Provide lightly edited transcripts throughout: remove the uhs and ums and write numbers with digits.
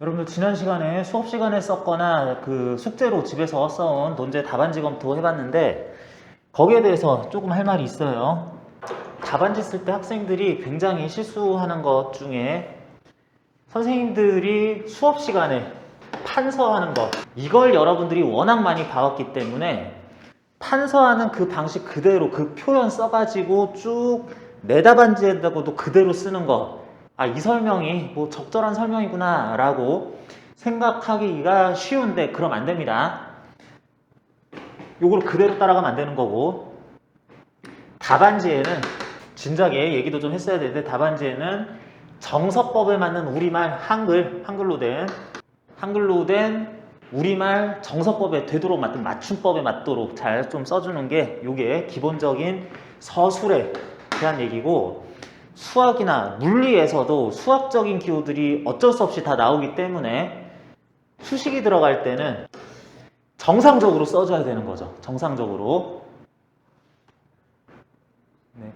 여러분들 지난 시간에 수업 시간에 썼거나 그 숙제로 집에서 써온 논제 답안지 검토 해봤는데 거기에 대해서 조금 할 말이 있어요. 답안지 쓸 때 학생들이 굉장히 실수하는 것 중에 선생님들이 수업 시간에 판서하는 것, 이걸 여러분들이 워낙 많이 봐왔기 때문에 판서하는 그 방식 그대로 그 표현 써가지고 쭉 내 답안지에다가도 그대로 쓰는 것, 이 설명이 뭐 적절한 설명이구나 라고 생각하기가 쉬운데 그럼 안 됩니다. 요걸 그대로 따라가면 안 되는 거고, 답안지에는 진작에 얘기도 좀 했어야 되는데, 답안지에는 정서법에 맞는 우리말 한글로 된 우리말 정서법에 되도록 맞든 맞춤법에 맞도록 잘 좀 써주는 게 요게 기본적인 서술에 대한 얘기고, 수학이나 물리에서도 수학적인 기호들이 어쩔 수 없이 다 나오기 때문에 수식이 들어갈 때는 정상적으로 써줘야 되는 거죠. 정상적으로. 네.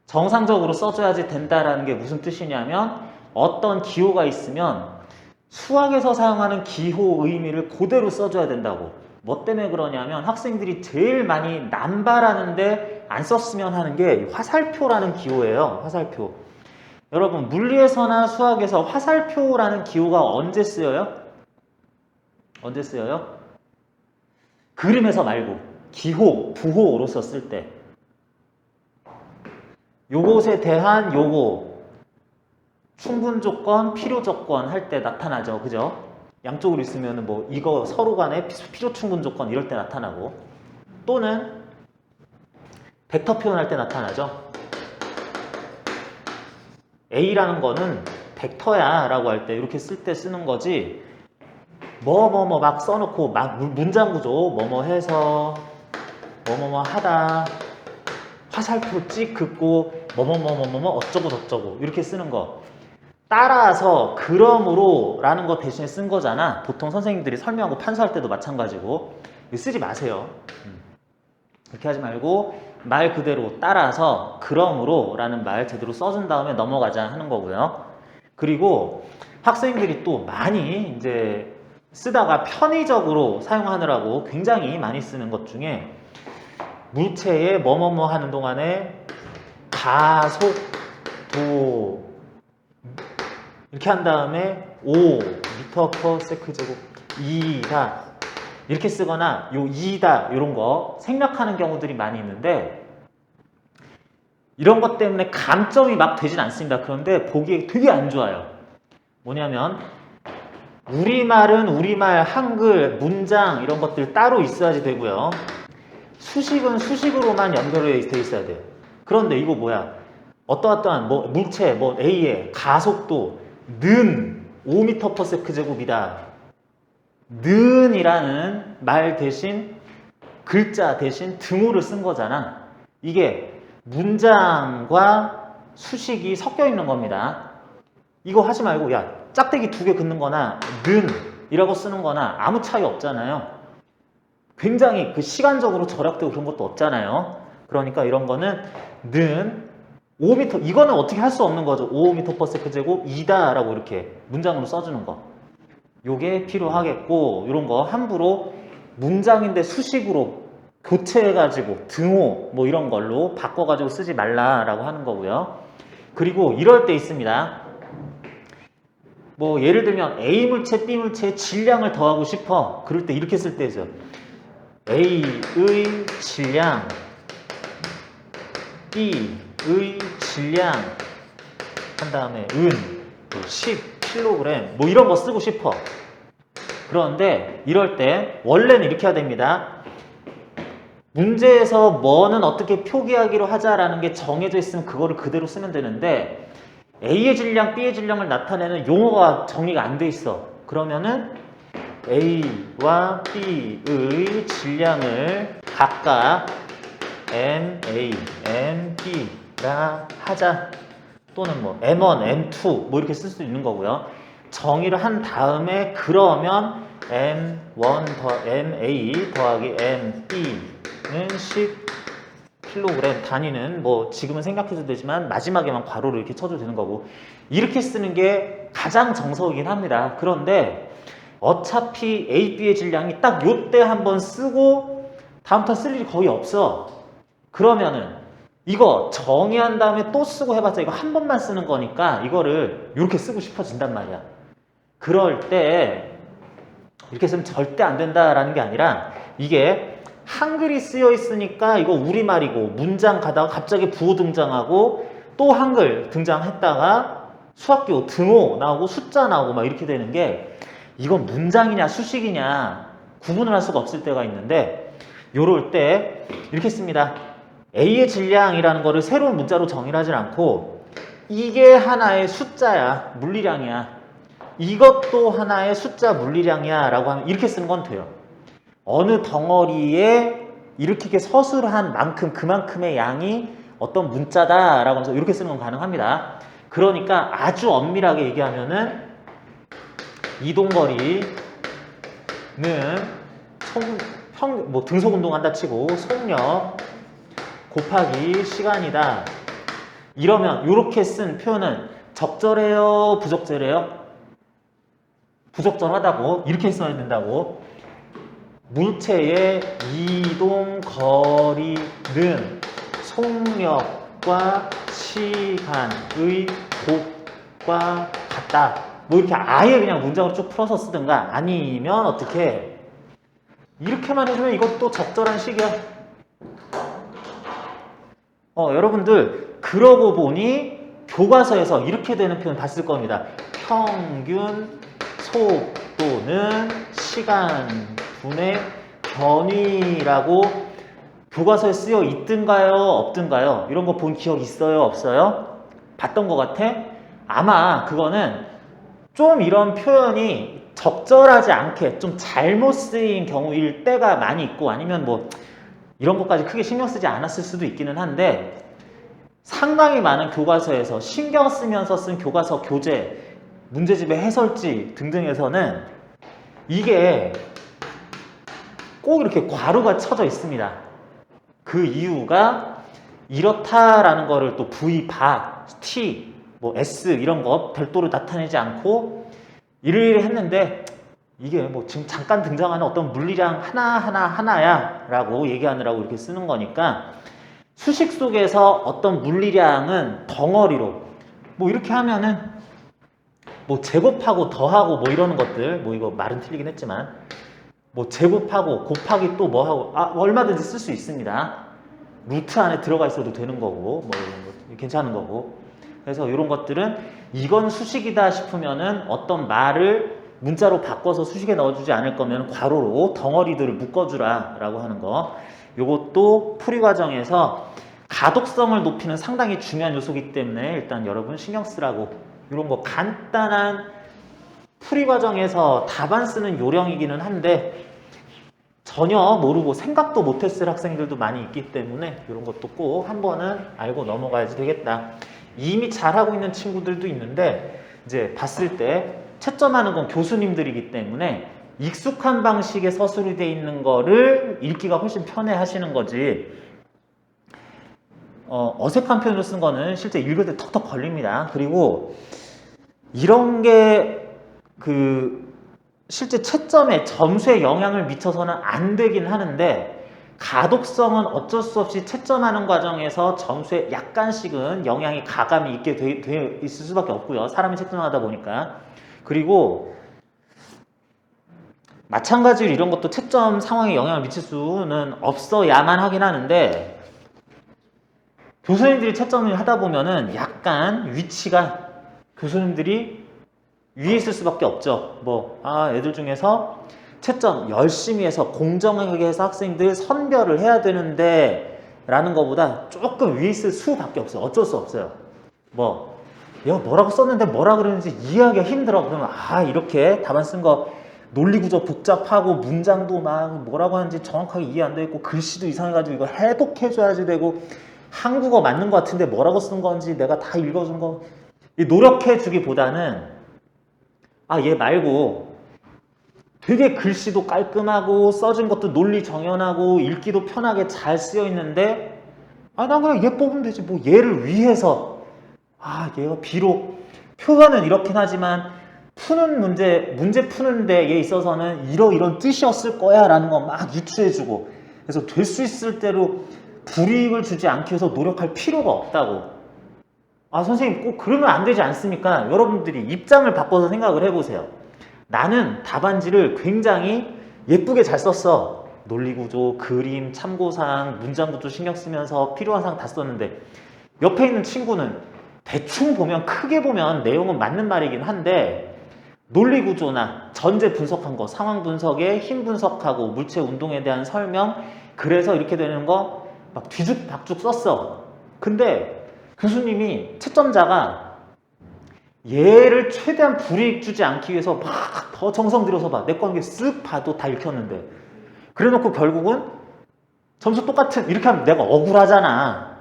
정상적으로 써줘야지 된다라는 게 무슨 뜻이냐면, 어떤 기호가 있으면 수학에서 사용하는 기호 의미를 그대로 써줘야 된다고. 뭐 때문에 그러냐면, 학생들이 제일 많이 남발하는데 안 썼으면 하는 게 화살표라는 기호예요. 화살표. 여러분, 물리에서나 수학에서 화살표라는 기호가 언제 쓰여요? 언제 쓰여요? 그림에서 말고 기호, 부호로서 쓸 때. 요것에 대한 요거 충분 조건, 필요 조건 할 때 나타나죠. 그죠? 양쪽으로 있으면 뭐 이거 서로 간에 필요 충분 조건 이럴 때 나타나고, 또는 벡터 표현할 때 나타나죠. A라는 거는 벡터야 라고 할 때 이렇게 쓸 때 쓰는 거지, 뭐 막 써놓고 막 문장 구조 뭐뭐 해서 뭐뭐 하다 화살표 찍 긋고 뭐뭐 어쩌고 저쩌고 이렇게 쓰는 거, 따라서 그러므로 라는 거 대신에 쓴 거잖아. 보통 선생님들이 설명하고 판서할 때도 마찬가지고. 쓰지 마세요. 그렇게 하지 말고 말 그대로 따라서 그러므로 라는 말 제대로 써준 다음에 넘어가자 하는 거고요. 그리고 학생들이 또 많이 이제 쓰다가 편의적으로 사용하느라고 굉장히 많이 쓰는 것 중에, 물체에 뭐뭐뭐 하는 동안에 가속 도 이렇게 한 다음에 5m/s 제곱 2다 이렇게 쓰거나 요 2다 이런 거 생략하는 경우들이 많이 있는데, 이런 것 때문에 감점이 막 되진 않습니다. 그런데 보기에 되게 안 좋아요. 뭐냐면, 우리말은 우리말 한글 문장 이런 것들 따로 있어야지 되고요, 수식은 수식으로만 연결이 돼 있어야 돼요. 그런데 이거 뭐야, 어떠한 뭐 물체 뭐 A의 가속도 는 5m/s 제곱이다. 는이라는 말 대신, 글자 대신 등호를 쓴 거잖아. 이게 문장과 수식이 섞여 있는 겁니다. 이거 하지 말고 야 짝대기 2개 긋는 거나 는이라고 쓰는 거나 아무 차이 없잖아요. 굉장히 그 시간적으로 절약되고 그런 것도 없잖아요. 그러니까 이런 거는 는 5m, 이거는 어떻게 할 수 없는 거죠. 5m/s 제곱 2다 라고 이렇게 문장으로 써주는 거, 요게 필요하겠고, 이런 거 함부로 문장인데 수식으로 교체해가지고 등호 뭐 이런 걸로 바꿔가지고 쓰지 말라라고 하는 거고요. 그리고 이럴 때 있습니다. 뭐 예를 들면 A 물체, B 물체의 질량을 더하고 싶어. 그럴 때 이렇게 쓸 때죠. A의 질량, B의 질량 한 다음에 10kg 뭐 이런 거 쓰고 싶어. 그런데 이럴 때 원래는 이렇게 해야 됩니다. 문제에서 뭐는 어떻게 표기하기로 하자라는 게 정해져 있으면 그거를 그대로 쓰면 되는데, A의 질량, B의 질량을 나타내는 용어가 정리가 안 돼 있어. 그러면은 A와 B의 질량을 각각 MA, MB라 하자. 또는 뭐 M1, M2 뭐 이렇게 쓸 수 있는 거고요. 정의를 한 다음에 그러면 M1 더 MA 더하기 MB는 킬로그램 단위는 뭐 지금은 생략해도 되지만 마지막에만 괄호를 이렇게 쳐도 되는 거고 이렇게 쓰는 게 가장 정석이긴 합니다. 그런데 어차피 A, B의 질량이 딱 요때 한번 쓰고 다음부터 쓸 일이 거의 없어. 그러면은 이거 정의한 다음에 또 쓰고 해봤자 이거 한 번만 쓰는 거니까 이거를 이렇게 쓰고 싶어진단 말이야. 그럴 때 이렇게 쓰면 절대 안 된다라는 게 아니라 이게 한글이 쓰여 있으니까 이거 우리말이고 문장 가다가 갑자기 부호 등장하고 또 한글 등장했다가 수학기호 등호 나오고 숫자 나오고 막 이렇게 되는 게 이건 문장이냐 수식이냐 구분을 할 수가 없을 때가 있는데 요럴 때 이렇게 씁니다. A의 질량이라는 거를 새로운 문자로 정의를 하진 않고 이게 하나의 숫자야, 물리량이야. 이것도 하나의 숫자 물리량이야 라고 하면 이렇게 쓰는 건 돼요. 어느 덩어리에 이렇게 서술한 만큼 그만큼의 양이 어떤 문자다 라고 하면서 이렇게 쓰는 건 가능합니다. 그러니까 아주 엄밀하게 얘기하면은 이동거리는 등속 운동한다 치고 속력 곱하기 시간이다. 이러면 이렇게 쓴 표현은 적절해요? 부적절해요? 부적절하다고 이렇게 써야 된다고. 물체의 이동거리는 속력과 시간의 곱과 같다. 뭐 이렇게 아예 그냥 문장으로 쭉 풀어서 쓰든가 아니면 어떻게 이렇게만 해주면 이것도 적절한 식이야. 여러분들 그러고 보니 교과서에서 이렇게 되는 표현 봤을 겁니다. 평균 속도는 시간분의 변위라고 교과서에 쓰여 있든가요? 없든가요? 이런 거 본 기억 있어요? 없어요? 봤던 것 같아? 아마 그거는 좀 이런 표현이 적절하지 않게 좀 잘못 쓰인 경우일 때가 많이 있고 아니면 뭐 이런 것까지 크게 신경 쓰지 않았을 수도 있기는 한데 상당히 많은 교과서에서 신경 쓰면서 쓴 교과서 교재, 문제집의 해설지 등등에서는 이게 꼭 이렇게 괄호가 쳐져 있습니다. 그 이유가 이렇다라는 거를 또 V, 바, T, 뭐 S 이런 거 별도로 나타내지 않고 이를 했는데 이게 뭐 지금 잠깐 등장하는 어떤 물리량 하나야 라고 얘기하느라고 이렇게 쓰는 거니까 수식 속에서 어떤 물리량은 덩어리로 뭐 이렇게 하면은 뭐 제곱하고 더하고 뭐 이러는 것들 뭐 이거 말은 틀리긴 했지만 뭐 제곱하고 곱하기 또 뭐하고 얼마든지 쓸 수 있습니다. 루트 안에 들어가 있어도 되는 거고 뭐 이런 거 괜찮은 거고 그래서 이런 것들은 이건 수식이다 싶으면은 어떤 말을 문자로 바꿔서 수식에 넣어주지 않을 거면 괄호로 덩어리들을 묶어주라 라고 하는 거 요것도 풀이 과정에서 가독성을 높이는 상당히 중요한 요소이기 때문에 일단 여러분 신경 쓰라고 이런 거 간단한 풀이 과정에서 답안 쓰는 요령이기는 한데 전혀 모르고 생각도 못했을 학생들도 많이 있기 때문에 이런 것도 꼭 한 번은 알고 넘어가야지 되겠다. 이미 잘하고 있는 친구들도 있는데 이제 봤을 때 채점하는 건 교수님들이기 때문에 익숙한 방식의 서술이 돼 있는 거를 읽기가 훨씬 편해 하시는 거지 어색한 표현을 쓴 거는 실제 읽을 때 턱턱 걸립니다. 그리고 이런 게 실제 채점에 점수에 영향을 미쳐서는 안 되긴 하는데 가독성은 어쩔 수 없이 채점하는 과정에서 점수에 약간씩은 영향이 가감이 있게 돼 있을 수밖에 없고요. 사람이 채점하다 보니까. 그리고 마찬가지로 이런 것도 채점 상황에 영향을 미칠 수는 없어야만 하긴 하는데 교수님들이 채점을 하다 보면은 약간 위치가 교수님들이 위에 있을 수밖에 없죠. 애들 중에서 채점 열심히 해서 공정하게 해서 학생들 선별을 해야 되는데 라는 것보다 조금 위에 있을 수밖에 없어요. 어쩔 수 없어요. 얘가 뭐라고 썼는데 뭐라 그러는지 이해하기가 힘들어. 그러면 이렇게 답안 쓴 거 논리구조 복잡하고 문장도 막 뭐라고 하는지 정확하게 이해 안 돼 있고 글씨도 이상해가지고 이거 해독해줘야지 되고 한국어 맞는 것 같은데 뭐라고 쓴 건지 내가 다 읽어준 거 노력해주기보다는 얘 말고 되게 글씨도 깔끔하고 써진 것도 논리 정연하고 읽기도 편하게 잘 쓰여 있는데 아, 난 그냥 얘 뽑으면 되지. 뭐 얘를 위해서. 아, 얘가 비록 표현은 이렇긴 하지만 푸는 문제 푸는데 얘 있어서는 이런 뜻이었을 거야 라는 거 막 유추해주고, 그래서 될 수 있을 대로 불이익을 주지 않기 위해서 노력할 필요가 없다고. 아, 선생님 꼭 그러면 안 되지 않습니까? 여러분들이 입장을 바꿔서 생각을 해보세요. 나는 답안지를 굉장히 예쁘게 잘 썼어. 논리구조, 그림, 참고사항, 문장구조 신경 쓰면서 필요한 사항 다 썼는데, 옆에 있는 친구는 대충 보면, 크게 보면 내용은 맞는 말이긴 한데 논리구조나 전제 분석한 거, 상황 분석에 힘 분석하고 물체 운동에 대한 설명, 그래서 이렇게 되는 거 막 뒤죽박죽 썼어. 근데 교수님이 채점자가 얘를 최대한 불이익 주지 않기 위해서 막 더 정성 들여서 봐. 내 거는 쓱 봐도 다 읽혔는데, 그래놓고 결국은 점수 똑같은, 이렇게 하면 내가 억울하잖아.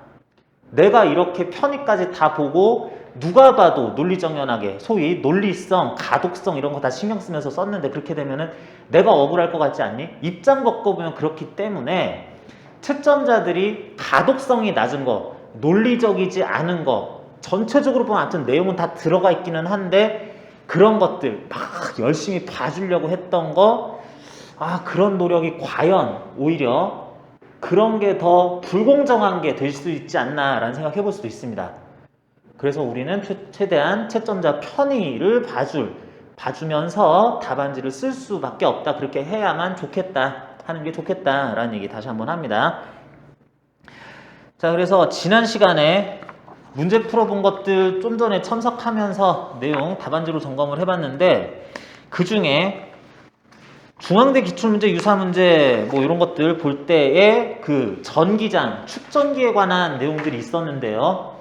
내가 이렇게 편의까지 다 보고 누가 봐도 논리정연하게, 소위 논리성, 가독성 이런 거 다 신경 쓰면서 썼는데 그렇게 되면은 내가 억울할 것 같지 않니? 입장 바꿔보면 그렇기 때문에 채점자들이 가독성이 낮은 거, 논리적이지 않은 거, 전체적으로 보면 하여튼 내용은 다 들어가 있기는 한데 그런 것들 막 열심히 봐주려고 했던 거, 아, 그런 노력이 과연 오히려 그런 게 더 불공정한 게 될 수 있지 않나라는 생각 해볼 수도 있습니다. 그래서 우리는 최대한 채점자 편의를 봐주면서 답안지를 쓸 수밖에 없다. 그렇게 해야만 좋겠다. 하는 게 좋겠다라는 얘기 다시 한번 합니다. 자, 그래서 지난 시간에 문제 풀어본 것들 좀 전에 첨삭하면서 내용 답안지로 점검을 해봤는데, 그 중에 중앙대 기출문제, 유사문제 뭐 이런 것들 볼 때에 그 전기장, 축전기에 관한 내용들이 있었는데요.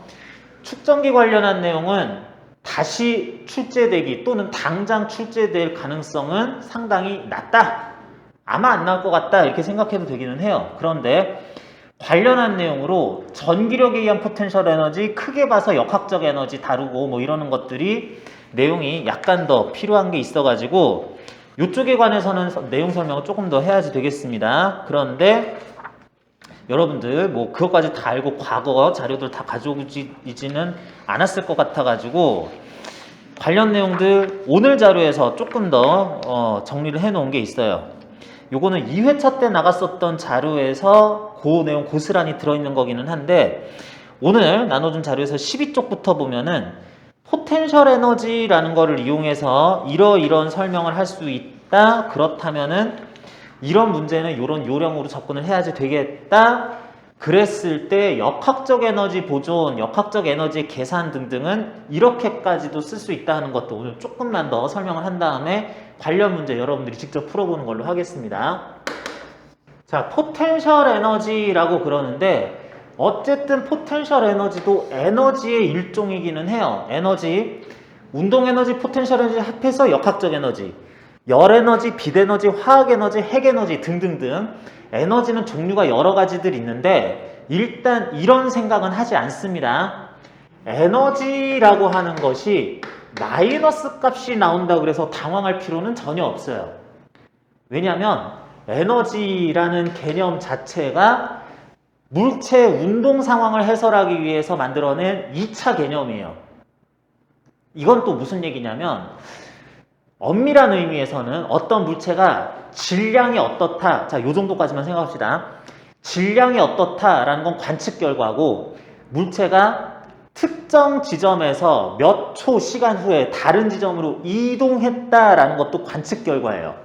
축전기 관련한 내용은 다시 출제되기 또는 당장 출제될 가능성은 상당히 낮다. 아마 안 나올 것 같다. 이렇게 생각해도 되기는 해요. 그런데 관련한 내용으로 전기력에 의한 포텐셜 에너지, 크게 봐서 역학적 에너지 다루고 뭐 이러는 것들이 내용이 약간 더 필요한 게 있어가지고 이쪽에 관해서는 내용 설명을 조금 더 해야지 되겠습니다. 그런데 여러분들 뭐 그것까지 다 알고 과거 자료들 다 가져오지는 않았을 것 같아가지고 관련 내용들 오늘 자료에서 조금 더 정리를 해놓은 게 있어요. 요거는 2회차 때 나갔었던 자료에서 그 내용 고스란히 들어있는 거기는 한데, 오늘 나눠준 자료에서 12쪽부터 보면은 포텐셜 에너지라는 거를 이용해서 이러이런 설명을 할 수 있다. 그렇다면은 이런 문제는 이런 요령으로 접근을 해야지 되겠다. 그랬을 때 역학적 에너지 보존, 역학적 에너지 계산 등등은 이렇게까지도 쓸 수 있다 하는 것도 오늘 조금만 더 설명을 한 다음에 관련 문제 여러분들이 직접 풀어보는 걸로 하겠습니다. 자, 포텐셜 에너지라고 그러는데 어쨌든 포텐셜 에너지도 에너지의 일종이기는 해요. 에너지, 운동 에너지, 포텐셜 에너지 합해서 역학적 에너지, 열 에너지, 빛 에너지, 화학 에너지, 핵 에너지 등등등 에너지는 종류가 여러 가지들 있는데 일단 이런 생각은 하지 않습니다. 에너지라고 하는 것이 마이너스 값이 나온다고 해서 당황할 필요는 전혀 없어요. 왜냐하면 에너지라는 개념 자체가 물체 운동 상황을 해설하기 위해서 만들어낸 2차 개념이에요. 이건 또 무슨 얘기냐면 엄밀한 의미에서는 어떤 물체가 질량이 어떻다. 자, 요 정도까지만 생각합시다. 질량이 어떻다라는 건 관측 결과고, 물체가 특정 지점에서 몇 초 시간 후에 다른 지점으로 이동했다라는 것도 관측 결과예요.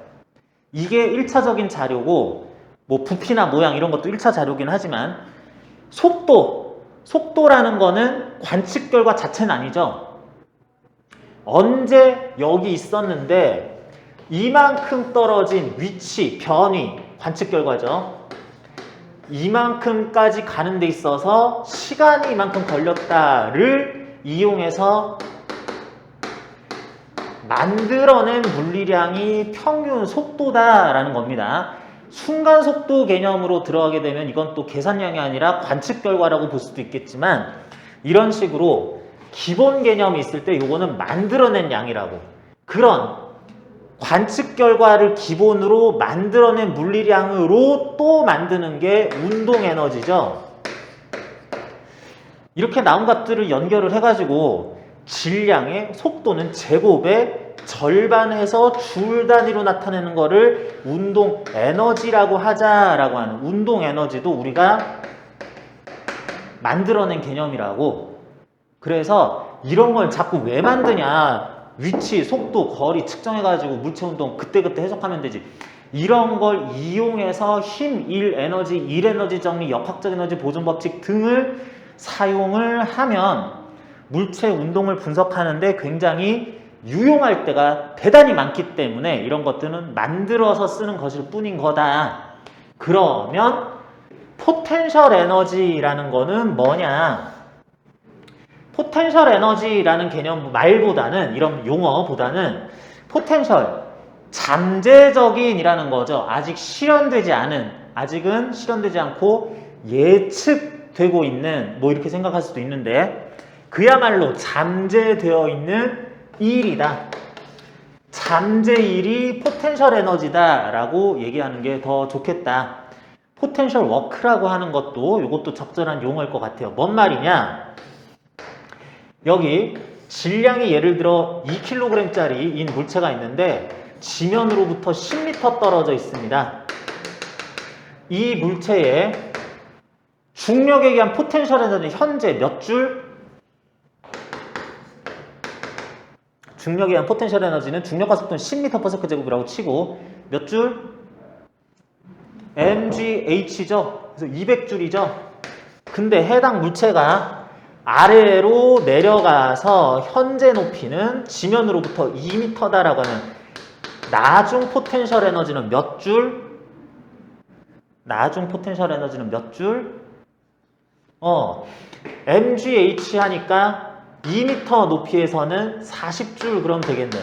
이게 1차적인 자료고, 뭐 부피나 모양 이런 것도 1차 자료긴 하지만 속도라는 거는 관측 결과 자체는 아니죠. 언제 여기 있었는데 이만큼 떨어진 위치, 변이, 관측 결과죠. 이만큼까지 가는 데 있어서 시간이 이만큼 걸렸다를 이용해서 만들어낸 물리량이 평균 속도다라는 겁니다. 순간 속도 개념으로 들어가게 되면 이건 또 계산량이 아니라 관측 결과라고 볼 수도 있겠지만, 이런 식으로 기본 개념이 있을 때 요거는 만들어낸 양이라고, 그런 관측 결과를 기본으로 만들어낸 물리량으로 또 만드는 게 운동 에너지죠. 이렇게 나온 값들을 연결을 해가지고 질량의 속도는 제곱의 절반에서 줄 단위로 나타내는 거를 운동 에너지라고 하자라고 하는, 운동 에너지도 우리가 만들어낸 개념이라고. 그래서 이런 걸 자꾸 왜 만드냐, 위치, 속도, 거리 측정해가지고 물체 운동 그때그때 해석하면 되지. 이런 걸 이용해서 힘, 일 에너지 정리, 역학적 에너지 보존 법칙 등을 사용을 하면 물체 운동을 분석하는데 굉장히 유용할 때가 대단히 많기 때문에 이런 것들은 만들어서 쓰는 것일 뿐인 거다. 그러면 포텐셜 에너지라는 거는 뭐냐? 포텐셜 에너지라는 개념 말보다는, 이런 용어보다는 포텐셜, 잠재적인이라는 거죠. 아직은 실현되지 않고 예측되고 있는, 뭐 이렇게 생각할 수도 있는데, 그야말로 잠재되어 있는 일이다. 잠재일이 포텐셜 에너지다 라고 얘기하는 게 더 좋겠다. 포텐셜 워크라고 하는 것도, 이것도 적절한 용어일 것 같아요. 뭔 말이냐? 여기 질량이 예를 들어 2kg짜리인 물체가 있는데 지면으로부터 10m 떨어져 있습니다. 이 물체의 중력에 의한 포텐셜 에너지는 현재 몇 줄? 중력에 의한 포텐셜 에너지는 중력과 속도는 10m/s이라고 치고 몇 줄? mgH죠. 그래서 200줄이죠. 근데 해당 물체가 아래로 내려가서 현재 높이는 지면으로부터 2m다라고 하는 나중 포텐셜 에너지는 몇 줄? 나중 포텐셜 에너지는 몇 줄? mgh 하니까 2m 높이에서는 40줄 그럼 되겠네.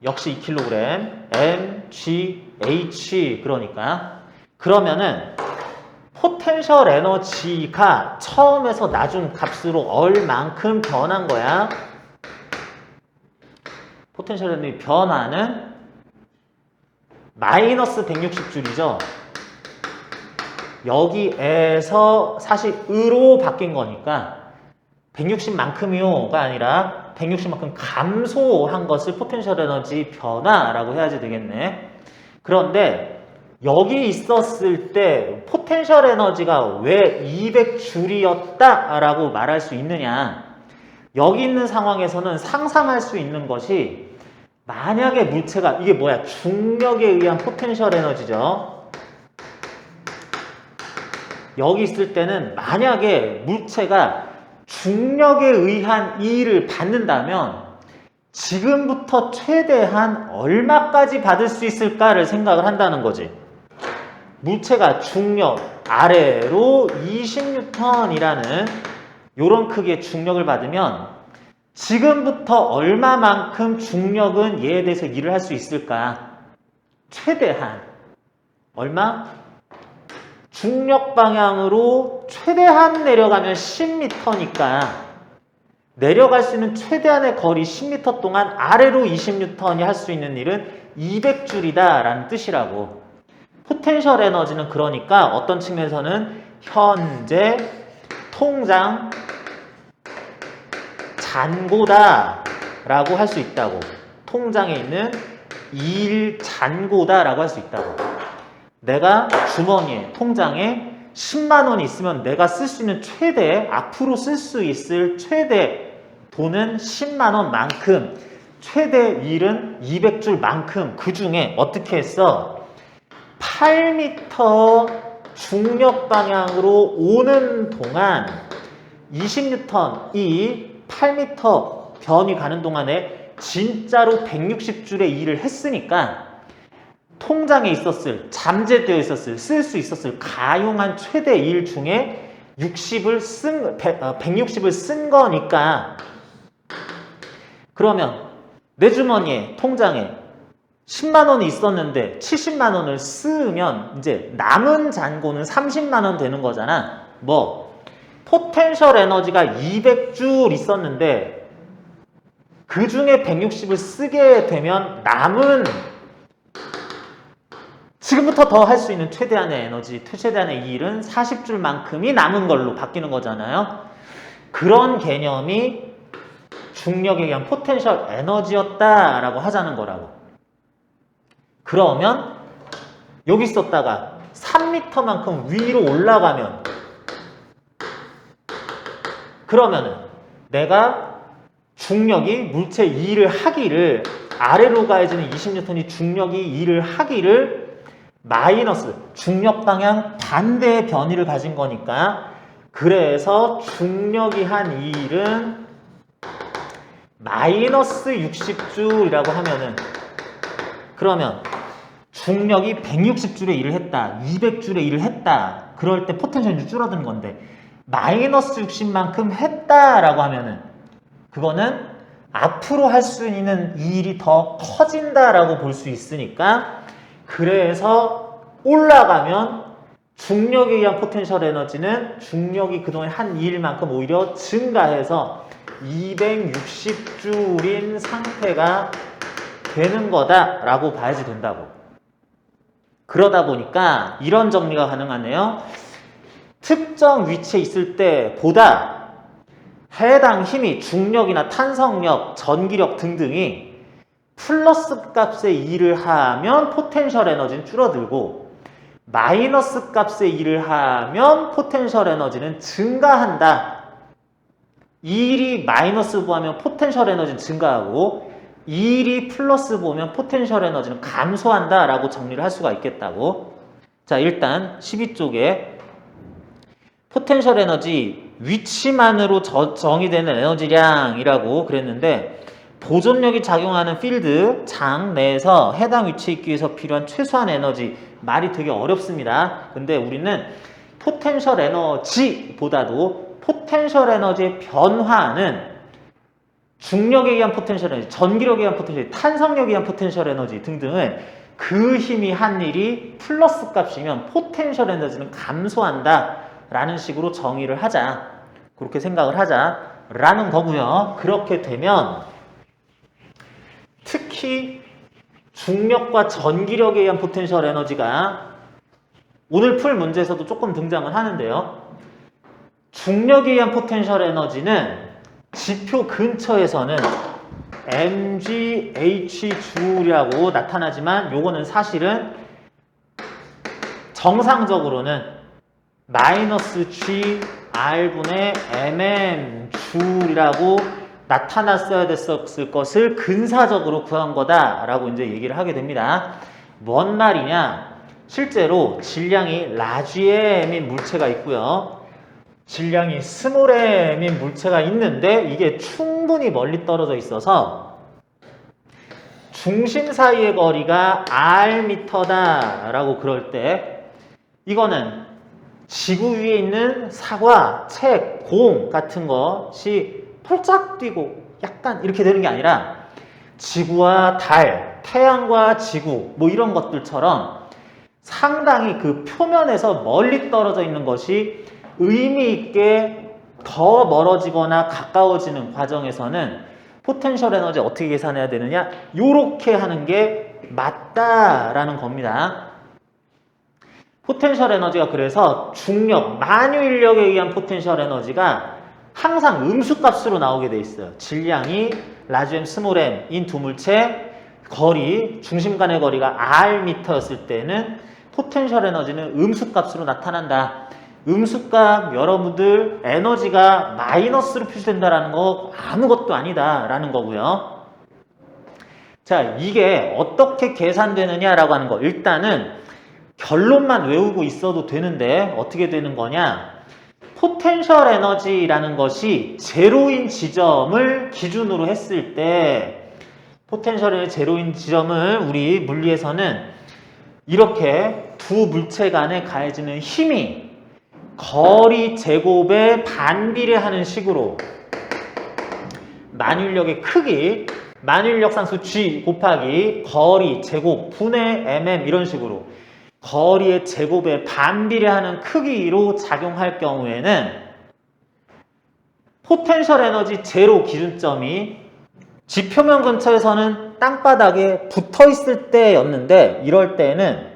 역시 2kg mgh. 그러면은 포텐셜 에너지가 처음에서 나중 값으로 얼만큼 변한 거야? 포텐셜 에너지 변화는 마이너스 160줄이죠. 여기에서 사실 으로 바뀐 거니까 160만큼이요가 아니라 160만큼 감소한 것을 포텐셜 에너지 변화라고 해야지 되겠네. 그런데 여기 있었을 때 포텐셜 에너지가 왜 200줄이었다 라고 말할 수 있느냐? 여기 있는 상황에서는 상상할 수 있는 것이, 만약에 물체가, 이게 뭐야? 중력에 의한 포텐셜 에너지죠. 여기 있을 때는 만약에 물체가 중력에 의한 이의를 받는다면 지금부터 최대한 얼마까지 받을 수 있을까를 생각을 한다는 거지. 물체가 중력 아래로 20N이라는 이런 크기의 중력을 받으면 지금부터 얼마만큼 중력은 얘에 대해서 일을 할 수 있을까? 최대한 얼마? 중력 방향으로 최대한 내려가면 10m니까 내려갈 수 있는 최대한의 거리 10m 동안 아래로 20N이 할 수 있는 일은 200줄이다 라는 뜻이라고. 포텐셜 에너지는 그러니까 어떤 측면에서는 현재 통장 잔고다 라고 할 수 있다고. 통장에 있는 일 잔고다 라고 할 수 있다고. 내가 주머니에, 통장에 10만 원이 있으면 내가 쓸 수 있는 최대, 앞으로 쓸 수 있을 최대 돈은 10만 원만큼, 최대 일은 200줄만큼, 그 중에 어떻게 했어? 8m 중력 방향으로 오는 동안 20N이 8m 변이 가는 동안에 진짜로 160줄의 일을 했으니까 통장에 있었을, 잠재되어 있었을, 쓸 수 있었을 가용한 최대 일 중에 160을 쓴 거니까, 그러면 내 주머니에, 통장에 10만 원이 있었는데 70만 원을 쓰면 이제 남은 잔고는 30만 원 되는 거잖아. 뭐 포텐셜 에너지가 200줄 있었는데 그 중에 160을 쓰게 되면 남은 지금부터 더 할 수 있는 최대한의 에너지, 최대한의 일은 40줄만큼이 남은 걸로 바뀌는 거잖아요. 그런 개념이 중력에 의한 포텐셜 에너지였다라고 하자는 거라고. 그러면 여기 있었다가 3m만큼 위로 올라가면, 그러면은 내가 중력이 물체 2를 하기를, 아래로 가해지는 20N이 중력이 2를 하기를 마이너스, 중력 방향 반대의 변이를 가진 거니까, 그래서 중력이 한 2일은 마이너스 60줄이라고 하면은, 그러면 중력이 160줄의 일을 했다, 200줄의 일을 했다, 그럴 때 포텐셜이 줄어드는 건데, 마이너스 60만큼 했다라고 하면은 그거는 앞으로 할 수 있는 이 일이 더 커진다라고 볼 수 있으니까, 그래서 올라가면 중력에 의한 포텐셜 에너지는 중력이 그동안 한 일만큼 오히려 증가해서 260줄인 상태가 되는 거다라고 봐야지 된다고. 그러다 보니까 이런 정리가 가능하네요. 특정 위치에 있을 때보다 해당 힘이 중력이나 탄성력, 전기력 등등이 플러스 값의 일을 하면 포텐셜 에너지는 줄어들고, 마이너스 값의 일을 하면 포텐셜 에너지는 증가한다. 이 일이 마이너스 보면 포텐셜 에너지는 증가하고, 이 일이 플러스 보면 포텐셜 에너지는 감소한다 라고 정리를 할 수가 있겠다고. 자, 일단 12쪽에 포텐셜 에너지 위치만으로 정의되는 에너지량이라고 그랬는데, 보존력이 작용하는 필드 장 내에서 해당 위치에 있기 위해서 필요한 최소한 에너지, 말이 되게 어렵습니다. 근데 우리는 포텐셜 에너지보다도 포텐셜 에너지의 변화는 중력에 의한 포텐셜 에너지, 전기력에 의한 포텐셜 에너지, 탄성력에 의한 포텐셜 에너지 등등을 그 힘이 한 일이 플러스 값이면 포텐셜 에너지는 감소한다 라는 식으로 정의를 하자, 그렇게 생각을 하자 라는 거고요. 그렇게 되면 특히 중력과 전기력에 의한 포텐셜 에너지가 오늘 풀 문제에서도 조금 등장을 하는데요. 중력에 의한 포텐셜 에너지는 지표 근처에서는 mgh-J라고 나타나지만, 요거는 사실은 정상적으로는 마이너스 g r분의 mm 줄이라고 나타났어야 됐었을 것을 근사적으로 구한 거다라고 이제 얘기를 하게 됩니다. 뭔 말이냐? 실제로 질량이 라지 m인 물체가 있고요, 질량이 스몰 m인 물체가 있는데, 이게 충분히 멀리 떨어져 있어서 중심 사이의 거리가 rm다 라고 그럴 때, 이거는 지구 위에 있는 사과, 책, 공 같은 것이 펄짝 뛰고 약간 이렇게 되는 게 아니라, 지구와 달, 태양과 지구 뭐 이런 것들처럼 상당히 그 표면에서 멀리 떨어져 있는 것이 의미 있게 더 멀어지거나 가까워지는 과정에서는 포텐셜 에너지 어떻게 계산해야 되느냐, 요렇게 하는 게 맞다라는 겁니다. 포텐셜 에너지가 그래서 중력, 만유인력에 의한 포텐셜 에너지가 항상 음수값으로 나오게 돼 있어요. 질량이 라지 m, 스몰 m인 두 물체, 거리, 중심 간의 거리가 rm였을 때는 포텐셜 에너지는 음수값으로 나타난다. 음수값 여러분들 에너지가 마이너스로 표시된다라는 거 아무것도 아니다라는 거고요. 자, 이게 어떻게 계산되느냐라고 하는 거, 일단은 결론만 외우고 있어도 되는데 어떻게 되는 거냐? 포텐셜 에너지라는 것이 제로인 지점을 기준으로 했을 때, 포텐셜 에너지 제로인 지점을 우리 물리에서는 이렇게 두 물체 간에 가해지는 힘이 거리 제곱에 반비례하는 식으로 만유인력의 크기, 만유인력 상수 G 곱하기 거리 제곱 분의 mm 이런 식으로 거리의 제곱에 반비례하는 크기로 작용할 경우에는 포텐셜 에너지 제로 기준점이 지표면 근처에서는 땅바닥에 붙어 있을 때였는데, 이럴 때는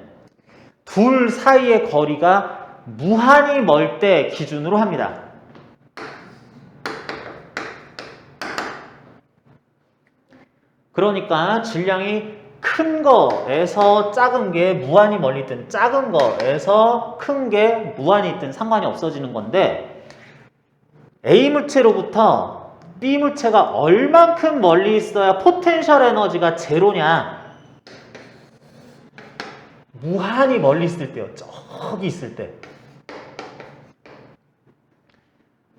둘 사이의 거리가 무한히 멀 때 기준으로 합니다. 그러니까 질량이 큰 거에서 작은 게 무한히 멀리 있든 작은 거에서 큰 게 무한히 있든 상관이 없어지는 건데 A 물체로부터 B 물체가 얼만큼 멀리 있어야 포텐셜 에너지가 제로냐? 무한히 멀리 있을 때요. 저기 있을 때.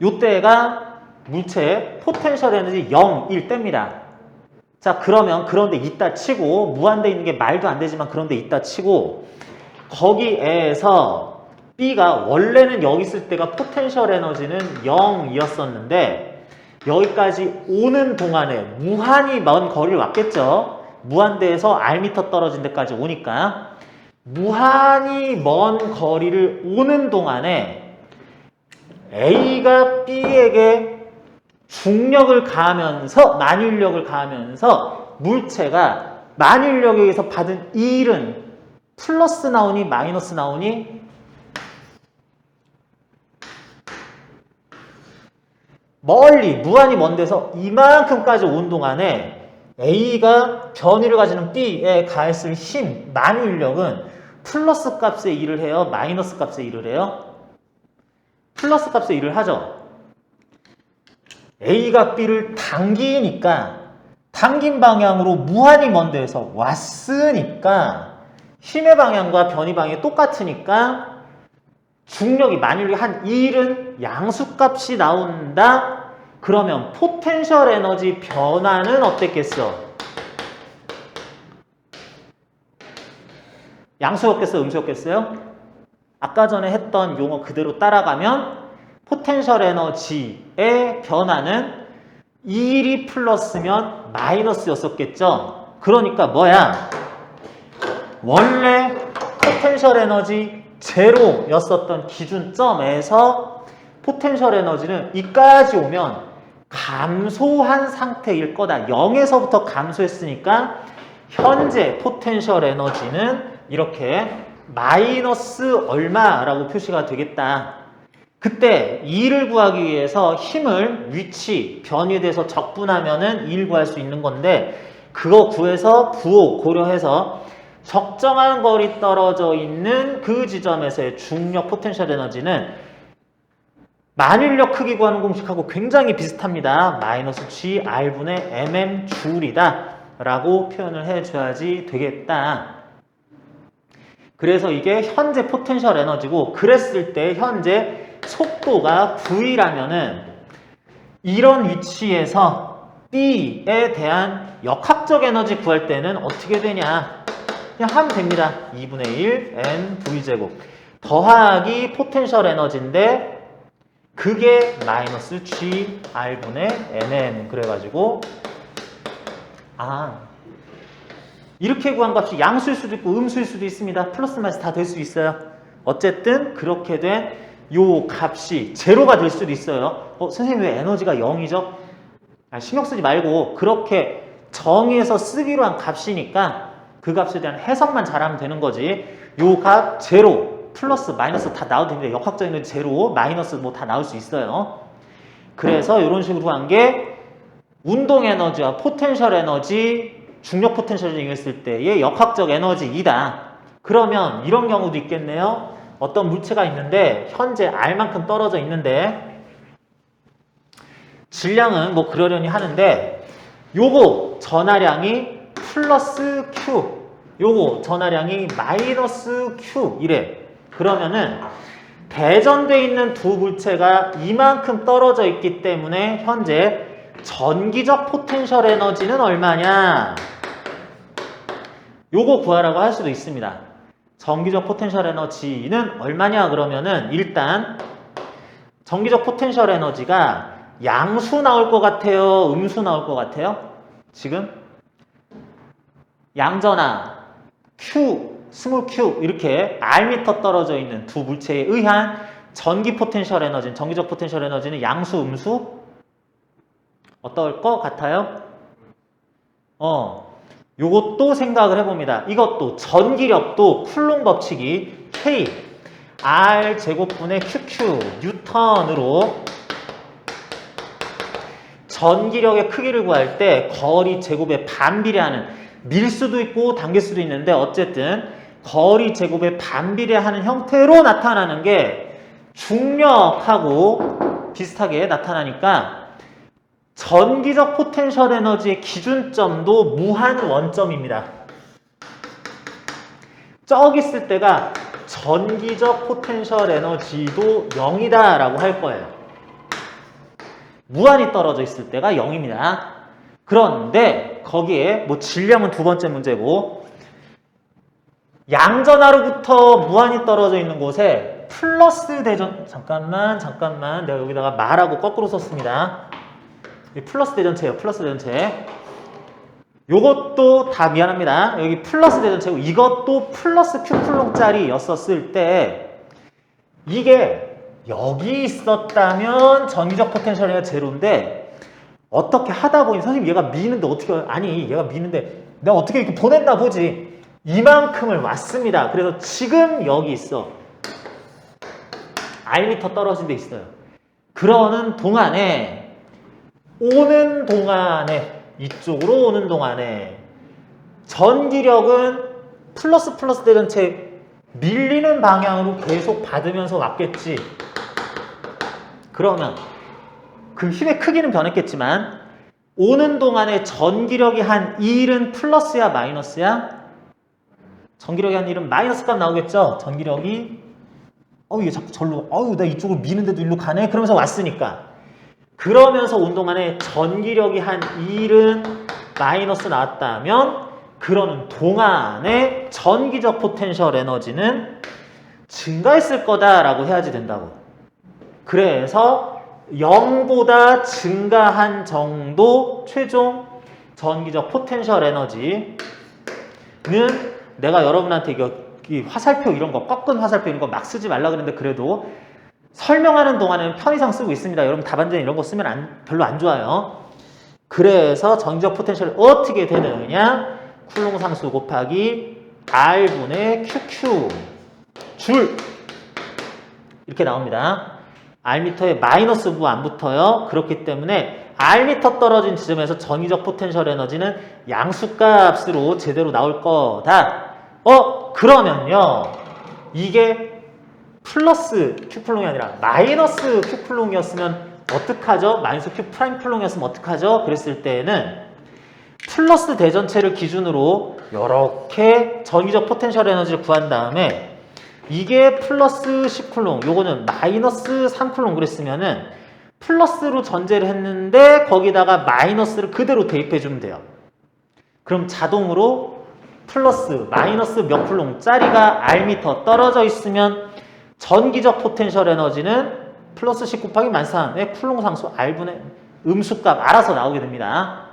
요때가 물체의 포텐셜 에너지 0일 때입니다. 자, 그러면 그런데 있다 치고, 무한대 있는 게 말도 안 되지만 그런데 있다 치고, 거기에서 B가 원래는 여기 있을 때가 포텐셜 에너지는 0이었었는데 여기까지 오는 동안에 무한히 먼 거리를 왔겠죠. 무한대에서 R미터 떨어진 데까지 오니까 무한히 먼 거리를 오는 동안에 A가 B에게 중력을 가하면서 만유인력을 가하면서 물체가 만유인력에 의해서 받은 이 일은 플러스 나오니 마이너스 나오니? 멀리 무한히 먼 데서 이만큼까지 온 동안에 A가 변위를 가지는 B에 가했을 힘, 만유인력은 플러스 값의 일을 해요? 마이너스 값의 일을 해요? 플러스 값의 일을 하죠. A가 B를 당기니까 당긴 방향으로 무한히 먼 데에서 왔으니까 힘의 방향과 변위 방향이 똑같으니까 중력이 만유인력이 한 1은 양수값이 나온다. 그러면 포텐셜 에너지 변화는 어땠겠어? 양수였겠어요? 음수였겠어요? 아까 전에 했던 용어 그대로 따라가면 포텐셜 에너지의 변화는 1이 플러스면 마이너스였었겠죠? 그러니까 뭐야? 원래 포텐셜 에너지 제로였었던 기준점에서 포텐셜 에너지는 이까지 오면 감소한 상태일 거다. 0에서부터 감소했으니까 현재 포텐셜 에너지는 이렇게 마이너스 얼마라고 표시가 되겠다. 그때 2를 구하기 위해서 힘을 위치, 변위에 대해서 적분하면은 2를 구할 수 있는 건데 그거 구해서 부호 고려해서 적정한 거리 떨어져 있는 그 지점에서의 중력 포텐셜 에너지는 만유인력 크기 구하는 공식하고 굉장히 비슷합니다. 마이너스 G R분의 mm 줄이다 라고 표현을 해줘야지 되겠다. 그래서 이게 현재 포텐셜 에너지고 그랬을 때 현재 속도가 V라면은 이런 위치에서 B에 대한 역학적 에너지 구할 때는 어떻게 되냐? 그냥 하면 됩니다. 2분의 1 N V제곱 더하기 포텐셜 에너지인데 그게 마이너스 G R분의 NN 그래가지고 이렇게 구한 값이 양수일 수도 있고 음수일 수도 있습니다. 플러스 마이너스 다 될 수 있어요. 어쨌든 그렇게 된 요 값이 제로가 될 수도 있어요. 선생님 왜 에너지가 0이죠? 신경 쓰지 말고 그렇게 정의해서 쓰기로 한 값이니까 그 값에 대한 해석만 잘하면 되는 거지. 요 값 제로 플러스 마이너스 다 나와도 됩니다. 역학적인 제로 마이너스 뭐 다 나올 수 있어요. 그래서 이런 식으로 한 게 운동 에너지와 포텐셜 에너지 중력 포텐셜을 이용했을 때의 역학적 에너지이다. 그러면 이런 경우도 있겠네요. 어떤 물체가 있는데 현재 R만큼 떨어져 있는데 질량은 뭐 그러려니 하는데 요거 전하량이 플러스 Q 요거 전하량이 마이너스 Q 이래. 그러면은 대전돼 있는 두 물체가 이만큼 떨어져 있기 때문에 현재 전기적 포텐셜 에너지는 얼마냐? 요거 구하라고 할 수도 있습니다. 전기적 포텐셜 에너지는 얼마냐 그러면은 일단 전기적 포텐셜 에너지가 양수 나올 것 같아요? 음수 나올 것 같아요? 지금? 양전하 Q, 스몰 Q 이렇게 R미터 떨어져 있는 두 물체에 의한 전기 포텐셜 에너지는 전기적 포텐셜 에너지는 양수, 음수? 어떨 것 같아요? 요것도 생각을 해봅니다. 이것도 전기력도 쿨롱 법칙이 K R 제곱분의 QQ 뉴턴으로 전기력의 크기를 구할 때 거리 제곱에 반비례하는, 밀 수도 있고 당길 수도 있는데 어쨌든 거리 제곱에 반비례하는 형태로 나타나는 게 중력하고 비슷하게 나타나니까 전기적 포텐셜 에너지의 기준점도 무한 원점입니다. 저기 있을 때가 전기적 포텐셜 에너지도 0이다 라고 할 거예요. 무한히 떨어져 있을 때가 0입니다. 그런데 거기에 뭐 질량은 두 번째 문제고, 양전하로부터 무한히 떨어져 있는 곳에 플러스 대전, 잠깐만 내가 여기다가 말하고 거꾸로 썼습니다. 플러스 대전체예요. 플러스 대전체. 요것도 다 미안합니다. 여기 플러스 대전체고 이것도 플러스 Q쿨롱짜리 였었을 때 이게 여기 있었다면 전기적 포텐셜이 제로인데 어떻게 하다 보니 선생님 얘가 미는데 어떻게, 아니 얘가 미는데 내가 어떻게 이렇게 보냈나 보지. 이만큼을 왔습니다. 그래서 지금 여기 있어. R미터 떨어진 데 있어요. 그러는 동안에 이쪽으로 오는 동안에 전기력은 플러스 대전체 밀리는 방향으로 계속 받으면서 왔겠지. 그러면 그 힘의 크기는 변했겠지만 오는 동안에 전기력이 한 1은 플러스야 마이너스야? 전기력이 한 1은 마이너스 값 나오겠죠? 전기력이 이게 자꾸 절로 나 이쪽으로 미는데도 일로 가네? 그러면서 왔으니까. 그러면서 온 동안에 전기력이 한 1은 마이너스 나왔다면 그러는 동안에 전기적 포텐셜 에너지는 증가했을 거다라고 해야지 된다고. 그래서 0보다 증가한 정도 최종 전기적 포텐셜 에너지는, 내가 여러분한테 이 화살표 이런 거, 꺾은 화살표 이런 거 막 쓰지 말라 그랬는데 그래도 설명하는 동안에는 편의상 쓰고 있습니다. 여러분 답안지에 이런 거 쓰면 별로 안 좋아요. 그래서 전기적 포텐셜이 어떻게 되느냐? 쿨롱 상수 곱하기 R분의 QQ 줄 이렇게 나옵니다. R미터에 마이너스 부 안 붙어요. 그렇기 때문에 R미터 떨어진 지점에서 전기적 포텐셜 에너지는 양수값으로 제대로 나올 거다. 그러면요. 이게 플러스 Q쿨롱이 아니라 마이너스 Q쿨롱이었으면 어떡하죠? 마이너스 Q 프라임 쿨롱이었으면 어떡하죠? 그랬을 때에는 플러스 대전체를 기준으로 이렇게 전기적 포텐셜 에너지를 구한 다음에 이게 플러스 10쿨롱, 요거는 마이너스 3쿨롱 그랬으면은 플러스로 전제를 했는데 거기다가 마이너스를 그대로 대입해 주면 돼요. 그럼 자동으로 플러스, 마이너스 몇 쿨롱짜리가 R미터 떨어져 있으면 전기적 포텐셜 에너지는 플러스 10 곱하기 13의 쿨롱 상수 R분의 음수값 알아서 나오게 됩니다.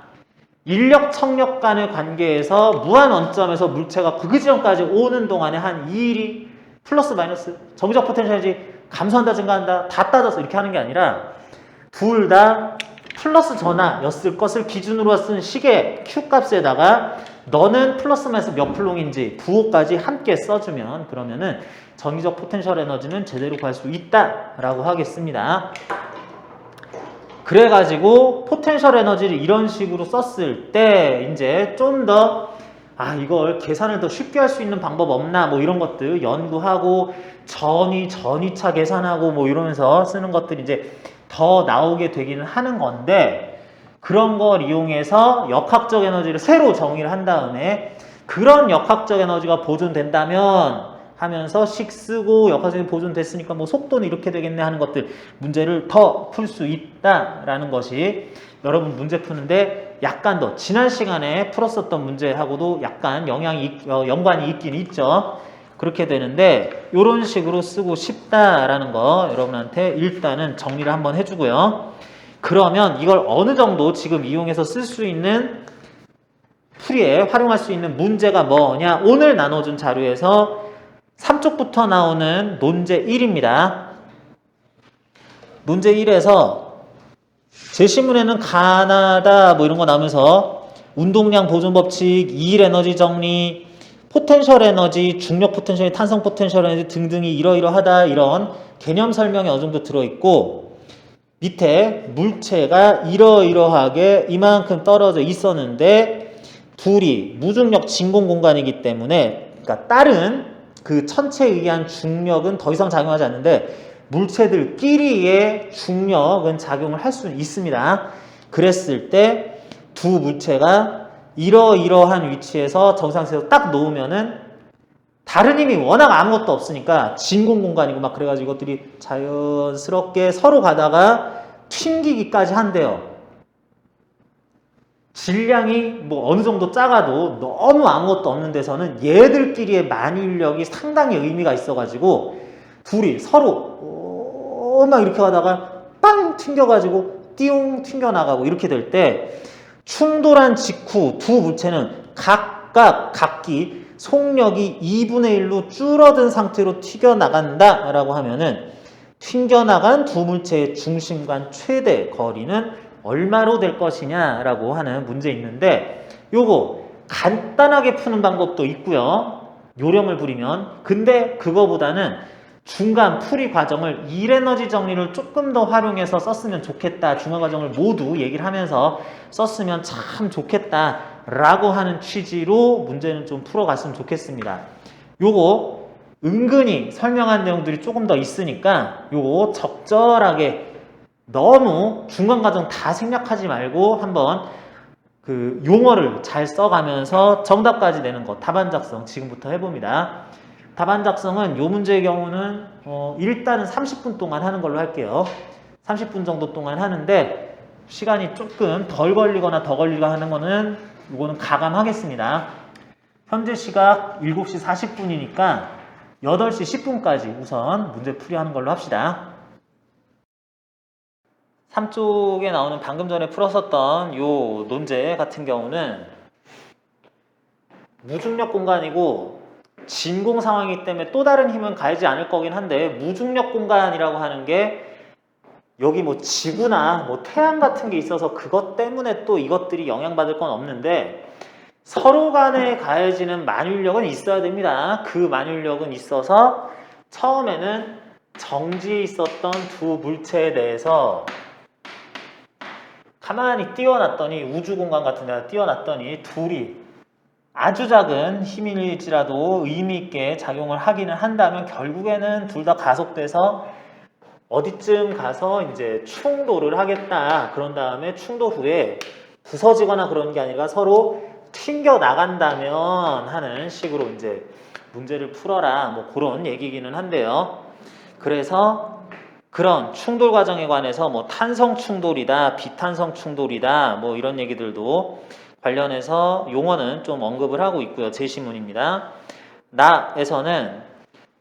인력, 청력 간의 관계에서 무한 원점에서 물체가 그 지점까지 오는 동안에 한 2일이 플러스 마이너스 전기적 포텐셜 에너지 감소한다 증가한다 다 따져서 이렇게 하는 게 아니라 둘 다 플러스 전하였을 것을 기준으로 쓴 식의 Q값에다가 너는 플러스 마이너스 몇 쿨롱인지 부호까지 함께 써주면 그러면은 전기적 포텐셜 에너지는 제대로 구할 수 있다라고 하겠습니다. 그래가지고 포텐셜 에너지를 이런 식으로 썼을 때 이제 좀 더 이걸 계산을 더 쉽게 할 수 있는 방법 없나 뭐 이런 것들 연구하고 전위차 계산하고 뭐 이러면서 쓰는 것들이 이제 더 나오게 되기는 하는 건데 그런 걸 이용해서 역학적 에너지를 새로 정의를 한 다음에 그런 역학적 에너지가 보존된다면 하면서 식 쓰고 역학적이 보존됐으니까 뭐 속도는 이렇게 되겠네 하는 것들 문제를 더 풀 수 있다라는 것이 여러분 문제 푸는데 약간 더 지난 시간에 풀었었던 문제하고도 약간 연관이 있긴 있죠. 그렇게 되는데 이런 식으로 쓰고 싶다라는 거 여러분한테 일단은 정리를 한번 해주고요. 그러면 이걸 어느 정도 지금 이용해서 쓸 수 있는 풀이에 활용할 수 있는 문제가 뭐냐? 오늘 나눠준 자료에서 3쪽부터 나오는 논제 1입니다. 논제 1에서 제 신문에는 가나다 뭐 이런 거 나오면서 운동량 보존 법칙, 이일 에너지 정리, 포텐셜 에너지, 중력 포텐셜, 탄성 포텐셜 에너지 등등이 이러이러하다 이런 개념 설명이 어느 정도 들어있고 밑에 물체가 이러이러하게 이만큼 떨어져 있었는데 둘이 무중력 진공 공간이기 때문에 그러니까 다른 그 천체에 의한 중력은 더 이상 작용하지 않는데 물체들끼리의 중력은 작용을 할 수 있습니다. 그랬을 때 두 물체가 이러이러한 위치에서 정상에서 딱 놓으면은 다른 힘이 워낙 아무것도 없으니까 진공 공간이고 막 그래가지고 이것들이 자연스럽게 서로 가다가 튕기기까지 한대요. 질량이 뭐 어느 정도 작아도 너무 아무것도 없는 데서는 얘들끼리의 만유인력이 상당히 의미가 있어가지고 둘이 서로 막 이렇게 가다가 빵 튕겨가지고 띠용 튕겨나가고 이렇게 될 때 충돌한 직후 두 물체는 각기 속력이 2분의 1로 줄어든 상태로 튀겨나간다 라고 하면은 튕겨나간 두 물체의 중심 간 최대 거리는 얼마로 될 것이냐 라고 하는 문제 있는데 요거 간단하게 푸는 방법도 있고요. 요령을 부리면. 근데 그거보다는 중간 풀이 과정을 일에너지 정리를 조금 더 활용해서 썼으면 좋겠다. 중간 과정을 모두 얘기를 하면서 썼으면 참 좋겠다 라고 하는 취지로 문제는 좀 풀어갔으면 좋겠습니다. 요거 은근히 설명한 내용들이 조금 더 있으니까 요거 적절하게 너무 중간 과정 다 생략하지 말고 한번 그 용어를 잘 써가면서 정답까지 내는 거 답안 작성 지금부터 해봅니다. 답안 작성은 요 문제의 경우는 일단은 30분 동안 하는 걸로 할게요. 30분 정도 동안 하는데 시간이 조금 덜 걸리거나 더 걸리거나 하는 거는 이거는 가감하겠습니다. 현재 시각 7시 40분이니까 8시 10분까지 우선 문제 풀이하는 걸로 합시다. 3쪽에 나오는 방금 전에 풀었었던 요 논제 같은 경우는 무중력 공간이고 진공 상황이기 때문에 또 다른 힘은 가하지 않을 거긴 한데 무중력 공간이라고 하는 게 여기 뭐 지구나 뭐 태양 같은 게 있어서 그것 때문에 또 이것들이 영향받을 건 없는데 서로 간에 가해지는 만유인력은 있어야 됩니다. 그 만유인력은 있어서 처음에는 정지에 있었던 두 물체에 대해서 가만히 띄워놨더니 우주공간 같은 데다 띄워놨더니 둘이 아주 작은 힘일지라도 의미있게 작용을 하기는 한다면 결국에는 둘 다 가속돼서 어디쯤 가서 이제 충돌을 하겠다. 그런 다음에 충돌 후에 부서지거나 그런 게 아니라 서로 튕겨 나간다면 하는 식으로 이제 문제를 풀어라. 뭐 그런 얘기기는 한데요. 그래서 그런 충돌 과정에 관해서 뭐 탄성 충돌이다, 비탄성 충돌이다, 뭐 이런 얘기들도 관련해서 용어는 좀 언급을 하고 있고요. 제시문입니다. 나에서는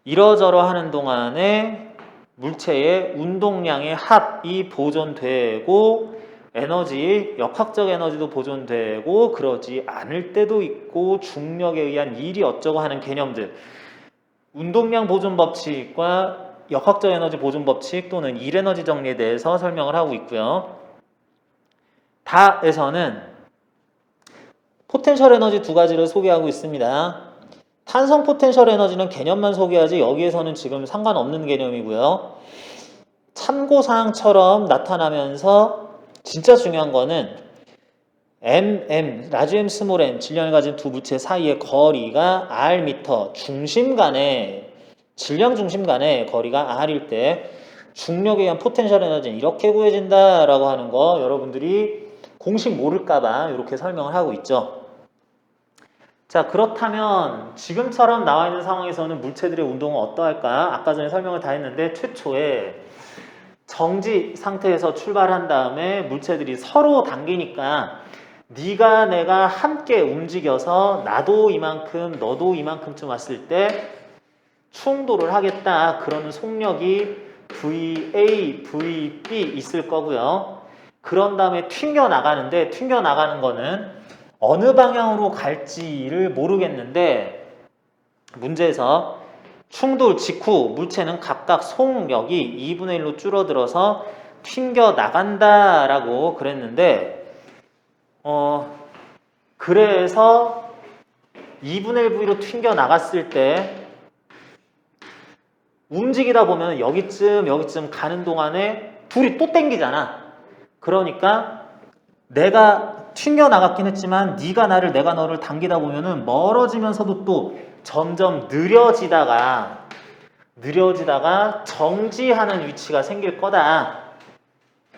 이러저러 하는 동안에 물체의 운동량의 합이 보존되고 에너지, 역학적 에너지도 보존되고 그러지 않을 때도 있고 중력에 의한 일이 어쩌고 하는 개념들 운동량 보존 법칙과 역학적 에너지 보존 법칙 또는 일 에너지 정리에 대해서 설명을 하고 있고요. 다에서는 포텐셜 에너지 두 가지를 소개하고 있습니다. 탄성 포텐셜 에너지는 개념만 소개하지 여기에서는 지금 상관없는 개념이고요. 참고사항처럼 나타나면서 진짜 중요한 거는 m, 라지 m, 스몰 m, 질량을 가진 두 물체 사이의 거리가 r미터, 중심 간의 질량 중심 간의 거리가 r일 때 중력에 의한 포텐셜 에너지는 이렇게 구해진다라고 하는 거 여러분들이 공식 모를까봐 이렇게 설명을 하고 있죠. 자, 그렇다면 지금처럼 나와 있는 상황에서는 물체들의 운동은 어떠할까? 아까 전에 설명을 다 했는데 최초에 정지 상태에서 출발한 다음에 물체들이 서로 당기니까 네가 내가 함께 움직여서 나도 이만큼 너도 이만큼쯤 왔을 때 충돌을 하겠다. 그러는 속력이 VA, VB 있을 거고요. 그런 다음에 튕겨나가는데 튕겨나가는 거는 어느 방향으로 갈지를 모르겠는데 문제에서 충돌 직후 물체는 각각 속력이 2분의 1로 줄어들어서 튕겨나간다라고 그랬는데 그래서 2분의 1V로 튕겨 나갔을 때 움직이다 보면 여기쯤 가는 동안에 둘이 또 땡기잖아. 그러니까 내가 튕겨 나갔긴 했지만 네가 나를 내가 너를 당기다 보면은 멀어지면서도 또 점점 느려지다가 정지하는 위치가 생길 거다.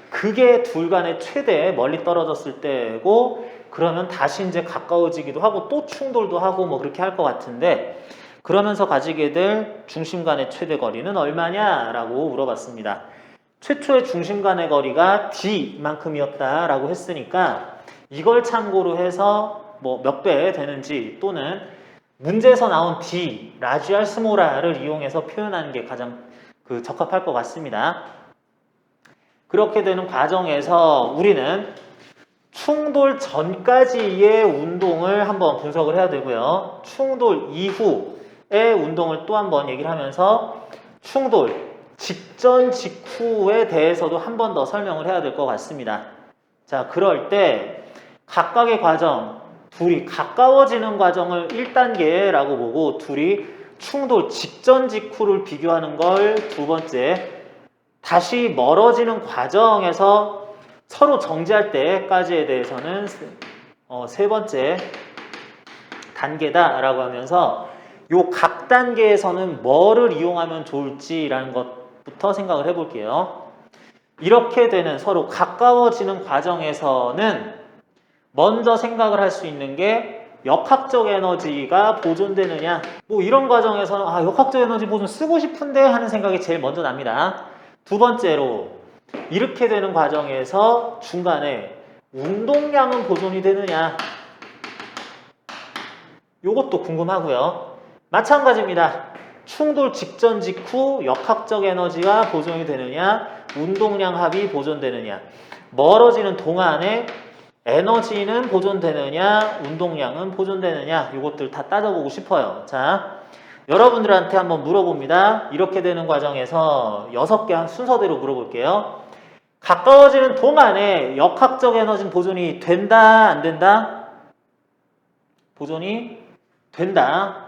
그게 둘 간의 최대 멀리 떨어졌을 때고, 그러면 다시 이제 가까워지기도 하고 또 충돌도 하고 뭐 그렇게 할 것 같은데, 그러면서 가지게 될 중심 간의 최대 거리는 얼마냐라고 물어봤습니다. 최초의 중심 간의 거리가 D만큼이었다라고 했으니까 이걸 참고로 해서 뭐 몇 배 되는지, 또는 문제에서 나온 D, 라지알 스몰알을 이용해서 표현하는 게 가장 적합할 것 같습니다. 그렇게 되는 과정에서 우리는 충돌 전까지의 운동을 한번 분석을 해야 되고요. 충돌 이후의 운동을 또 한번 얘기를 하면서 충돌 직전 직후에 대해서도 한 번 더 설명을 해야 될 것 같습니다. 자, 그럴 때 각각의 과정, 둘이 가까워지는 과정을 1단계라고 보고, 둘이 충돌 직전 직후를 비교하는 걸 두 번째, 다시 멀어지는 과정에서 서로 정지할 때까지에 대해서는 세 번째 단계다라고 하면서, 요 각 단계에서는 뭐를 이용하면 좋을지라는 것부터 생각을 해볼게요. 이렇게 되는 서로 가까워지는 과정에서는 먼저 생각을 할 수 있는 게 역학적 에너지가 보존되느냐, 뭐 이런 과정에서는 역학적 에너지 보존 쓰고 싶은데 하는 생각이 제일 먼저 납니다. 두 번째로, 이렇게 되는 과정에서 중간에 운동량은 보존이 되느냐, 요것도 궁금하고요. 마찬가지입니다. 충돌 직전 직후 역학적 에너지가 보존이 되느냐, 운동량 합이 보존되느냐, 멀어지는 동안에 에너지는 보존되느냐, 운동량은 보존되느냐, 이것들 다 따져보고 싶어요. 자, 여러분들한테 한번 물어봅니다. 이렇게 되는 과정에서 6개 순서대로 물어볼게요. 가까워지는 동안에 역학적 에너지는 보존이 된다, 안 된다? 보존이 된다.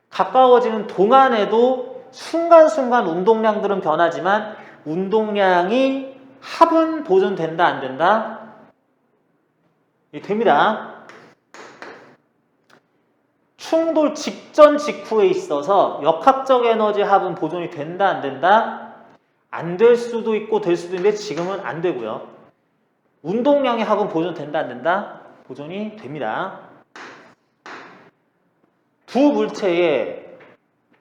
가까워지는 동안에도 순간순간 운동량들은 변하지만 운동량이 합은 보존된다, 안 된다? 됩니다. 충돌 직전 직후에 있어서 역학적 에너지 합은 보존이 된다, 안 된다? 안 될 수도 있고 될 수도 있는데 지금은 안 되고요. 운동량의 합은 보존된다, 안 된다? 보존이 됩니다. 두 물체의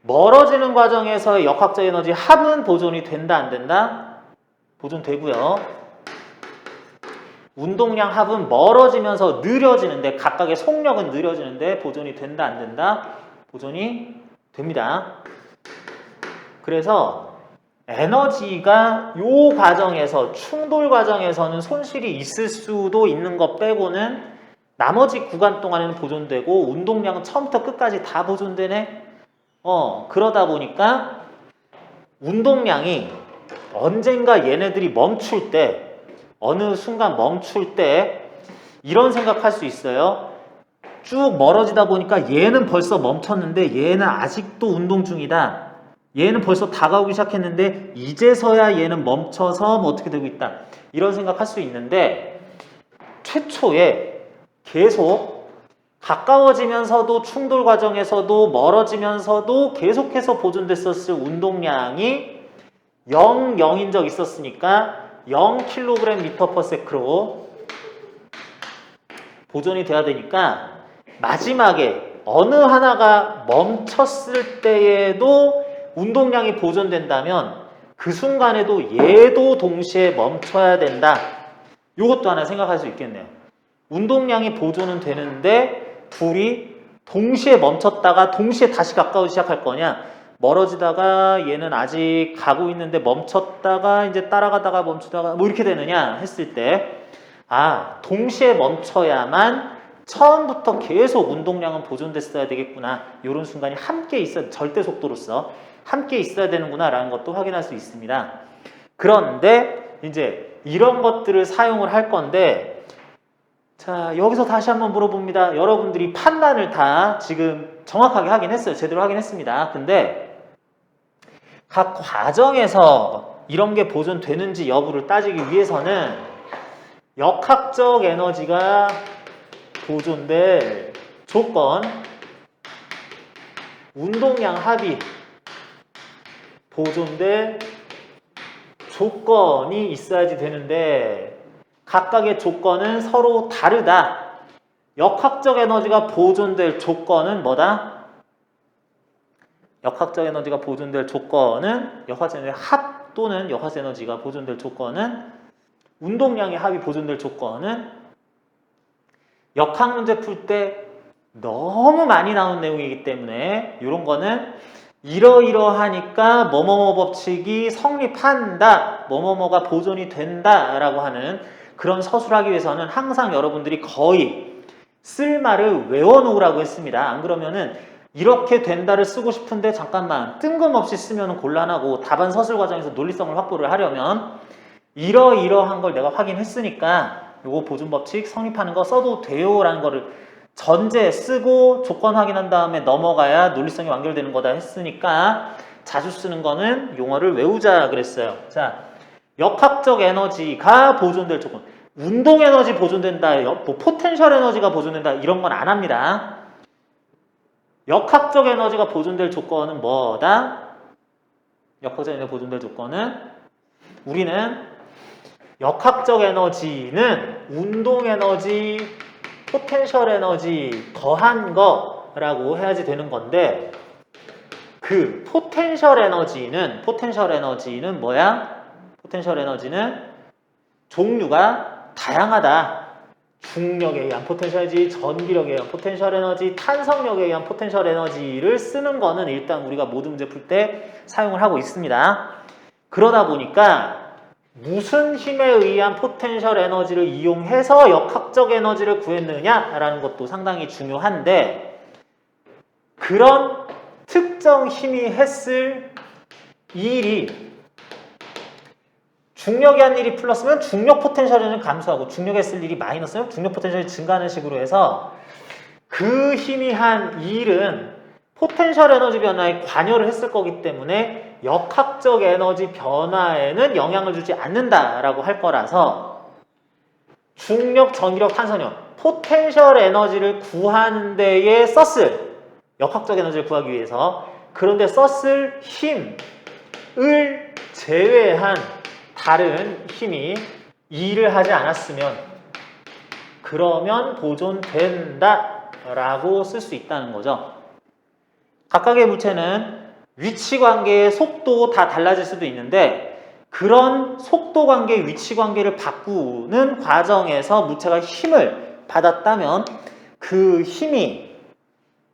멀어지는 과정에서의 역학적 에너지 합은 보존이 된다, 안 된다? 보존되고요. 운동량 합은 멀어지면서 느려지는데, 각각의 속력은 느려지는데 보존이 된다, 안 된다? 보존이 됩니다. 그래서 에너지가 요 과정에서, 충돌 과정에서는 손실이 있을 수도 있는 것 빼고는 나머지 구간 동안에는 보존되고, 운동량은 처음부터 끝까지 다 보존되네? 그러다 보니까 운동량이 언젠가 얘네들이 멈출 때, 어느 순간 멈출 때 이런 생각할 수 있어요. 쭉 멀어지다 보니까 얘는 벌써 멈췄는데 얘는 아직도 운동 중이다. 얘는 벌써 다가오기 시작했는데 이제서야 얘는 멈춰서 뭐 어떻게 되고 있다. 이런 생각할 수 있는데, 최초에 계속 가까워지면서도 충돌 과정에서도 멀어지면서도 계속해서 보존됐었을 운동량이 0인 적 있었으니까 0kg/ms로 보존이 돼야 되니까, 마지막에 어느 하나가 멈췄을 때에도 운동량이 보존된다면 그 순간에도 얘도 동시에 멈춰야 된다. 이것도 하나 생각할 수 있겠네요. 운동량이 보존은 되는데 둘이 동시에 멈췄다가 동시에 다시 가까워지기 시작할 거냐, 멀어지다가 얘는 아직 가고 있는데 멈췄다가 이제 따라가다가 멈추다가 뭐 이렇게 되느냐 했을 때, 동시에 멈춰야만 처음부터 계속 운동량은 보존됐어야 되겠구나, 이런 순간이 함께 있어야, 절대 속도로서 함께 있어야 되는구나 라는 것도 확인할 수 있습니다. 그런데 이제 이런 것들을 사용을 할 건데, 자, 여기서 다시 한번 물어봅니다. 여러분들이 판단을 다 지금 정확하게 하긴 했어요. 제대로 하긴 했습니다. 근데 각 과정에서 이런 게 보존되는지 여부를 따지기 위해서는 역학적 에너지가 보존될 조건, 운동량 합이 보존될 조건이 있어야지 되는데 각각의 조건은 서로 다르다. 역학적 에너지가 보존될 조건은 뭐다? 역학적 에너지가 보존될 조건은 역학적 에너지 합 또는 역학적 에너지가 보존될 조건은 운동량의 합이 보존될 조건은 역학 문제 풀 때 너무 많이 나온 내용이기 때문에 이런 거는 이러이러하니까 뭐뭐뭐 법칙이 성립한다, 뭐뭐뭐가 보존이 된다 라고 하는 그런 서술을 하기 위해서는 항상 여러분들이 거의 쓸 말을 외워놓으라고 했습니다. 안 그러면은 이렇게 된다를 쓰고 싶은데 잠깐만 뜬금없이 쓰면 곤란하고 답안 서술 과정에서 논리성을 확보를 하려면 이러이러한 걸 내가 확인했으니까 요거 보존 법칙 성립하는 거 써도 돼요 라는 거를 전제 쓰고 조건 확인한 다음에 넘어가야 논리성이 완결되는 거다 했으니까 자주 쓰는 거는 용어를 외우자 그랬어요. 자, 역학적 에너지가 보존될 조건, 운동 에너지 보존된다, 뭐 포텐셜 에너지가 보존된다 이런 건 안 합니다. 역학적 에너지가 보존될 조건은 뭐다? 역학적 에너지가 보존될 조건은 우리는 역학적 에너지는 운동 에너지, 포텐셜 에너지 더한 거라고 해야지 되는 건데 그 포텐셜 에너지는 뭐야? 포텐셜 에너지는 종류가 다양하다. 중력에 의한 포텐셜 에너지, 전기력에 의한 포텐셜 에너지, 탄성력에 의한 포텐셜 에너지를 쓰는 거는 일단 우리가 모든 문제 풀 때 사용을 하고 있습니다. 그러다 보니까 무슨 힘에 의한 포텐셜 에너지를 이용해서 역학적 에너지를 구했느냐라는 것도 상당히 중요한데 그런 특정 힘이 했을 일이 중력이 한 일이 플러스면 중력 포텐셜을 감소하고 중력이 했을 일이 마이너스면 중력 포텐셜이 증가하는 식으로 해서 그 힘이 한 일은 포텐셜 에너지 변화에 관여를 했을 거기 때문에 역학적 에너지 변화에는 영향을 주지 않는다라고 할 거라서 중력, 전기력, 탄성력, 포텐셜 에너지를 구하는 데에 썼을 역학적 에너지를 구하기 위해서 그런데 썼을 힘을 제외한 다른 힘이 일을 하지 않았으면 그러면 보존된다 라고 쓸 수 있다는 거죠. 각각의 물체는 위치관계의 속도 다 달라질 수도 있는데 그런 속도관계, 위치관계를 바꾸는 과정에서 물체가 힘을 받았다면 그 힘이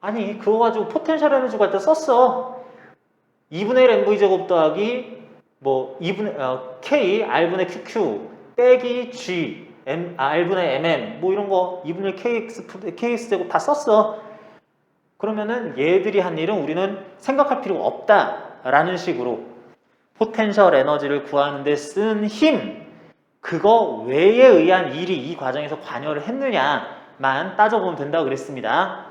아니 그거 가지고 포텐셜 에너지 구할 때 썼어. 2분의 1 mv 제곱 더하기 뭐 2분의 k r분의 qq 빼기 g r분의 mm 뭐 이런 거 2분의 1 kx 제곱 다 썼어. 그러면은 얘들이 한 일은 우리는 생각할 필요가 없다라는 식으로 포텐셜 에너지를 구하는 데 쓴 힘 그거 외에 의한 일이 이 과정에서 관여를 했느냐만 따져보면 된다고 그랬습니다.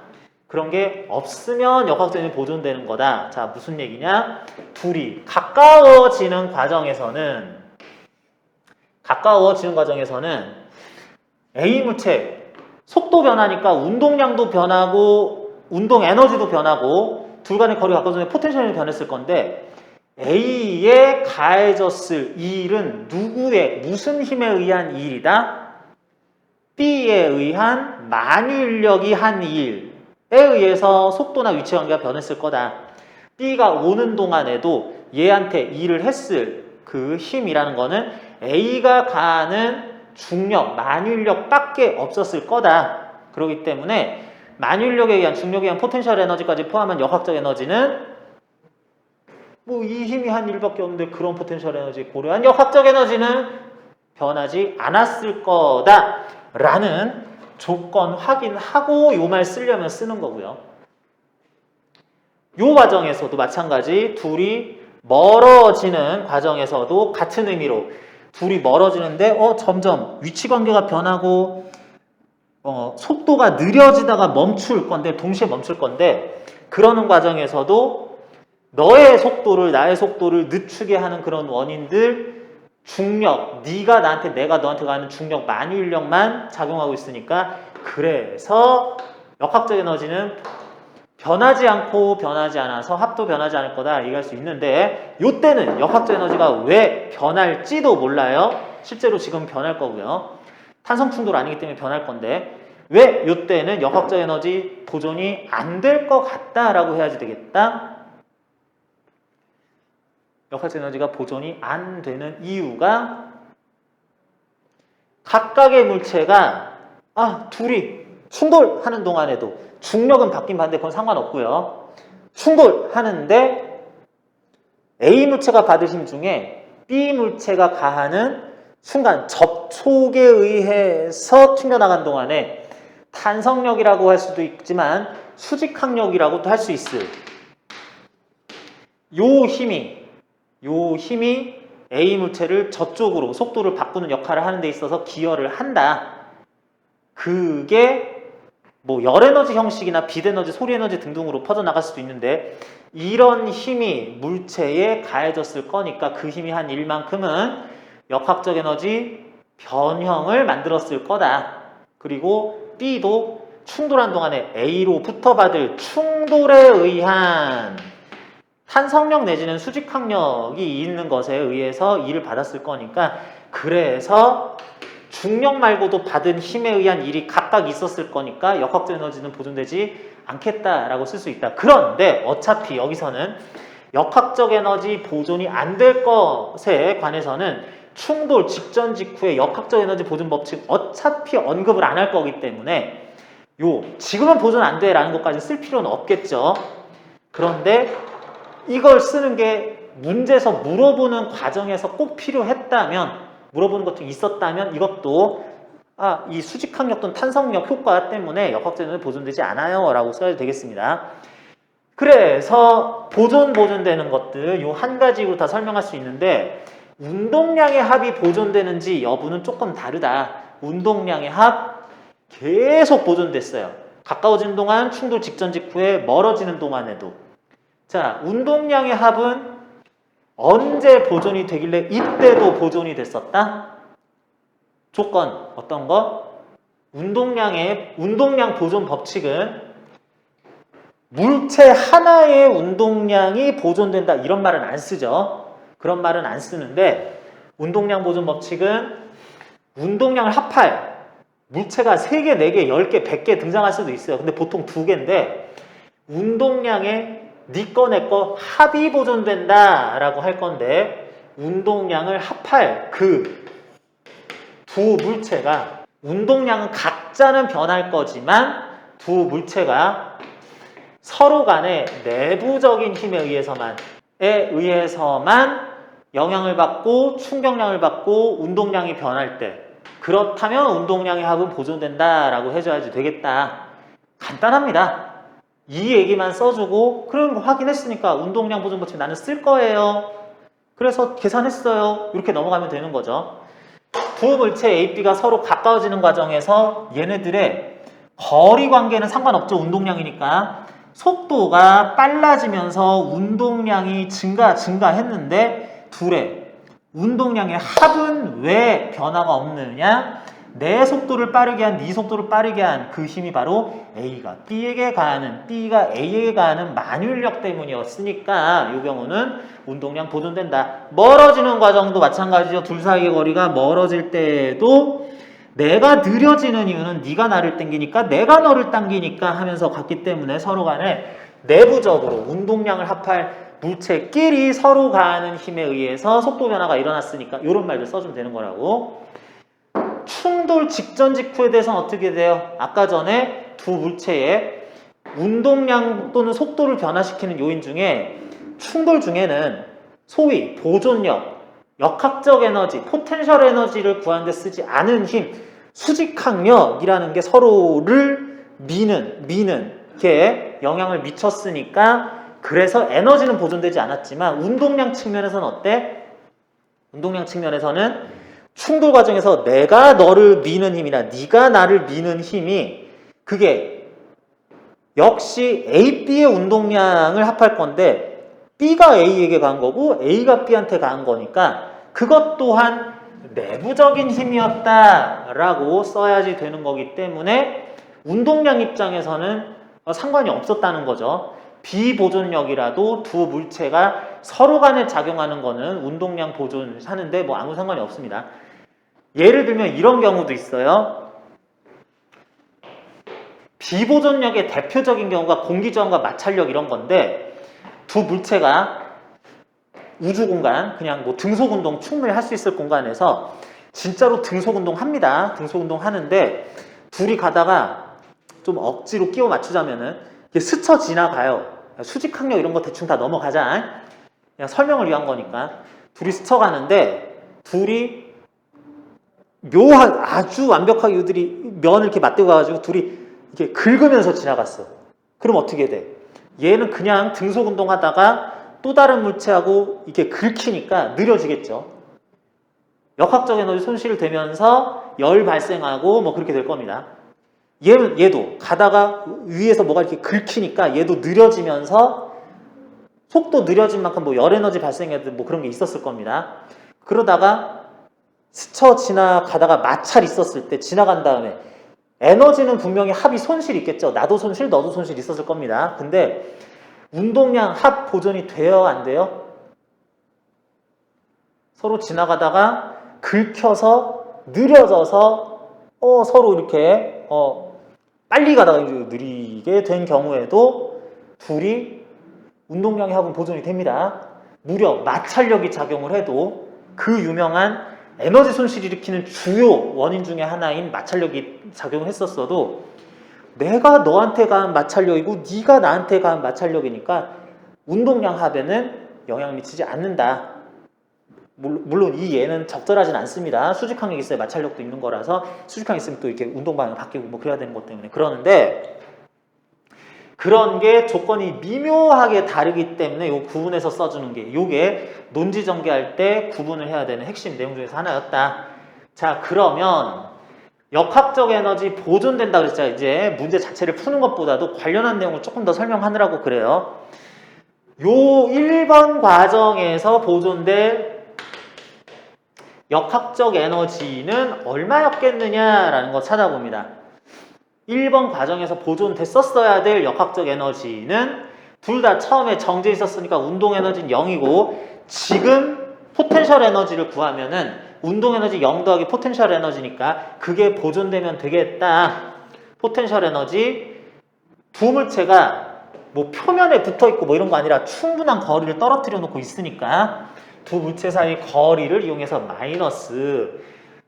그런 게 없으면 역학적 에너지 보존되는 거다. 자, 무슨 얘기냐? 둘이 가까워지는 과정에서는 A 물체 속도 변하니까 운동량도 변하고 운동 에너지도 변하고 둘 간의 거리가 가까워지면 포텐셜이 변했을 건데 A에 가해졌을 이 일은 누구의 무슨 힘에 의한 일이다? B에 의한 만유인력이 한 일에 의해서 속도나 위치관계가 변했을 거다. B가 오는 동안에도 얘한테 일을 했을 그 힘이라는 거는 A가 가하는 중력, 만유인력밖에 없었을 거다. 그렇기 때문에 만유인력에 의한 중력에 의한 포텐셜 에너지까지 포함한 역학적 에너지는 뭐 이 힘이 한 일밖에 없는데 그런 포텐셜 에너지 고려한 역학적 에너지는 변하지 않았을 거다 라는 조건 확인하고 요 말 쓰려면 쓰는 거고요. 요 과정에서도 마찬가지 둘이 멀어지는 과정에서도 같은 의미로 둘이 멀어지는데 점점 위치관계가 변하고 속도가 느려지다가 멈출 건데, 동시에 멈출 건데, 그러는 과정에서도 너의 속도를, 나의 속도를 늦추게 하는 그런 원인들, 중력, 네가 나한테, 내가 너한테 가는 중력, 만유인력만 작용하고 있으니까, 그래서 역학적 에너지는 변하지 않고 변하지 않아서 합도 변하지 않을 거다 얘기할 수 있는데, 요때는 역학적 에너지가 왜 변할지도 몰라요. 실제로 지금 변할 거고요. 탄성 충돌 아니기 때문에 변할 건데, 왜 요때는 역학적 에너지 보존이 안 될 것 같다라고 해야지 되겠다. 역학적 에너지가 보존이 안 되는 이유가, 각각의 물체가 둘이 충돌하는 동안에도 중력은 바뀐 반대, 그건 상관없고요. 충돌하는데 A 물체가 받은 힘 중에 B 물체가 가하는 순간 접촉에 의해서 튕겨나간 동안에 탄성력이라고 할 수도 있지만 수직항력이라고도 할 수 있어요. 요 힘이 A 물체를 저쪽으로 속도를 바꾸는 역할을 하는 데 있어서 기여를 한다. 그게 뭐 열에너지 형식이나 빛에너지, 소리에너지 등등으로 퍼져나갈 수도 있는데, 이런 힘이 물체에 가해졌을 거니까 그 힘이 한 일만큼은 역학적 에너지 변형을 만들었을 거다. 그리고 B도 충돌한 동안에 A로부터 받을 충돌에 의한 탄성력 내지는 수직항력이 있는 것에 의해서 일을 받았을 거니까, 그래서 중력 말고도 받은 힘에 의한 일이 각각 있었을 거니까 역학적 에너지는 보존되지 않겠다라고 쓸 수 있다. 그런데 어차피 여기서는 역학적 에너지 보존이 안 될 것에 관해서는 충돌 직전 직후에 역학적 에너지 보존 법칙 어차피 언급을 안 할 거기 때문에 지금은 보존 안 돼 라는 것까지 쓸 필요는 없겠죠. 그런데 이걸 쓰는 게 문제에서 물어보는 과정에서 꼭 필요했다면, 물어보는 것도 있었다면, 이것도 이 수직항력 또는 탄성력 효과 때문에 역학적 에너지 보존되지 않아요 라고 써야 되겠습니다. 그래서 보존되는 것들 요 한 가지로 다 설명할 수 있는데, 운동량의 합이 보존되는지 여부는 조금 다르다. 운동량의 합 계속 보존됐어요. 가까워지는 동안, 충돌 직전 직후에, 멀어지는 동안에도. 자, 운동량의 합은 언제 보존이 되길래 이때도 보존이 됐었다? 조건 어떤 거? 운동량 보존 법칙은 물체 하나의 운동량이 보존된다 이런 말은 안 쓰죠. 그런 말은 안 쓰는데, 운동량 보존 법칙은 운동량을 합할 물체가 3개, 4개, 10개, 100개 등장할 수도 있어요. 근데 보통 2개인데 운동량에 네 거 내 거 합이 보존된다 라고 할 건데, 운동량을 합할 그 두 물체가, 운동량은 각자는 변할 거지만 두 물체가 서로 간의 내부적인 힘에 의해서만 영향을 받고 충격량을 받고 운동량이 변할 때, 그렇다면 운동량의 합은 보존된다 라고 해줘야지 되겠다. 간단합니다. 이 얘기만 써주고, 그런 거 확인했으니까 운동량 보존 법칙 나는 쓸 거예요. 그래서 계산했어요. 이렇게 넘어가면 되는 거죠. 두 물체 A, B가 서로 가까워지는 과정에서 얘네들의 거리 관계는 상관없죠. 운동량이니까. 속도가 빨라지면서 운동량이 증가했는데, 둘의 운동량의 합은 왜 변화가 없느냐? 내 속도를 빠르게 한, 네 속도를 빠르게 한 그 힘이 바로 A가 B에게 가하는, B가 A에게 가하는 만유인력 때문이었으니까 이 경우는 운동량 보존된다. 멀어지는 과정도 마찬가지죠. 둘 사이의 거리가 멀어질 때에도 내가 느려지는 이유는 네가 나를 당기니까, 내가 너를 당기니까 하면서 갔기 때문에 서로 간에 내부적으로 운동량을 합할 물체끼리 서로 가하는 힘에 의해서 속도 변화가 일어났으니까 이런 말들 써주면 되는 거라고. 충돌 직전 직후에 대해서는 어떻게 돼요? 아까 전에 두 물체의 운동량 또는 속도를 변화시키는 요인 중에 충돌 중에는 소위 보존력, 역학적 에너지, 포텐셜 에너지를 구하는 데 쓰지 않은 힘, 수직항력이라는 게 서로를 미는 게 영향을 미쳤으니까, 그래서 에너지는 보존되지 않았지만 운동량 측면에서는 어때? 운동량 측면에서는 충돌 과정에서 내가 너를 미는 힘이나 네가 나를 미는 힘이 그게 역시 A, B의 운동량을 합할 건데 B가 A에게 간 거고 A가 B한테 간 거니까 그것 또한 내부적인 힘이었다라고 써야지 되는 거기 때문에 운동량 입장에서는 상관이 없었다는 거죠. 비보존력이라도 두 물체가 서로 간에 작용하는 거는 운동량 보존하는데 뭐 아무 상관이 없습니다. 예를 들면 이런 경우도 있어요. 비보존력의 대표적인 경우가 공기저항과 마찰력 이런 건데 두 물체가 우주 공간, 그냥 뭐 등속 운동 충분히 할 수 있을 공간에서 진짜로 등속 운동 합니다. 등속 운동 하는데 둘이 가다가 좀 억지로 끼워 맞추자면은 이게 스쳐 지나가요. 수직 항력 이런 거 대충 다 넘어가자. 그냥 설명을 위한 거니까. 둘이 스쳐가는데 둘이 묘한 아주 완벽하게 이들이 면을 이렇게 맞대고 가가지고 둘이 이렇게 긁으면서 지나갔어. 그럼 어떻게 돼? 얘는 그냥 등속 운동하다가 또 다른 물체하고 이렇게 긁히니까 느려지겠죠. 역학적 에너지 손실이 되면서 열 발생하고 뭐 그렇게 될 겁니다. 얘도 가다가 위에서 뭐가 이렇게 긁히니까 얘도 느려지면서 속도 느려진 만큼 뭐 열 에너지 발생해도 뭐 그런 게 있었을 겁니다. 그러다가 스쳐 지나가다가 마찰 있었을 때 지나간 다음에 에너지는 분명히 합이 손실이 있겠죠. 나도 손실, 너도 손실 있었을 겁니다. 근데 운동량 합 보존이 돼요, 안 돼요? 서로 지나가다가 긁혀서 느려져서 서로 이렇게 빨리 가다가 느리게 된 경우에도 둘이 운동량의 합은 보존이 됩니다. 무려 마찰력이 작용을 해도 그 유명한 에너지 손실을 일으키는 주요 원인 중에 하나인 마찰력이 작용을 했었어도 내가 너한테 가한 마찰력이고 네가 나한테 가한 마찰력이니까 운동량 합에는 영향을 미치지 않는다. 물론 이 예는 적절하진 않습니다. 수직항력이 있어야 마찰력도 있는 거라서 수직항이 있으면 또 이렇게 운동 방향이 바뀌고 뭐 그래야 되는 것 때문에 그러는데 그런 게 조건이 미묘하게 다르기 때문에 요 구분해서 써주는 게 요게 논지 전개할 때 구분을 해야 되는 핵심 내용 중에서 하나였다. 자, 그러면 역학적 에너지 보존된다 그랬잖아요. 이제 문제 자체를 푸는 것보다도 관련한 내용을 조금 더 설명하느라고 그래요. 요 1번 과정에서 보존될 역학적 에너지는 얼마였겠느냐라는 거 찾아봅니다. 1번 과정에서 보존됐었어야 될 역학적 에너지는 둘 다 처음에 정제 있었으니까 운동 에너지는 0이고 지금 포텐셜 에너지를 구하면은 운동 에너지 0 더하기 포텐셜 에너지니까 그게 보존되면 되겠다. 포텐셜 에너지 두 물체가 뭐 표면에 붙어 있고 뭐 이런 거 아니라 충분한 거리를 떨어뜨려 놓고 있으니까 두 물체 사이 거리를 이용해서 마이너스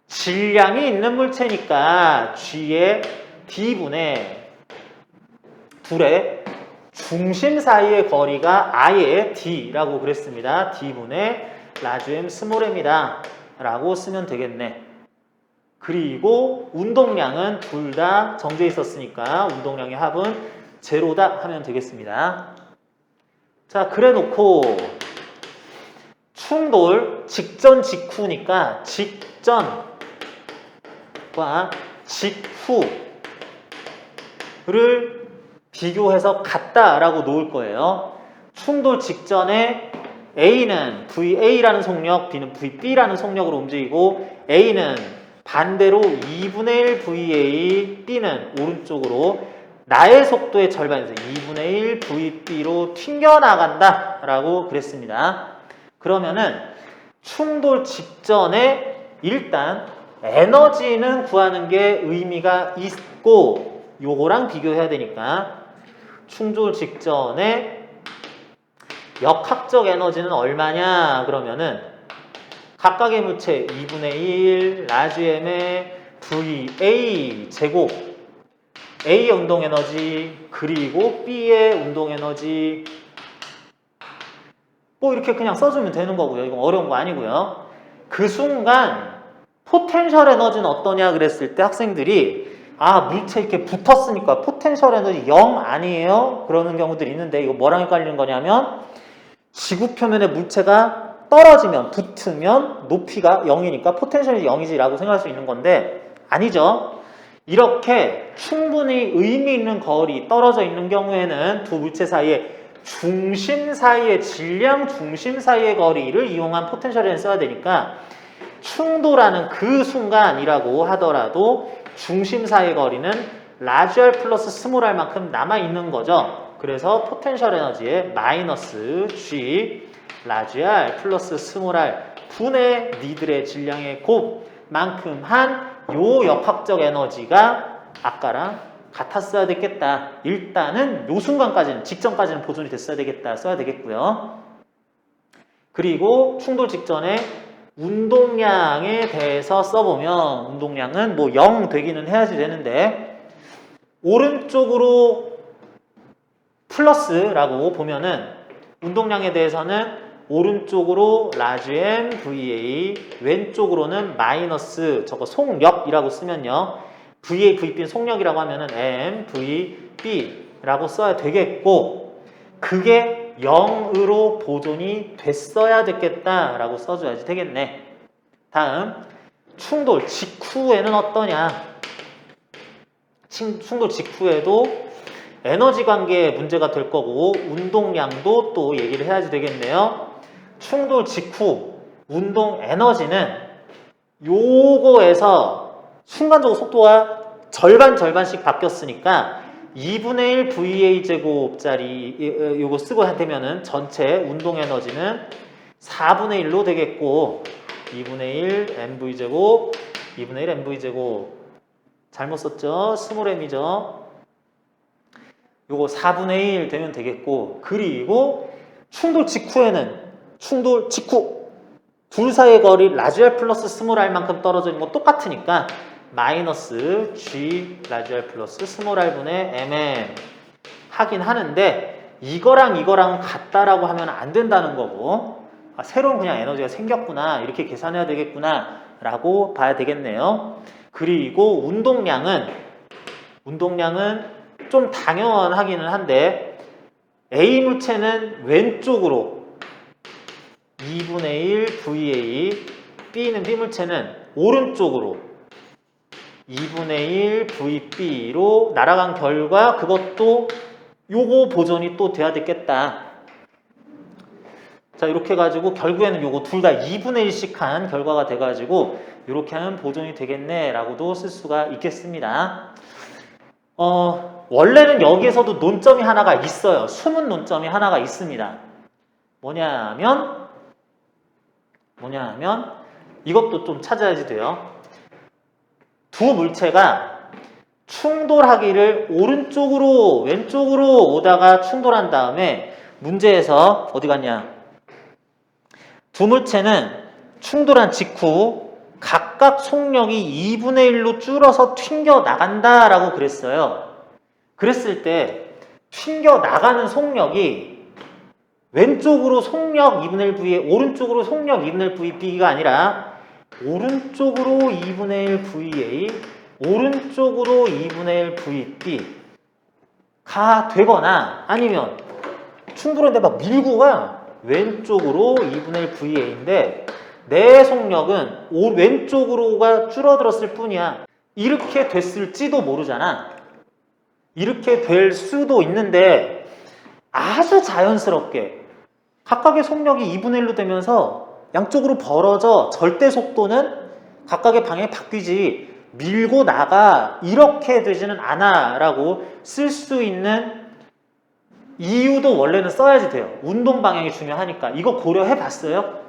질량이 있는 물체니까 G의 D분의 둘의 중심 사이의 거리가 아예 D라고 그랬습니다. D분의 라지 M 스몰 m이다 라고 쓰면 되겠네. 그리고 운동량은 둘 다 정제 있었으니까 운동량의 합은 제로다 하면 되겠습니다. 자, 그래 놓고 충돌 직전 직후니까 직전과 직후를 비교해서 같다라고 놓을 거예요. 충돌 직전에 A는 VA라는 속력, B는 VB라는 속력으로 움직이고 A는 반대로 2분의 1 VA, B는 오른쪽으로 나의 속도의 절반에서 2분의 1 VB로 튕겨나간다 라고 그랬습니다. 그러면은 충돌 직전에 일단 에너지는 구하는 게 의미가 있고 요거랑 비교해야 되니까 충돌 직전에 역학적 에너지는 얼마냐 그러면은 각각의 물체 2분의 1 라지 M의 VA 제곱 A의 운동 에너지 그리고 B의 운동 에너지 뭐 이렇게 그냥 써주면 되는 거고요. 이건 어려운 거 아니고요. 그 순간 포텐셜 에너지는 어떠냐 그랬을 때 학생들이 물체 이렇게 붙었으니까 포텐셜 에너지 0 아니에요? 그러는 경우들이 있는데 이거 뭐랑 헷갈리는 거냐면 지구 표면에 물체가 떨어지면, 붙으면 높이가 0이니까 포텐셜이 0이지라고 생각할 수 있는 건데 아니죠. 이렇게 충분히 의미 있는 거리 떨어져 있는 경우에는 두 물체 사이의 중심 사이의 질량 중심 사이의 거리를 이용한 포텐셜을 써야 되니까 충돌하는 그 순간이라고 하더라도 중심 사이의 거리는 라지 R 플러스 스몰 R만큼 남아있는 거죠. 그래서 포텐셜 에너지의 마이너스 G 라지 R 플러스 스몰 R 분의 니들의 질량의 곱만큼 한 요 역학적 에너지가 아까랑 같았어야 됐겠다. 일단은 요 순간까지는, 직전까지는 보존이 됐어야 되겠다. 써야 되겠고요. 그리고 충돌 직전에 운동량에 대해서 써보면 운동량은 뭐 0 되기는 해야지 되는데 오른쪽으로 플러스라고 보면은 운동량에 대해서는 오른쪽으로 라지 M VA 왼쪽으로는 마이너스 저거 속력이라고 쓰면요. VA, VB는 속력이라고 하면은 M, VB라고 써야 되겠고 그게 0으로 보존이 됐어야 됐겠다라고 써줘야지 되겠네. 다음 충돌 직후에는 어떠냐? 충돌 직후에도 에너지 관계에 문제가 될 거고 운동량도 또 얘기를 해야지 되겠네요. 충돌 직후 운동 에너지는 요거에서 순간적으로 속도가 절반씩 바뀌었으니까 2분의 1 VA 제곱짜리 요거 쓰고 되면은 전체 운동 에너지는 4분의 1로 되겠고 2분의 1 MV 제곱 2분의 1 MV 제곱 잘못 썼죠? 스몰 m이죠. 요거 4분의 1 되면 되겠고 그리고 충돌 직후에는 충돌 직후 둘 사이의 거리 라지 R 플러스 스몰 R만큼 떨어져 있는 거 똑같으니까 마이너스 G 라지 R 플러스 스몰 R분의 MM 하긴 하는데 이거랑 같다라고 하면 안 된다는 거고 새로운 그냥 에너지가 생겼구나 이렇게 계산해야 되겠구나 라고 봐야 되겠네요. 그리고 운동량은 좀 당연하기는 한데 A 물체는 왼쪽으로 2분의 1 VA B는 B 물체는 오른쪽으로 2분의 1 VB로 날아간 결과 그것도 요거 보존이 또 돼야 되겠다. 자 이렇게 해가지고 결국에는 요거 둘 다 2분의 1씩 한 결과가 돼가지고 이렇게 하면 보존이 되겠네 라고도 쓸 수가 있겠습니다. 원래는 여기에서도 논점이 하나가 있어요. 숨은 논점이 하나가 있습니다. 뭐냐면 이것도 좀 찾아야지 돼요. 두 물체가 충돌하기를 오른쪽으로 왼쪽으로 오다가 충돌한 다음에 문제에서 어디 갔냐? 두 물체는 충돌한 직후 각각 속력이 2분의 1로 줄어서 튕겨 나간다라고 그랬어요. 그랬을 때 튕겨 나가는 속력이 왼쪽으로 속력 2분의 1 V에 오른쪽으로 속력 2분의 1 VB가 아니라 오른쪽으로 2분의 1 VA 오른쪽으로 2분의 1 VB가 되거나 아니면 충돌했는데 막 밀고 가 왼쪽으로 2분의 1 VA인데 내 속력은 왼쪽으로가 줄어들었을 뿐이야. 이렇게 됐을지도 모르잖아. 이렇게 될 수도 있는데 아주 자연스럽게 각각의 속력이 2분의 1로 되면서 양쪽으로 벌어져 절대 속도는 각각의 방향이 바뀌지 밀고 나가 이렇게 되지는 않아 라고 쓸 수 있는 이유도 원래는 써야지 돼요. 운동 방향이 중요하니까. 이거 고려해 봤어요?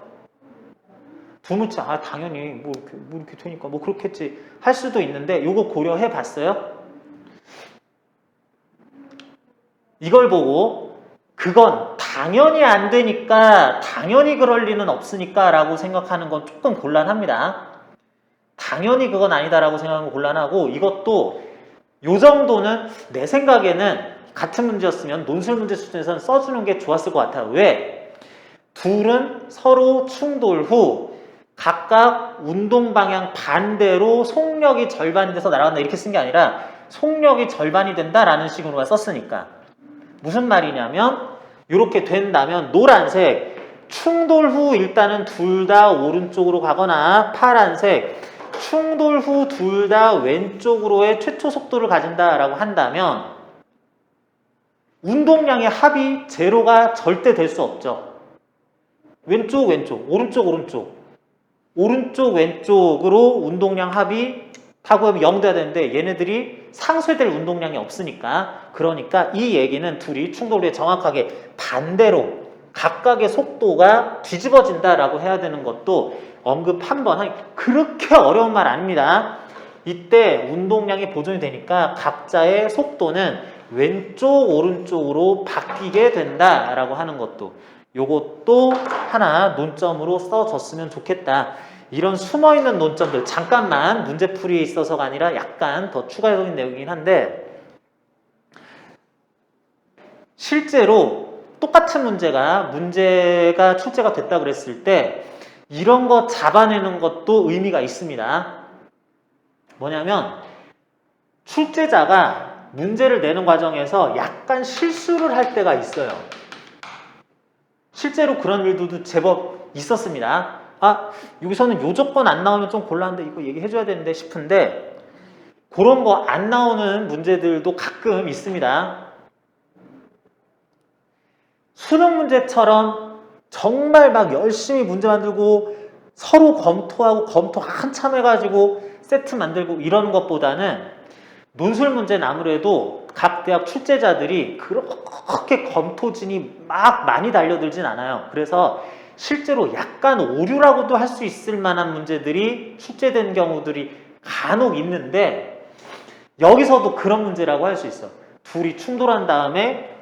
두 물체 당연히 뭐 이렇게 되니까 뭐 그렇겠지 할 수도 있는데 이거 고려해 봤어요? 이걸 보고 그건 당연히 안 되니까 당연히 그럴 리는 없으니까 라고 생각하는 건 조금 곤란합니다. 당연히 그건 아니다 라고 생각하는 건 곤란하고 이것도 요 정도는 내 생각에는 같은 문제였으면 논술 문제 수준에서는 써주는 게 좋았을 것 같아요. 왜? 둘은 서로 충돌 후 각각 운동 방향 반대로 속력이 절반이 돼서 날아간다 이렇게 쓴 게 아니라 속력이 절반이 된다라는 식으로 썼으니까 무슨 말이냐면 이렇게 된다면 노란색 충돌 후 일단은 둘 다 오른쪽으로 가거나 파란색 충돌 후 둘 다 왼쪽으로의 최초 속도를 가진다라고 한다면 운동량의 합이 제로가 절대 될 수 없죠. 왼쪽 오른쪽 오른쪽 왼쪽으로 운동량 합이 타구하면 0 돼야 되는데 얘네들이 상쇄될 운동량이 없으니까 그러니까 이 얘기는 둘이 충돌 후에 정확하게 반대로 각각의 속도가 뒤집어진다라고 해야 되는 것도 언급 한번 그렇게 어려운 말 아닙니다. 이때 운동량이 보존이 되니까 각자의 속도는 왼쪽 오른쪽으로 바뀌게 된다라고 하는 것도 요것도 하나 논점으로 써줬으면 좋겠다. 이런 숨어있는 논점들 잠깐만 문제풀이에 있어서가 아니라 약간 더 추가적인 내용이긴 한데 실제로 똑같은 문제가 출제가 됐다 그랬을 때 이런 거 잡아내는 것도 의미가 있습니다. 뭐냐면 출제자가 문제를 내는 과정에서 약간 실수를 할 때가 있어요. 실제로 그런 일도 제법 있었습니다. 아, 여기서는 요 조건 안 나오면 좀 곤란한데 이거 얘기해줘야 되는데 싶은데 그런 거 안 나오는 문제들도 가끔 있습니다. 수능 문제처럼 정말 막 열심히 문제 만들고 서로 검토하고 검토 한참 해가지고 세트 만들고 이러는 것보다는 논술 문제는 아무래도 각 대학 출제자들이 그렇게 검토진이 막 많이 달려들진 않아요. 그래서 실제로 약간 오류라고도 할 수 있을 만한 문제들이 출제된 경우들이 간혹 있는데 여기서도 그런 문제라고 할 수 있어. 둘이 충돌한 다음에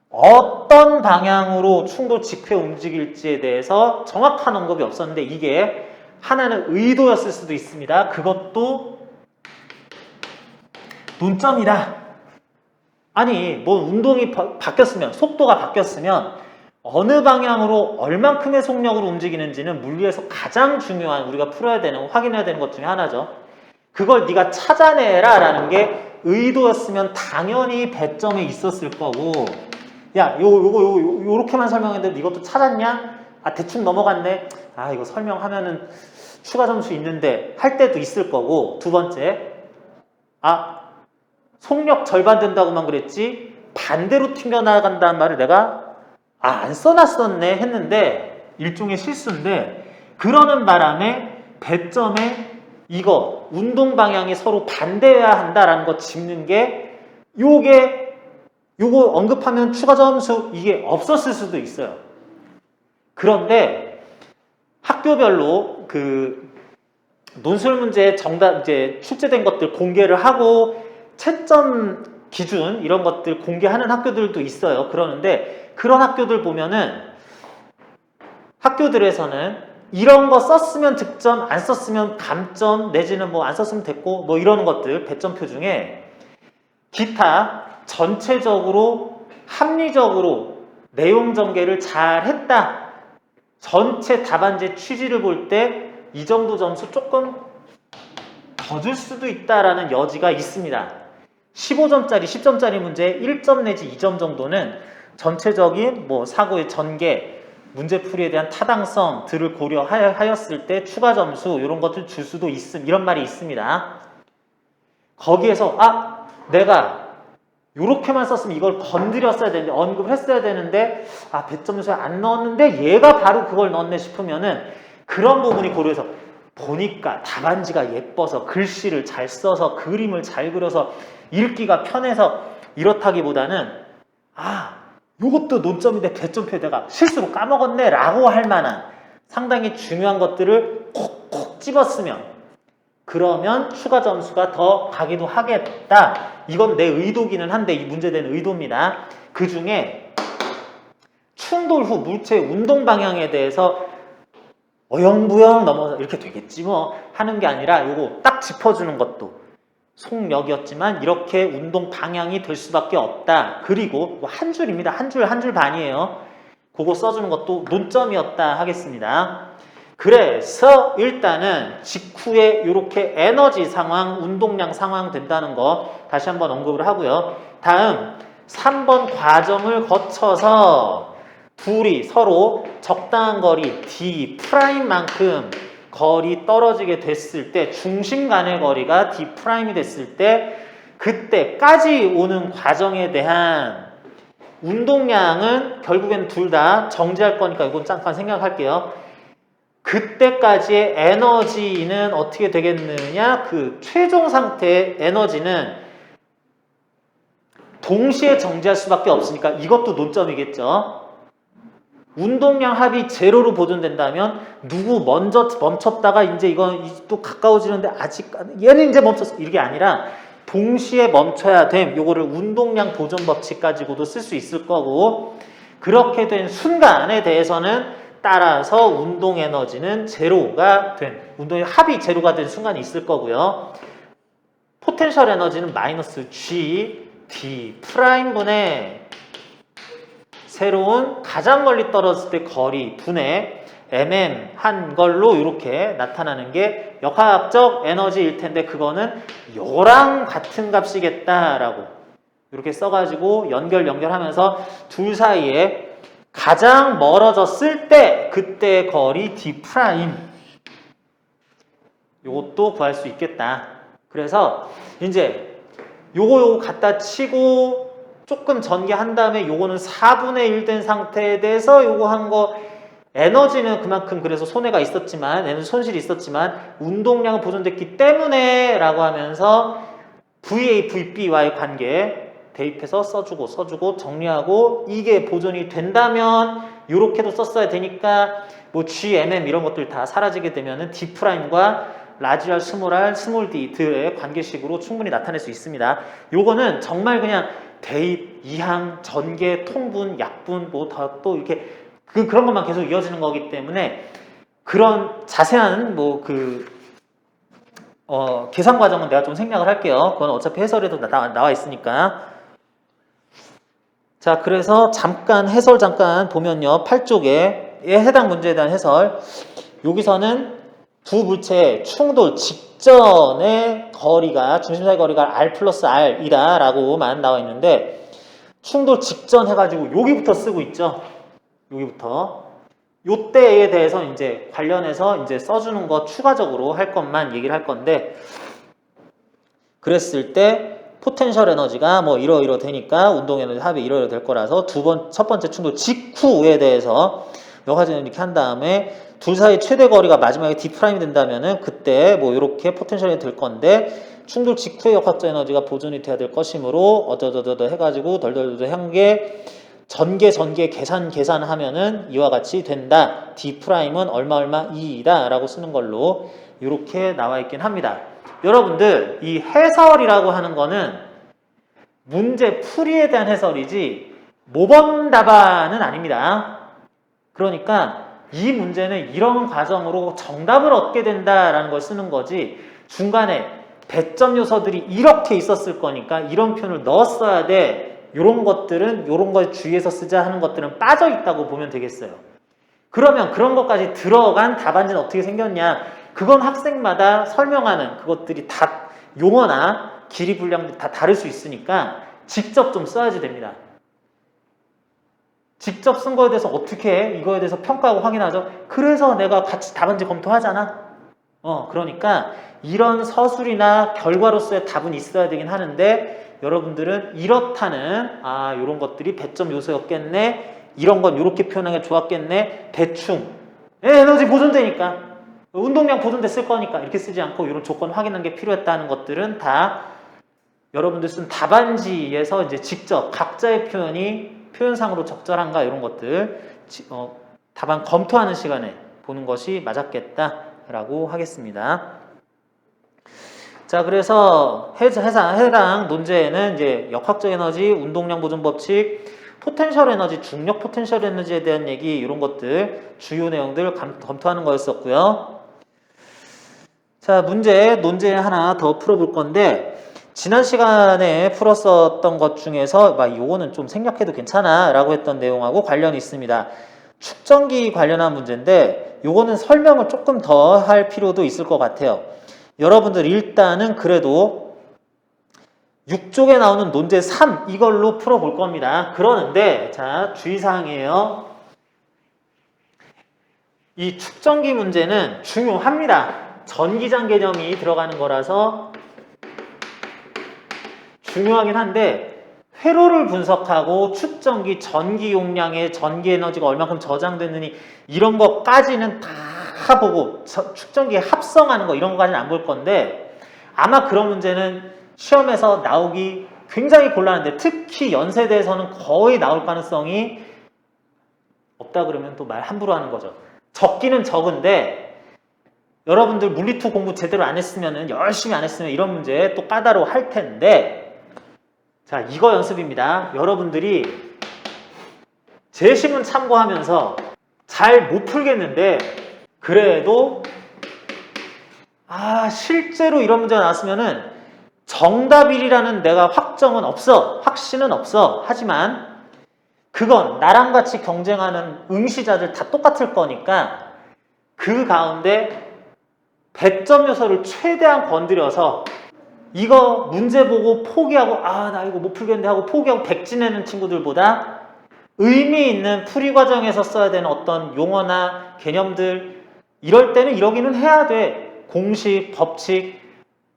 어떤 방향으로 충돌 직회 움직일지에 대해서 정확한 언급이 없었는데 이게 하나는 의도였을 수도 있습니다. 그것도 논점이다. 아니 뭐 운동이 바뀌었으면 속도가 바뀌었으면 어느 방향으로 얼만큼의 속력으로 움직이는지는 물리에서 가장 중요한 우리가 풀어야 되는 확인해야 되는 것 중에 하나죠. 그걸 네가 찾아내라 라는 게 의도였으면 당연히 배점에 있었을 거고 야 요렇게만 설명했는데 이것도 찾았냐? 아 대충 넘어갔네. 아 이거 설명하면은 추가 점수 있는데 할 때도 있을 거고 두 번째 아 속력 절반 된다고만 그랬지 반대로 튕겨나간다는 말을 내가 안 써놨었네 했는데 일종의 실수인데 그러는 바람에 배점에 이거 운동 방향이 서로 반대해야 한다라는 거 짚는 게 요거 언급하면 추가 점수 이게 없었을 수도 있어요. 그런데 학교별로 그 논술 문제 정답 이제 출제된 것들 공개를 하고 채점 기준 이런 것들 공개하는 학교들도 있어요. 그러는데 그런 학교들 보면은 학교들에서는 이런 거 썼으면 득점, 안 썼으면 감점 내지는 뭐 안 썼으면 됐고 뭐 이런 것들 배점표 중에 기타 전체적으로 합리적으로 내용 전개를 잘 했다. 전체 답안지 취지를 볼 때 이 정도 점수 조금 더 줄 수도 있다라는 여지가 있습니다. 15점짜리, 10점짜리 문제 1점 내지 2점 정도는 전체적인 뭐 사고의 전개, 문제풀이에 대한 타당성들을 고려하였을 때 추가 점수 이런 것들 줄 수도 이런 말이 있습니다. 거기에서 내가 요렇게만 썼으면 이걸 건드렸어야 되는데 언급을 했어야 되는데 배점수에 안 넣었는데 얘가 바로 그걸 넣었네 싶으면은 그런 부분이 고려해서 보니까 답안지가 예뻐서 글씨를 잘 써서 그림을 잘 그려서 읽기가 편해서 이렇다기보다는 요것도 논점인데 배점표에 내가 실수로 까먹었네 라고 할 만한 상당히 중요한 것들을 콕콕 집었으면 그러면 추가 점수가 더 가기도 하겠다. 이건 내 의도기는 한데 이 문제된 의도입니다. 그 중에 충돌 후 물체의 운동 방향에 대해서 어영부영 넘어서 이렇게 되겠지 뭐 하는 게 아니라 요거 딱 짚어주는 것도 속력이었지만 이렇게 운동 방향이 될 수밖에 없다. 그리고 한 줄입니다. 한 줄 반이에요. 그거 써주는 것도 논점이었다 하겠습니다. 그래서 일단은 직후에 이렇게 에너지 상황, 운동량 상황 된다는 거 다시 한번 언급을 하고요. 다음 3번 과정을 거쳐서 둘이 서로 적당한 거리 d 프라임만큼 거리 떨어지게 됐을 때 중심 간의 거리가 d 프라임이 됐을 때 그때까지 오는 과정에 대한 운동량은 결국엔 둘 다 정지할 거니까 이건 잠깐 생각할게요. 그때까지의 에너지는 어떻게 되겠느냐? 그 최종 상태의 에너지는 동시에 정지할 수밖에 없으니까 이것도 논점이겠죠. 운동량 합이 제로로 보존된다면 누구 먼저 멈췄다가 이제 이건 또 가까워지는데 아직 얘는 이제 멈췄어. 이게 아니라 동시에 멈춰야 됨. 요거를 운동량 보존 법칙 가지고도 쓸 수 있을 거고 그렇게 된 순간에 대해서는 따라서 운동 에너지는 제로가 된 운동의 합이 제로가 된 순간이 있을 거고요. 포텐셜 에너지는 마이너스 G D 프라임 분의 새로운 가장 멀리 떨어졌을 때 거리 분의 mm 한 걸로 이렇게 나타나는 게 역학적 에너지일 텐데 그거는 요랑 같은 값이겠다라고 이렇게 써가지고 연결하면서 둘 사이에 가장 멀어졌을 때 그때 거리 d 프라임 요것도 구할 수 있겠다. 그래서 이제 요거 갖다 치고 조금 전개한 다음에 요거는 4분의 1 된 상태에 대해서 요거 한 거 에너지는 그만큼 그래서 손해가 있었지만 에너지 손실이 있었지만 운동량은 보존됐기 때문에 라고 하면서 VA, VB와의 관계 대입해서 써주고 정리하고 이게 보존이 된다면 요렇게도 썼어야 되니까 뭐 GMM 이런 것들 다 사라지게 되면은 D'과 라지알, 스몰알, 스몰 D들의 관계식으로 충분히 나타낼 수 있습니다. 요거는 정말 그냥 대입, 이항, 전개, 통분, 약분 뭐 또 이렇게 그런 것만 계속 이어지는 거기 때문에 그런 자세한 뭐 계산 과정은 내가 좀 생략을 할게요. 그건 어차피 해설에도 나와 있으니까. 자, 그래서 잠깐 해설 잠깐 보면요. 8쪽에 해당 문제에 대한 해설. 여기서는 두 물체의 충돌 직전의 거리가 중심 사이 거리가 r 플러스 r이다 라고만 나와 있는데 충돌 직전 해가지고 여기부터 쓰고 있죠. 여기부터 요때에 대해서 이제 관련해서 이제 써주는 거 추가적으로 할 것만 얘기를 할 건데 그랬을 때 포텐셜 에너지가 뭐 이러이러 되니까 운동 에너지 합이 이러이러 될 거라서 첫 번째 충돌 직후에 대해서 여기까지는 이렇게 한 다음에 둘 사이 최대 거리가 마지막에 d 프라임이 된다면은 그때 뭐 이렇게 포텐셜이 될 건데 충돌 직후의 역학적 에너지가 보존이 돼야 될 것이므로 어쩌저쩌저 해가지고 덜덜덜 한 게 전개 계산하면은 이와 같이 된다. d 프라임은 얼마 2이다 라고 쓰는 걸로 이렇게 나와 있긴 합니다. 여러분들 이 해설이라고 하는 거는 문제 풀이에 대한 해설이지 모범 답안은 아닙니다. 그러니까 이 문제는 이런 과정으로 정답을 얻게 된다라는 걸 쓰는 거지 중간에 배점 요소들이 이렇게 있었을 거니까 이런 표현을 넣었어야 돼. 이런 것들은 이런 걸 주의해서 쓰자 하는 것들은 빠져 있다고 보면 되겠어요. 그러면 그런 것까지 들어간 답안지는 어떻게 생겼냐? 그건 학생마다 설명하는 그것들이 다 용어나 길이 분량도 다 다를 수 있으니까 직접 좀 써야지 됩니다. 직접 쓴 거에 대해서 어떻게 이거에 대해서 평가하고 확인하죠? 그래서 내가 같이 답안지 검토하잖아. 그러니까 이런 서술이나 결과로서의 답은 있어야 되긴 하는데 여러분들은 이렇다는 이런 것들이 배점 요소였겠네. 이런 건 이렇게 표현하는 게 좋았겠네. 대충 에너지 보존되니까 운동량 보존됐을 거니까 이렇게 쓰지 않고 이런 조건 확인하는 게 필요했다는 것들은 다 여러분들 쓴 답안지에서 이제 직접 각자의 표현이 표현상으로 적절한가 이런 것들 답안 검토하는 시간에 보는 것이 맞았겠다라고 하겠습니다. 자, 그래서 해당 논제에는 이제 역학적 에너지, 운동량 보존 법칙, 포텐셜 에너지, 중력 포텐셜 에너지에 대한 얘기 이런 것들 주요 내용들 검토하는 거였었고요. 자, 논제 하나 더 풀어볼 건데 지난 시간에 풀었었던 것 중에서 요거는 좀 생략해도 괜찮아 라고 했던 내용하고 관련이 있습니다. 축전기 관련한 문제인데 요거는 설명을 조금 더 할 필요도 있을 것 같아요. 여러분들 일단은 그래도 6쪽에 나오는 논제 3 이걸로 풀어볼 겁니다. 그러는데 자 주의사항이에요. 이 축전기 문제는 중요합니다. 전기장 개념이 들어가는 거라서 중요하긴 한데 회로를 분석하고 축전기 전기 용량의 전기 에너지가 얼마큼 저장됐느니 이런 것까지는 다 보고 축전기에 합성하는 거 이런 것까지는 안 볼 건데 아마 그런 문제는 시험에서 나오기 굉장히 곤란한데 특히 연세대에서는 거의 나올 가능성이 없다 그러면 또 말 함부로 하는 거죠. 적기는 적은데 여러분들 물리2 공부 제대로 안 했으면 열심히 안 했으면 이런 문제 또 까다로워 할 텐데 자, 이거 연습입니다. 여러분들이 제시문 참고하면서 잘 못 풀겠는데 그래도 실제로 이런 문제가 나왔으면은 정답이라는 내가 확정은 없어. 확신은 없어. 하지만 그건 나랑 같이 경쟁하는 응시자들 다 똑같을 거니까 그 가운데 배점 요소를 최대한 건드려서 이거 문제 보고 포기하고 나 이거 못 풀겠는데 하고 포기하고 백지내는 친구들보다 의미 있는 풀이 과정에서 써야 되는 어떤 용어나 개념들 이럴 때는 이러기는 해야 돼. 공식, 법칙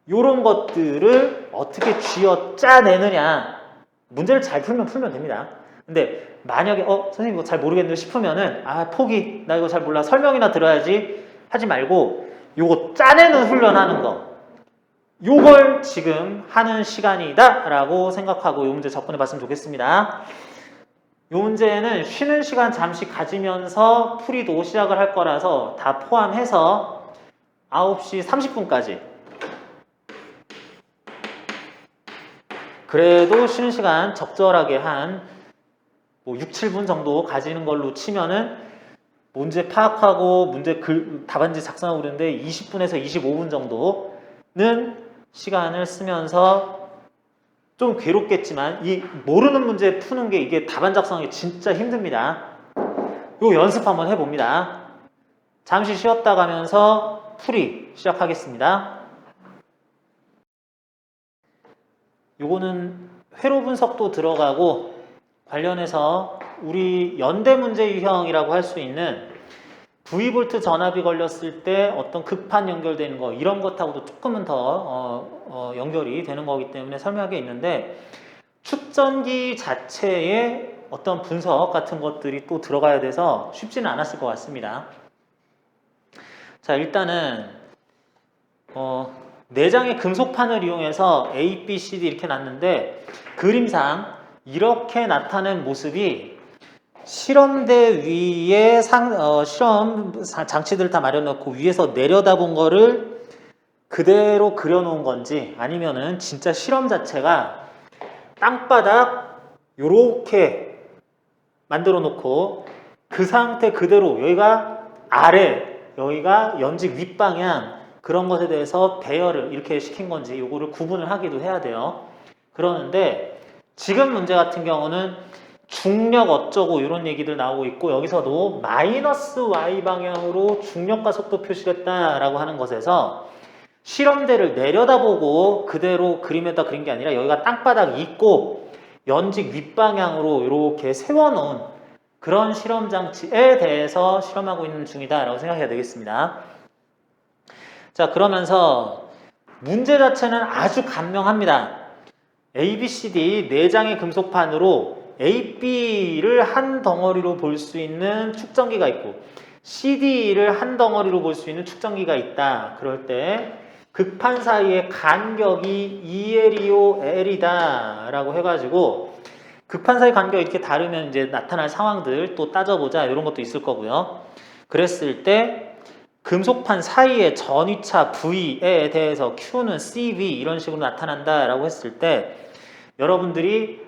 이런 것들을 어떻게 쥐어 짜내느냐 문제를 잘 풀면 됩니다. 근데 만약에 선생님 이거 잘 모르겠는데 싶으면은 포기 나 이거 잘 몰라 설명이나 들어야지 하지 말고 요거 짜내는 훈련하는 거 요걸 지금 하는 시간이다 라고 생각하고 요 문제 접근해 봤으면 좋겠습니다. 요 문제는 쉬는 시간 잠시 가지면서 풀이도 시작을 할 거라서 다 포함해서 9시 30분까지 그래도 쉬는 시간 적절하게 한 6, 7분 정도 가지는 걸로 치면은 문제 파악하고 문제 답안지 작성하고 그러는데 20분에서 25분 정도는 시간을 쓰면서 좀 괴롭겠지만 이 모르는 문제 푸는 게 이게 답안 작성이 진짜 힘듭니다. 요 연습 한번 해봅니다. 잠시 쉬었다 가면서 풀이 시작하겠습니다. 요거는 회로 분석도 들어가고 관련해서 우리 연대 문제 유형이라고 할 수 있는 V볼트 전압이 걸렸을 때 어떤 극판 연결되는 거 이런 것하고도 조금은 더 연결이 되는 거기 때문에 설명하게 있는데 축전기 자체의 어떤 분석 같은 것들이 또 들어가야 돼서 쉽지는 않았을 것 같습니다. 자, 일단은 4장의 금속판을 이용해서 A, B, C, D 이렇게 놨는데 그림상 이렇게 나타낸 모습이 실험대 위에 실험 장치들을 다 마련해놓고 위에서 내려다본 거를 그대로 그려놓은 건지 아니면은 진짜 실험 자체가 땅바닥 요렇게 만들어 놓고 그 상태 그대로 여기가 아래 여기가 연직 윗방향 그런 것에 대해서 배열을 이렇게 시킨 건지 요거를 구분을 하기도 해야 돼요. 그러는데 지금 문제 같은 경우는 중력 어쩌고 이런 얘기들 나오고 있고 여기서도 마이너스 y 방향으로 중력과 속도 표시를 했다라고 하는 것에서 실험대를 내려다보고 그대로 그림에다 그린 게 아니라 여기가 땅바닥 있고 연직 윗방향으로 이렇게 세워놓은 그런 실험 장치에 대해서 실험하고 있는 중이다라고 생각해야 되겠습니다. 자, 그러면서 문제 자체는 아주 간명합니다. A, B, C, D 4장의 금속판으로 A, B를 한 덩어리로 볼 수 있는 축전기가 있고 CD를 한 덩어리로 볼 수 있는 축전기가 있다. 그럴 때 극판 사이의 간격이 2L이요 L이다 라고 해가지고 극판 사이 간격이 이렇게 다르면 이제 나타날 상황들 또 따져보자 이런 것도 있을 거고요. 그랬을 때 금속판 사이의 전위차 V에 대해서 Q는 CV 이런 식으로 나타난다 라고 했을 때 여러분들이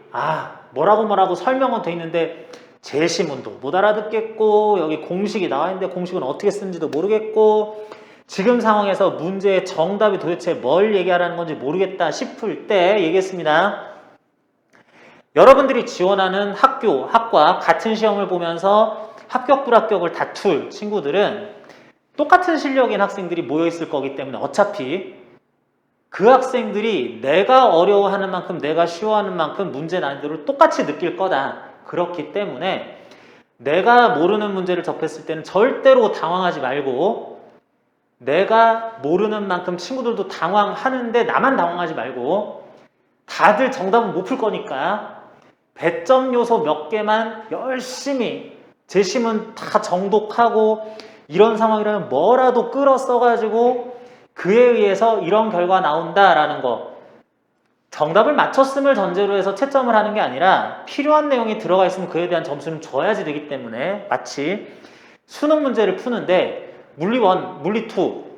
뭐라고 설명은 돼 있는데 제시문도 못 알아듣겠고 여기 공식이 나와 있는데 공식은 어떻게 쓰는지도 모르겠고 지금 상황에서 문제의 정답이 도대체 뭘 얘기하라는 건지 모르겠다 싶을 때 얘기했습니다. 여러분들이 지원하는 학과 같은 시험을 보면서 합격 불합격을 다툴 친구들은 똑같은 실력인 학생들이 모여있을 거기 때문에 어차피 그 학생들이 내가 어려워하는 만큼 내가 쉬워하는 만큼 문제 난이도를 똑같이 느낄 거다. 그렇기 때문에 내가 모르는 문제를 접했을 때는 절대로 당황하지 말고, 내가 모르는 만큼 친구들도 당황하는데 나만 당황하지 말고, 다들 정답은 못 풀 거니까 배점 요소 몇 개만 열심히 재심은 다 정독하고, 이런 상황이라면 뭐라도 끌어 써가지고 그에 의해서 이런 결과 나온다라는 거, 정답을 맞췄음을 전제로 해서 채점을 하는 게 아니라 필요한 내용이 들어가 있으면 그에 대한 점수는 줘야지 되기 때문에, 마치 수능 문제를 푸는데 물리 1, 물리 2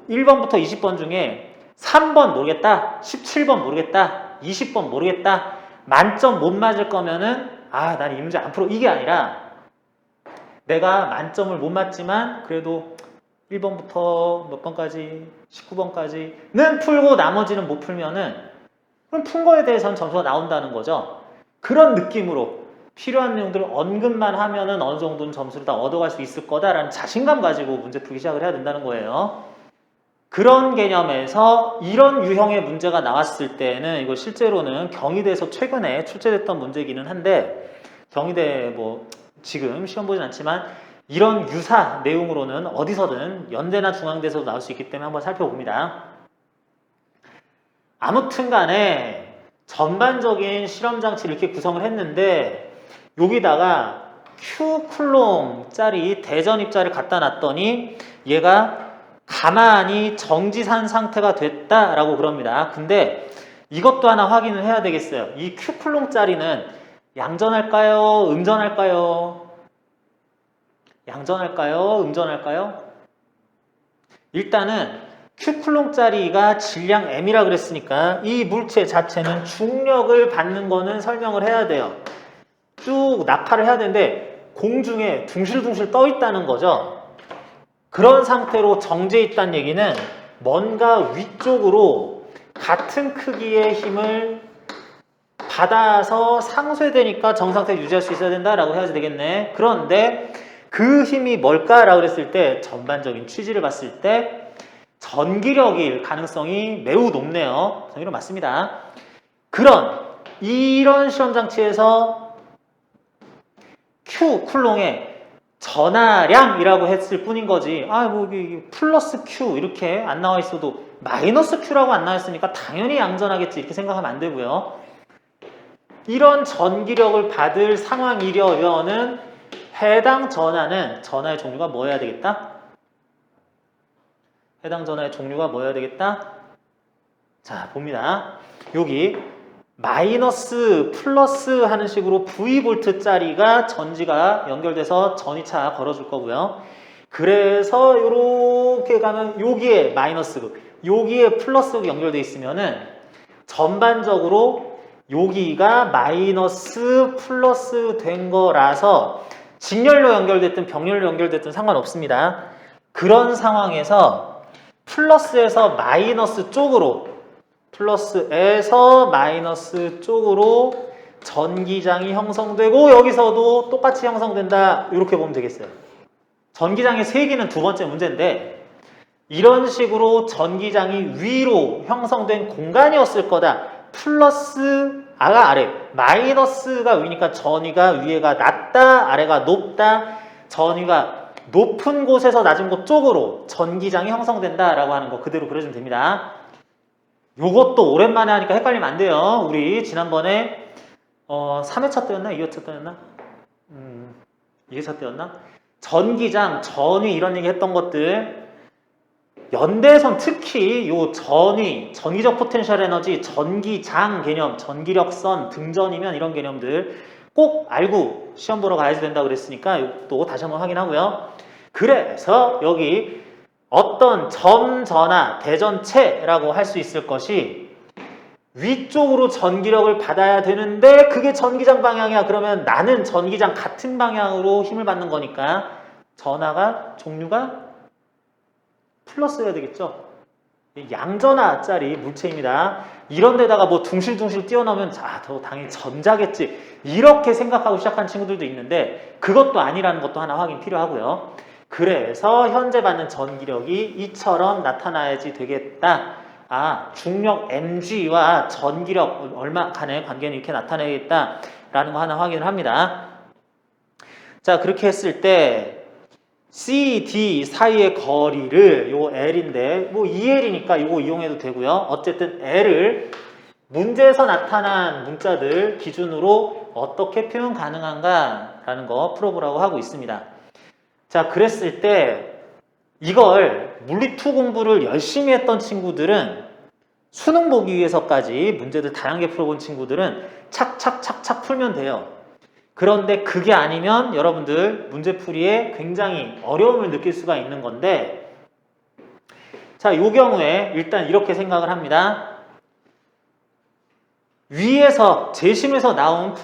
1번부터 20번 중에 3번 모르겠다, 17번 모르겠다, 20번 모르겠다, 만점 못 맞을 거면은 난 이 문제 안 풀어, 이게 아니라 내가 만점을 못 맞지만 그래도 1번부터 몇 번까지 19번까지는 풀고 나머지는 못 풀면은 그럼 푼 거에 대해서는 점수가 나온다는 거죠. 그런 느낌으로 필요한 내용들을 언급만 하면은 어느 정도는 점수를 다 얻어갈 수 있을 거다라는 자신감 가지고 문제 풀기 시작을 해야 된다는 거예요. 그런 개념에서 이런 유형의 문제가 나왔을 때는, 이거 실제로는 경희대에서 최근에 출제됐던 문제이기는 한데, 경희대 뭐 지금 시험 보진 않지만 이런 유사 내용으로는 어디서든 연대나 중앙대에서도 나올 수 있기 때문에 한번 살펴봅니다. 아무튼 간에 전반적인 실험 장치를 이렇게 구성을 했는데, 여기다가 Q 쿨롱짜리 대전 입자를 갖다 놨더니 얘가 가만히 정지산 상태가 됐다라고 그럽니다. 근데 이것도 하나 확인을 해야 되겠어요. 이 Q 쿨롱짜리는 양전할까요? 음전할까요? 양전할까요? 음전할까요? 일단은 Q 쿨롱짜리가 질량 m이라 그랬으니까 이 물체 자체는 중력을 받는 거는 설명을 해야 돼요. 쭉 낙하를 해야 되는데 공중에 둥실둥실 떠 있다는 거죠. 그런 상태로 정지해 있다는 얘기는 뭔가 위쪽으로 같은 크기의 힘을 받아서 상쇄되니까 정상태 유지할 수 있어야 된다라고 해야지 되겠네. 그런데 그 힘이 뭘까라고 그랬을 때 전반적인 취지를 봤을 때 전기력일 가능성이 매우 높네요. 전기력 맞습니다. 이런 실험 장치에서 Q 쿨롱에 전하량이라고 했을 뿐인 거지, 뭐 플러스 Q 이렇게 안 나와 있어도 마이너스 Q라고 안 나와 있으니까 당연히 양전하겠지 이렇게 생각하면 안 되고요. 이런 전기력을 받을 상황이려면은 해당 전하의 종류가 뭐여야 되겠다? 해당 전하의 종류가 뭐여야 되겠다? 자, 봅니다. 여기 마이너스 플러스 하는 식으로 V볼트짜리가 전지가 연결돼서 전이차 걸어줄 거고요. 그래서 이렇게 가면 여기에 마이너스극, 여기에 플러스극이 연결돼 있으면은 전반적으로 여기가 마이너스 플러스 된 거라서 직렬로 연결됐든 병렬로 연결됐든 상관없습니다. 그런 상황에서 플러스에서 마이너스 쪽으로, 플러스에서 마이너스 쪽으로 전기장이 형성되고 여기서도 똑같이 형성된다, 이렇게 보면 되겠어요. 전기장의 세기는 두 번째 문제인데, 이런 식으로 전기장이 위로 형성된 공간이었을 거다. 플러스가 아래, 마이너스가 위니까 전위가 위에가 낮다, 아래가 높다. 전위가 높은 곳에서 낮은 곳 쪽으로 전기장이 형성된다라고 하는 거 그대로 그려주면 됩니다. 요것도 오랜만에 하니까 헷갈리면 안 돼요. 우리 지난번에 3회차 때였나? 2회차 때였나? 2회차 때였나? 전기장, 전위 이런 얘기 했던 것들, 연대에선 특히 요 전위, 전기적 포텐셜 에너지, 전기장 개념, 전기력선, 등전이면 이런 개념들 꼭 알고 시험 보러 가야지 된다고 그랬으니까 이것도 다시 한번 확인하고요. 그래서 여기 어떤 점전하, 대전체라고 할 수 있을 것이 위쪽으로 전기력을 받아야 되는데 그게 전기장 방향이야. 그러면 나는 전기장 같은 방향으로 힘을 받는 거니까 전하가 종류가 플러스여야 되겠죠. 양전하짜리 물체입니다. 이런 데다가 뭐 둥실둥실 띄워넣으면 더 당연히 전자겠지 이렇게 생각하고 시작한 친구들도 있는데 그것도 아니라는 것도 하나 확인 필요하고요. 그래서 현재 받는 전기력이 이처럼 나타나야지 되겠다. 중력 mg와 전기력 얼마 간의 관계는 이렇게 나타내겠다라는 거 하나 확인을 합니다. 자, 그렇게 했을 때 C, D 사이의 거리를 요 L인데 뭐 2L이니까 이거 이용해도 되고요. 어쨌든 L을 문제에서 나타난 문자들 기준으로 어떻게 표현 가능한가 라는 거 풀어보라고 하고 있습니다. 자, 그랬을 때 이걸 물리2 공부를 열심히 했던 친구들은 수능 보기 위해서까지 문제들 다양하게 풀어본 친구들은 착착착착 풀면 돼요. 그런데 그게 아니면 여러분들 문제풀이에 굉장히 어려움을 느낄 수가 있는 건데, 자, 이 경우에 일단 이렇게 생각을 합니다. 위에서 재심에서 나온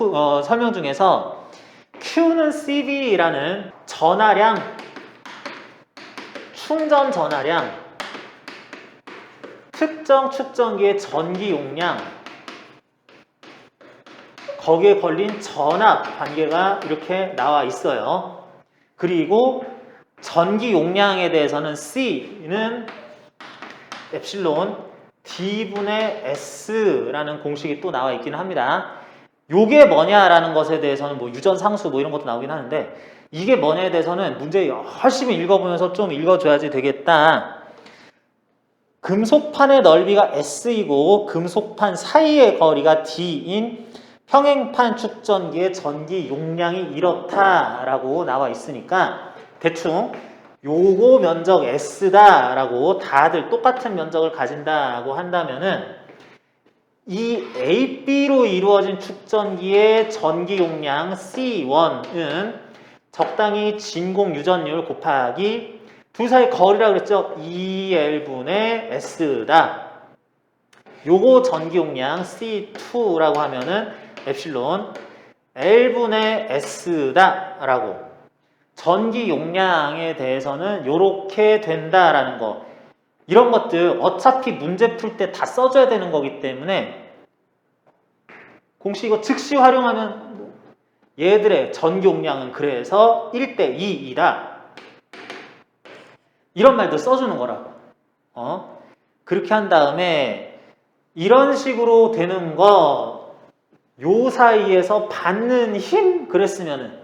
설명 중에서 Q는 CV라는 전하량, 충전 전하량, 특정 축전기의 전기 용량, 거기에 걸린 전압 관계가 이렇게 나와 있어요. 그리고 전기 용량에 대해서는 C는 엡실론 D분의 S라는 공식이 또 나와 있기는 합니다. 요게 뭐냐라는 것에 대해서는 뭐 유전상수 뭐 이런 것도 나오긴 하는데, 이게 뭐냐에 대해서는 문제 열심히 읽어보면서 좀 읽어줘야지 되겠다. 금속판의 넓이가 S이고 금속판 사이의 거리가 D인 평행판 축전기의 전기 용량이 이렇다라고 나와 있으니까 대충 요거 면적 S다라고 다들 똑같은 면적을 가진다고 한다면은 이 AB로 이루어진 축전기의 전기 용량 C1은 적당히 진공 유전율 곱하기 둘 사이 거리라고 그랬죠? 2L분의 S다. 요거 전기 용량 C2라고 하면은 엡실론 L분의 S다 라고, 전기 용량에 대해서는 요렇게 된다라는 거, 이런 것들 어차피 문제 풀 때 다 써줘야 되는 거기 때문에 공식 이거 즉시 활용하면 얘들의 전기 용량은 그래서 1대2이다, 이런 말도 써주는 거라고. 그렇게 한 다음에 이런 식으로 되는 거 요 사이에서 받는 힘 그랬으면은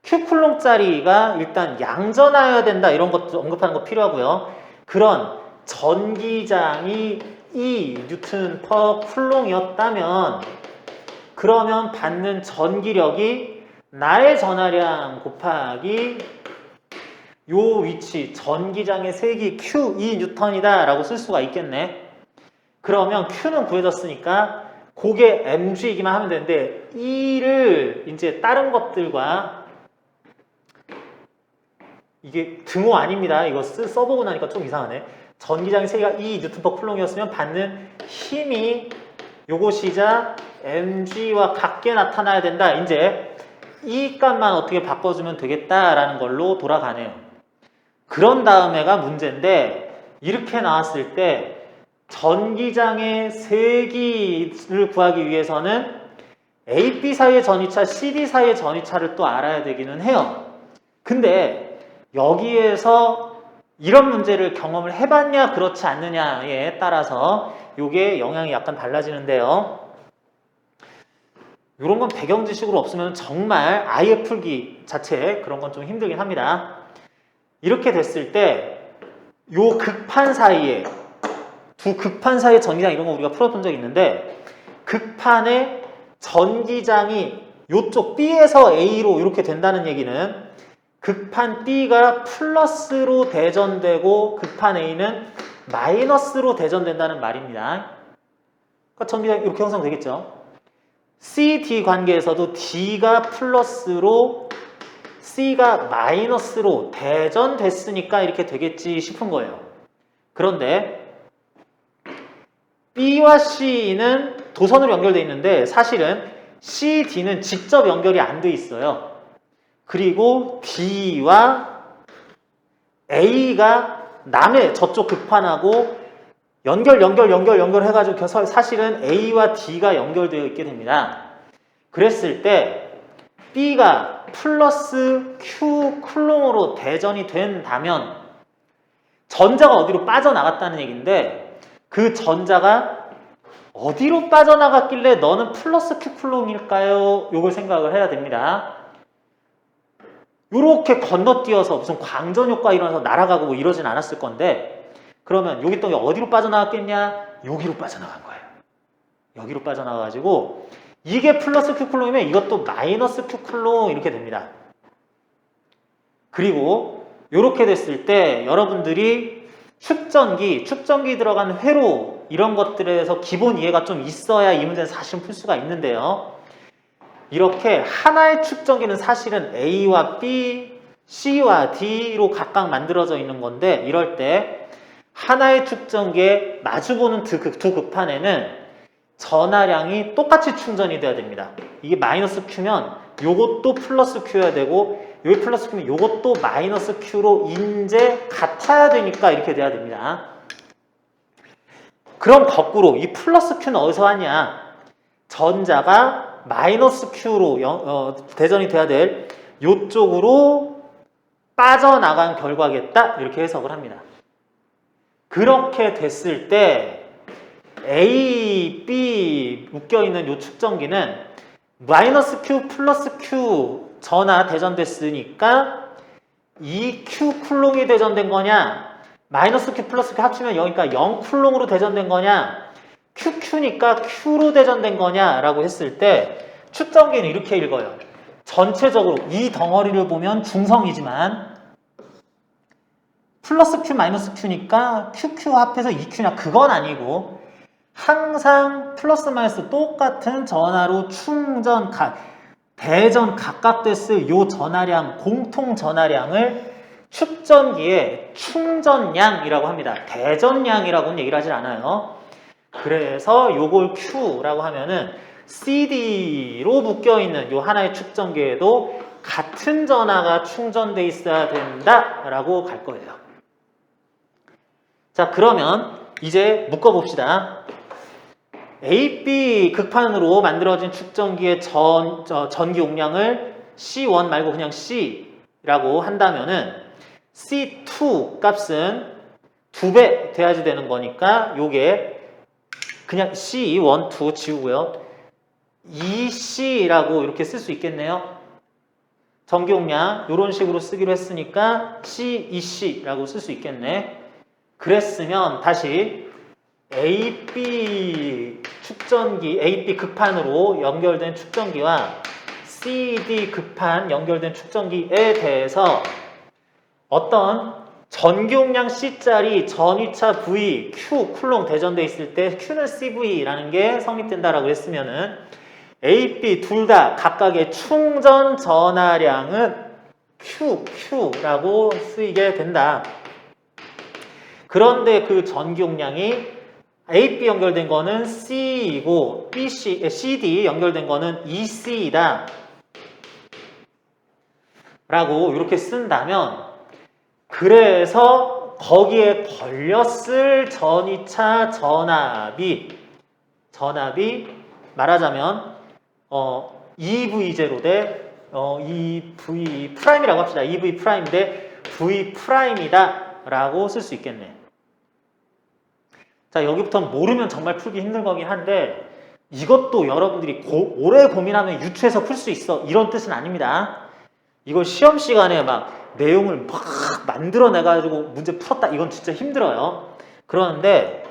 Q쿨롱짜리가 일단 양전하여야 된다, 이런 것도 언급하는 거 필요하고요. 그런 전기장이 2 뉴턴 퍼 쿨롱이었다면 그러면 받는 전기력이 나의 전하량 곱하기 요 위치 전기장의 세기 Q 2 뉴턴이다 라고 쓸 수가 있겠네. 그러면 Q는 구해졌으니까 그게 mg이기만 하면 되는데, E를 이제 다른 것들과, 이게 등호 아닙니다. 이거 써보고 나니까 좀 이상하네. 전기장의 세기가 2 뉴턴 퍼 쿨롱이었으면 받는 힘이 요것이자 mg와 같게 나타나야 된다. 이제 이 값만 어떻게 바꿔주면 되겠다라는 걸로 돌아가네요. 그런 다음에가 문제인데, 이렇게 나왔을 때 전기장의 세기를 구하기 위해서는 AB 사이의 전위차, CD 사이의 전위차를 또 알아야 되기는 해요. 근데 여기에서 이런 문제를 경험을 해봤냐 그렇지 않느냐에 따라서 이게 영향이 약간 달라지는데요. 이런 건 배경 지식으로 없으면 정말 아예 풀기 자체 그런 건 좀 힘들긴 합니다. 이렇게 됐을 때 요 극판 사이에, 두 극판 사이의 전기장 이런 거 우리가 풀어본 적이 있는데, 극판의 전기장이 요쪽 B에서 A로 이렇게 된다는 얘기는 극판 B가 플러스로 대전되고 극판 A는 마이너스로 대전된다는 말입니다. 그러니까 전기장이 이렇게 형성되겠죠. C-D 관계에서도 D가 플러스로 C가 마이너스로 대전됐으니까 이렇게 되겠지 싶은 거예요. 그런데 B와 C는 도선으로 연결되어 있는데 사실은 C, D는 직접 연결이 안 돼 있어요. 그리고 D와 A가 남의 저쪽 극판하고 연결해가지고 사실은 A와 D가 연결되어 있게 됩니다. 그랬을 때 B가 플러스 Q 쿨롱으로 대전이 된다면 전자가 어디로 빠져나갔다는 얘기인데, 그 전자가 어디로 빠져나갔길래 너는 플러스 Q 쿨롱일까요? 요걸 생각을 해야 됩니다. 요렇게 건너뛰어서 무슨 광전 효과 일어나서 날아가고 뭐 이러진 않았을 건데, 그러면 여기 또 어디로 빠져나갔겠냐? 여기로 빠져나간 거예요. 여기로 빠져나가가지고 이게 플러스 Q 쿨롱이면 이것도 마이너스 Q 쿨롱 이렇게 됩니다. 그리고 이렇게 됐을 때 여러분들이 축전기 들어간 회로 이런 것들에서 기본 이해가 좀 있어야 이 문제는 사실 풀 수가 있는데요. 이렇게 하나의 축전기는 사실은 A와 B, C와 D로 각각 만들어져 있는 건데, 이럴 때 하나의 축전기에 마주보는 두 극판에는 전하량이 똑같이 충전이 돼야 됩니다. 이게 마이너스 Q면 요것도 플러스 Q여야 되고, 여기 플러스 Q면 요것도 마이너스 Q로 인제 같아야 되니까 이렇게 돼야 됩니다. 그럼 거꾸로 이 플러스 Q는 어디서 왔냐? 전자가 마이너스 Q로 대전이 돼야 될 요쪽으로 빠져나간 결과겠다, 이렇게 해석을 합니다. 그렇게 됐을 때 A, B 묶여있는 요 축전기는 마이너스 Q 플러스 Q 전하 대전됐으니까 이 Q 쿨롱이 대전된 거냐, 마이너스 Q 플러스 Q 합치면 여기니까 0 쿨롱으로 대전된 거냐, QQ니까 Q로 대전된 거냐 라고 했을 때 축전기는 이렇게 읽어요. 전체적으로 이 덩어리를 보면 중성이지만 플러스 Q 마이너스 Q니까 QQ 합해서 2Q냐, 그건 아니고 항상 플러스 마이너스 똑같은 전하로 대전 각각 됐을 요 전하량, 공통 전하량을 축전기의 충전량이라고 합니다. 대전량이라고는 얘기를 하질 않아요. 그래서 요걸 Q라고 하면은 CD로 묶여있는 요 하나의 축전기에도 같은 전하가 충전돼 있어야 된다라고 갈 거예요. 자, 그러면 이제 묶어봅시다. A, B 극판으로 만들어진 축전기의 전기 용량을 C1 말고 그냥 C라고 한다면은 C2 값은 2배 돼야지 되는 거니까 요게 그냥 C1, 2 지우고요. 2C라고 이렇게 쓸 수 있겠네요. 전기 용량 이런 식으로 쓰기로 했으니까 C2C라고 쓸 수 있겠네. 그랬으면 다시 AB 축전기, AB 극판으로 연결된 축전기와 CD 극판 연결된 축전기에 대해서 어떤 전기 용량 C짜리 전위차 V, Q 쿨롱 대전돼 있을 때 Q는 CV라는 게 성립된다라고 했으면은 A, B 둘 다 각각의 충전 전하량은 QQ라고 쓰이게 된다. 그런데 그 전기 용량이 A, B 연결된 거는 C이고 CD 연결된 거는 EC이다 라고 이렇게 쓴다면, 그래서 거기에 걸렸을 전위차 전압이 말하자면 EV제로 대 EV 프라임이라고 합시다. EV 프라임 대 V 프라임이다 라고 쓸 수 있겠네. 자, 여기부터는 모르면 정말 풀기 힘든 거긴 한데, 이것도 여러분들이 오래 고민하면 유추해서 풀 수 있어, 이런 뜻은 아닙니다. 이걸 시험 시간에 막 내용을 막 만들어내가지고 문제 풀었다, 이건 진짜 힘들어요. 그러는데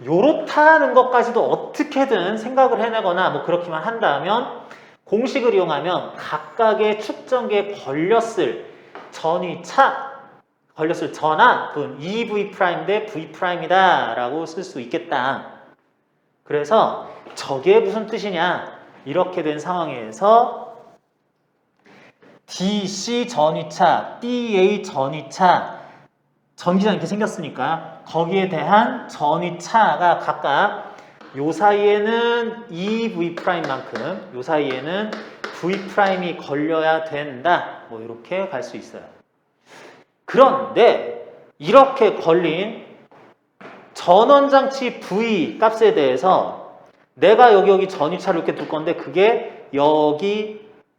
요렇다는 것까지도 어떻게든 생각을 해내거나 뭐 그렇게만 한다면, 공식을 이용하면 각각의 축전기에 걸렸을 전압은 EV 프라임 대 V 프라임이다 라고 쓸 수 있겠다. 그래서 저게 무슨 뜻이냐, 이렇게 된 상황에서 DC 전위차, BA 전위차, 전기장 이렇게 생겼으니까 거기에 대한 전위차가 각각 요 사이에는 EV 프라임만큼, 요 사이에는 V 프라임이 걸려야 된다, 뭐 이렇게 갈 수 있어요. 그런데 이렇게 걸린 전원장치 V 값에 대해서 내가 여기 전위차를 이렇게 둘 건데, 그게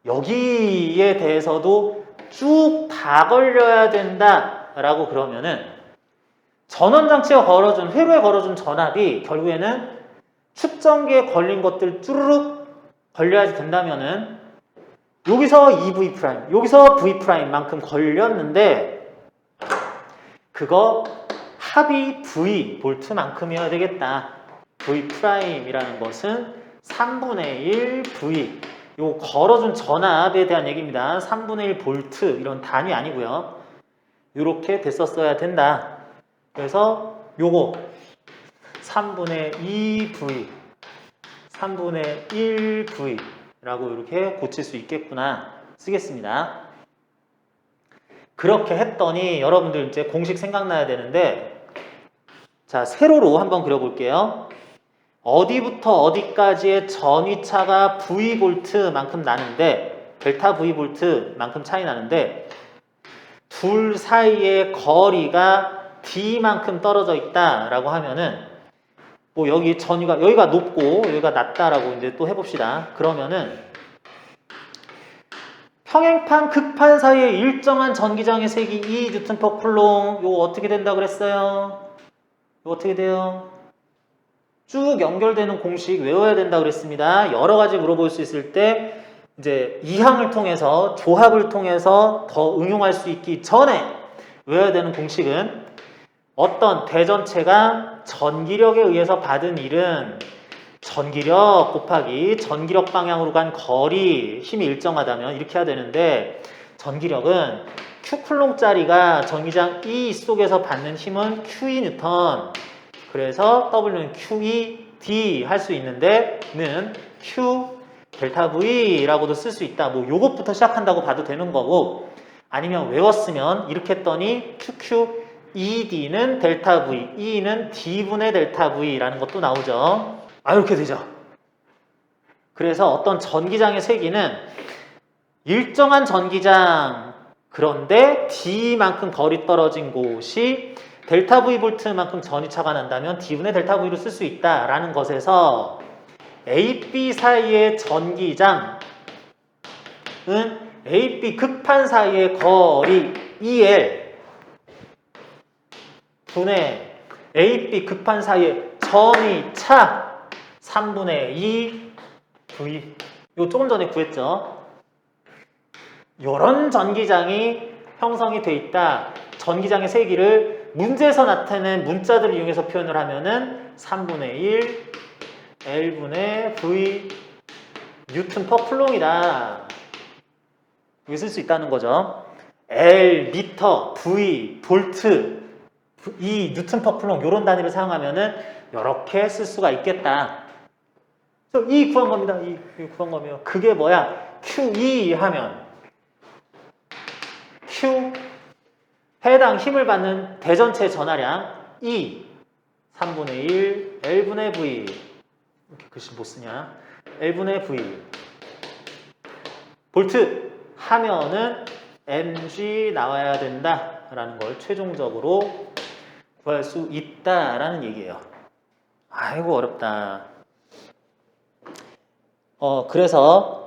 여기에 대해서도 쭉 다 걸려야 된다라고 그러면은, 전원장치가 걸어준, 회로에 걸어준 전압이 결국에는 축전기에 걸린 것들 쭈르륵 걸려야지 된다면은 여기서 2V', 여기서 V'만큼 걸렸는데 그거 합이 V 볼트만큼이어야 되겠다. V'이라는 것은 3분의 1 V. 요 걸어준 전압에 대한 얘기입니다. 3분의 1 볼트 이런 단위 아니고요. 이렇게 됐었어야 된다. 그래서 요거 3분의 2V, 3분의 1V 라고 이렇게 고칠 수 있겠구나 쓰겠습니다. 그렇게 했더니 여러분들 이제 공식 생각나야 되는데, 자, 세로로 한번 그려볼게요. 어디부터 어디까지의 전위차가 V볼트만큼 나는데, 델타 V볼트만큼 차이 나는데 둘 사이의 거리가 D만큼 떨어져 있다라고 하면은 뭐 여기 전위가 여기가 높고 여기가 낮다라고 이제 또 해봅시다. 그러면은 평행판, 극판 사이에 일정한 전기장의 색이 2N/쿨롱. 요거 어떻게 된다 그랬어요? 요거 어떻게 돼요? 쭉 연결되는 공식 외워야 된다 그랬습니다. 여러 가지 물어볼 수 있을 때 이제 이항을 통해서, 조합을 통해서 더 응용할 수 있기 전에 외워야 되는 공식은, 어떤 대전체가 전기력에 의해서 받은 일은 전기력 곱하기 전기력 방향으로 간 거리, 힘이 일정하다면 이렇게 해야 되는데, 전기력은 Q쿨롱짜리가 전기장 E 속에서 받는 힘은 QE 뉴턴, 그래서 W는 QE D 할 수 있는데 는 Q 델타 V라고도 쓸 수 있다. 뭐 요것부터 시작한다고 봐도 되는 거고, 아니면 외웠으면 이렇게 했더니 QQ ED는 델타 V, E는 D분의 델타 V라는 것도 나오죠. 이렇게 되죠. 그래서 어떤 전기장의 세기는 일정한 전기장, 그런데 D만큼 거리 떨어진 곳이 델타 V 볼트만큼 전위차가 난다면 D분의 델타 V로 쓸 수 있다라는 것에서 A, B 사이의 전기장은 A, B 극판 사이의 거리 EL 분의 A, B 극판 사이의 전위차 3분의 2 V. 이거 조금 전에 구했죠. 이런 전기장이 형성이 돼 있다. 전기장의 세기를 문제에서 나타낸 문자들을 이용해서 표현을 하면은 3분의 1 L분의 V N/쿨롱이다. 이게 쓸 수 있다는 거죠. L 미터, V 볼트, E N/쿨롱 이런 단위를 사용하면은 이렇게 쓸 수가 있겠다. 그래서 이 구한 겁니다. 이 구한 거면 그게 뭐야? QE 하면 Q 해당 힘을 받는 대전체 전하량 E 3분의 1 L분의 V. 이렇게 글씨 못 쓰냐? L분의 V 볼트 하면은 mg 나와야 된다라는 걸 최종적으로 구할 수 있다라는 얘기예요. 아이고 어렵다. 그래서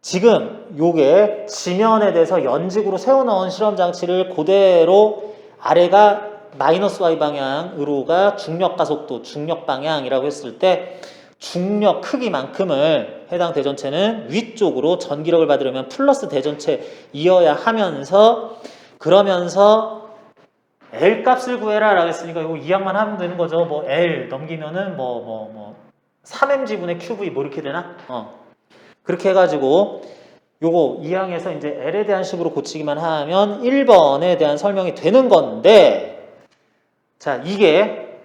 지금 요게 지면에 대해서 연직으로 세워놓은 실험 장치를 그대로 아래가 마이너스 y 방향으로가 중력 가속도, 중력 방향이라고 했을 때 중력 크기만큼을 해당 대전체는 위쪽으로 전기력을 받으려면 플러스 대전체이어야 하면서, 그러면서 L 값을 구해라 라고 했으니까 이거 이항만 하면 되는 거죠. 뭐 L 넘기면은 3mg분의 QV 뭐 이렇게 되나? 그렇게 해가지고 요거 이항에서 이제 L에 대한 식으로 고치기만 하면 1번에 대한 설명이 되는 건데, 자, 이게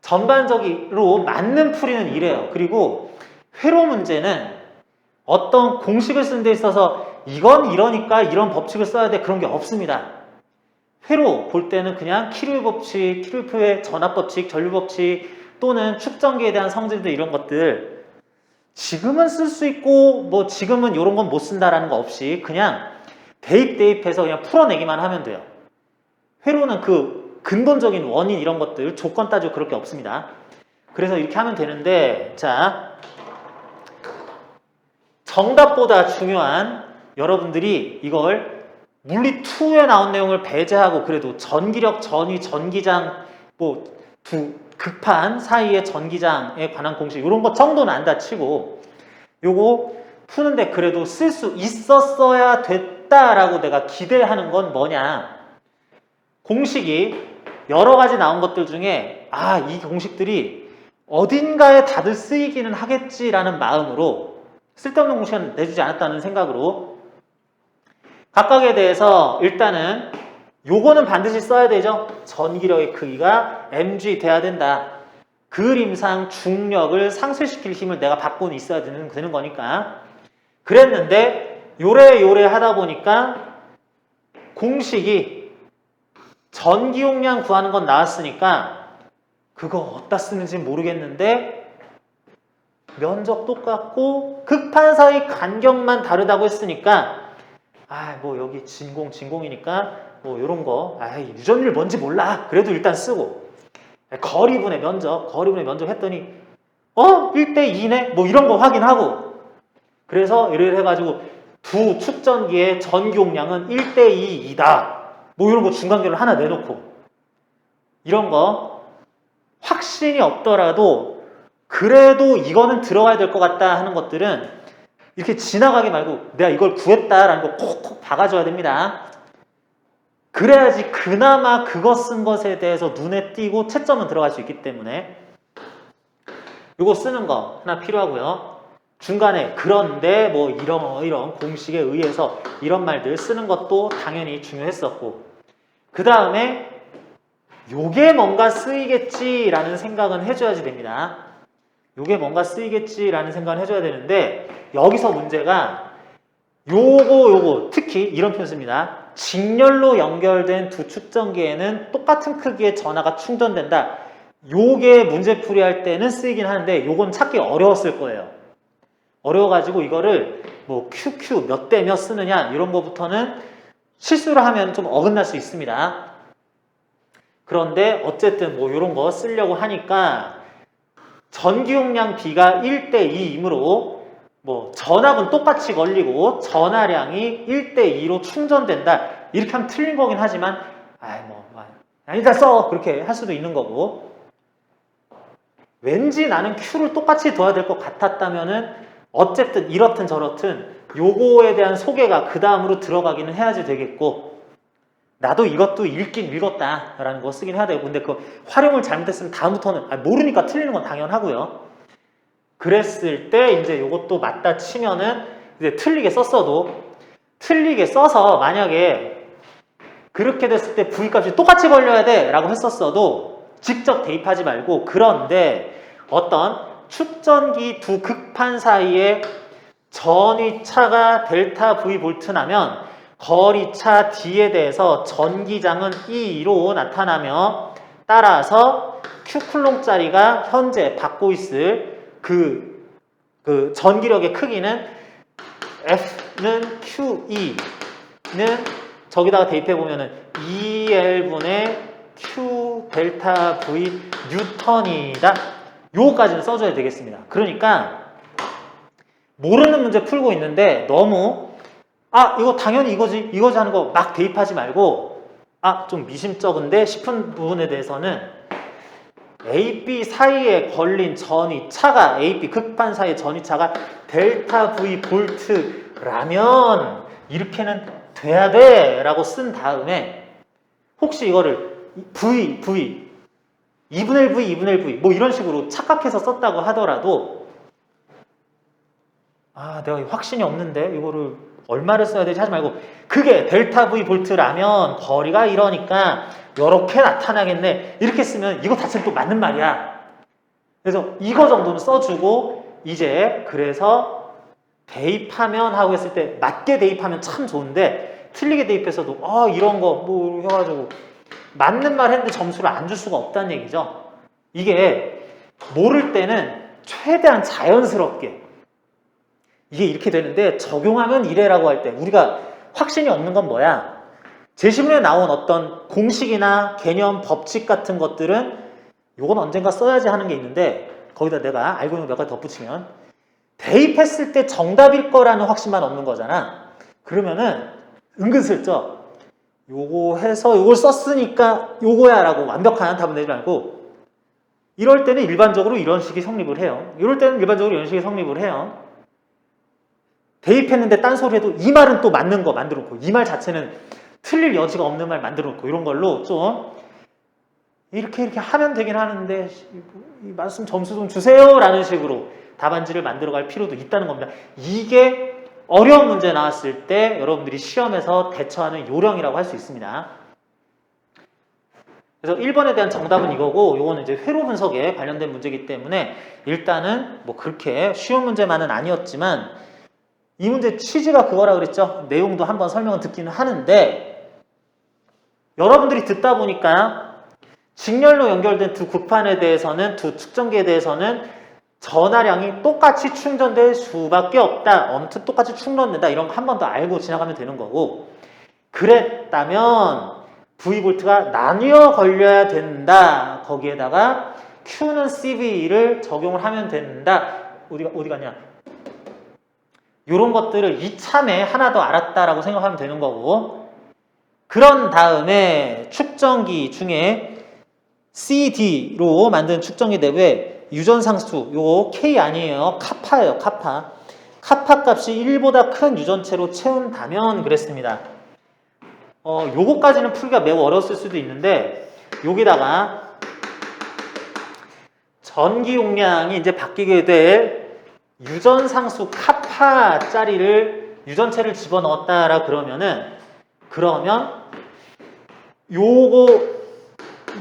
전반적으로 맞는 풀이는 이래요. 그리고 회로 문제는 어떤 공식을 쓰는 데 있어서 이건 이러니까 이런 법칙을 써야 돼 그런 게 없습니다. 회로 볼 때는 그냥 키루의 법칙, 키루프의 전압 법칙, 전류 법칙 또는 축전기에 대한 성질들 이런 것들 지금은 쓸 수 있고 뭐 지금은 이런 건 못 쓴다라는 거 없이 그냥 대입해서 그냥 풀어내기만 하면 돼요. 회로는 그 근본적인 원인 이런 것들 조건 따지고 그럴 게 없습니다. 그래서 이렇게 하면 되는데, 자, 정답보다 중요한 여러분들이 이걸 물리2에 나온 내용을 배제하고 그래도 전기력, 전위, 전기장 뭐 두 극판 사이의 전기장에 관한 공식 이런 것 정도는 안다 치고 요거 푸는데 그래도 쓸 수 있었어야 됐다라고 내가 기대하는 건 뭐냐? 공식이 여러 가지 나온 것들 중에 이 공식들이 어딘가에 다들 쓰이기는 하겠지라는 마음으로 쓸데없는 공식은 내주지 않았다는 생각으로 각각에 대해서 일단은 요거는 반드시 써야 되죠. 전기력의 크기가 mg 돼야 된다. 그림상 중력을 상쇄시킬 힘을 내가 받고는 있어야 되는 거니까. 그랬는데 요래 하다 보니까 공식이 전기 용량 구하는 건 나왔으니까 그거 어디다 쓰는지 모르겠는데 면적 똑같고 극판사의 간격만 다르다고 했으니까 뭐 여기 진공이니까 뭐 요런 거 유전율 뭔지 몰라. 그래도 일단 쓰고 거리분의 면적 했더니 1대2네? 뭐 이런 거 확인하고 그래서 이래 해가지고 두 축전기의 전기 용량은 1대2이다. 뭐 이런 거 중간계를 하나 내놓고 이런 거 확신이 없더라도 그래도 이거는 들어가야 될 것 같다 하는 것들은 이렇게 지나가게 말고 내가 이걸 구했다라는 거 콕콕 박아줘야 됩니다. 그래야지 그나마 그거 쓴 것에 대해서 눈에 띄고 채점은 들어갈 수 있기 때문에 이거 쓰는 거 하나 필요하고요. 중간에 그런데 뭐 이런 공식에 의해서 이런 말들 쓰는 것도 당연히 중요했었고 그 다음에 요게 뭔가 쓰이겠지라는 생각은 해줘야지 됩니다. 요게 뭔가 쓰이겠지라는 생각을 해줘야 되는데 여기서 문제가 요거 특히 이런 표현 씁니다. 직렬로 연결된 두 축전기에는 똑같은 크기의 전하가 충전된다. 요게 문제풀이 할 때는 쓰이긴 하는데 요건 찾기 어려웠을 거예요. 어려워가지고 이거를 뭐 QQ 몇 대 몇 쓰느냐 이런 거부터는 실수를 하면 좀 어긋날 수 있습니다. 그런데 어쨌든 뭐 이런 거 쓰려고 하니까 전기 용량 B가 1대2이므로 뭐 전압은 똑같이 걸리고 전하량이 1대2로 충전된다. 이렇게 하면 틀린 거긴 하지만 일단 써 그렇게 할 수도 있는 거고 왠지 나는 Q를 똑같이 둬야 될 것 같았다면은 어쨌든 이렇든 저렇든 요거에 대한 소개가 그 다음으로 들어가기는 해야지 되겠고 나도 이것도 읽긴 읽었다 라는 거 쓰긴 해야 되고 근데 그 활용을 잘못했으면 다음부터는 모르니까 틀리는 건 당연하고요. 그랬을 때 이제 요것도 맞다 치면은 이제 틀리게 써서 만약에 그렇게 됐을 때 V값이 똑같이 걸려야 돼 라고 했었어도 직접 대입하지 말고 그런데 어떤 축전기 두 극판 사이에 전위차가 델타 V 볼트 나면 거리차 D에 대해서 전기장은 E로 나타나며 따라서 Q쿨롱짜리가 현재 받고 있을 그 전기력의 크기는 F는 QE는 저기다가 대입해 보면은 EL분의 Q 델타 V 뉴턴이다. 요거까지는 써줘야 되겠습니다. 그러니까 모르는 문제 풀고 있는데 너무 이거 당연히 이거지 하는 거 막 대입하지 말고 좀 미심쩍은데 싶은 부분에 대해서는 A, B 사이에 걸린 전위차가 A, B 극판 사이의 전위차가 델타 V 볼트라면 이렇게는 돼야 돼 라고 쓴 다음에 혹시 이거를 V 2분의 1V 뭐 이런 식으로 착각해서 썼다고 하더라도 내가 확신이 없는데 이거를 얼마를 써야 되지 하지 말고 그게 델타 V 볼트라면 거리가 이러니까 이렇게 나타나겠네 이렇게 쓰면 이거 자체는 또 맞는 말이야. 그래서 이거 정도는 써주고 이제 그래서 대입하면 하고 했을 때 맞게 대입하면 참 좋은데 틀리게 대입해서도 이런 거 뭐 해가지고 맞는 말 했는데 점수를 안 줄 수가 없다는 얘기죠. 이게 모를 때는 최대한 자연스럽게 이게 이렇게 되는데 적용하면 이래라고 할 때 우리가 확신이 없는 건 뭐야? 제시문에 나온 어떤 공식이나 개념, 법칙 같은 것들은 요건 언젠가 써야지 하는 게 있는데 거기다 내가 알고 있는 몇 가지 덧붙이면 대입했을 때 정답일 거라는 확신만 없는 거잖아. 그러면은 은근슬쩍 요거 해서 요걸 썼으니까 요거야 라고 완벽한 답은 내지 말고 이럴 때는 일반적으로 이런 식이 성립을 해요. 이럴 때는 일반적으로 이런 식이 성립을 해요. 대입했는데 딴소리 해도 이 말은 또 맞는 거 만들어 놓고 이 말 자체는 틀릴 여지가 없는 말 만들어 놓고 이런 걸로 좀 이렇게 하면 되긴 하는데 이 말씀 점수 좀 주세요 라는 식으로 답안지를 만들어 갈 필요도 있다는 겁니다. 이게 어려운 문제 나왔을 때 여러분들이 시험에서 대처하는 요령이라고 할 수 있습니다. 그래서 1번에 대한 정답은 이거고 요거는 이제 회로 분석에 관련된 문제이기 때문에 일단은 뭐 그렇게 쉬운 문제만은 아니었지만 이 문제 취지가 그거라 그랬죠. 내용도 한번 설명을 듣기는 하는데 여러분들이 듣다 보니까 직렬로 연결된 두 극판에 대해서는 두 측정기에 대해서는 전하량이 똑같이 충전될 수밖에 없다. 아무튼 똑같이 충전된다. 이런 거 한 번 더 알고 지나가면 되는 거고 그랬다면 V볼트가 나뉘어 걸려야 된다. 거기에다가 Q는 CV를 적용을 하면 된다. 어디 갔냐? 이런 것들을 이참에 하나 더 알았다라고 생각하면 되는 거고 그런 다음에 축전기 중에 CD로 만든 축전기 내부에 유전상수, 요 K 아니에요. 카파예요. 카파. 카파 값이 1보다 큰 유전체로 채운다면 그랬습니다. 요거까지는 풀기가 매우 어려웠을 수도 있는데 여기다가 전기 용량이 이제 바뀌게 될 유전상수 카파짜리를 유전체를 집어넣었다라 그러면 요거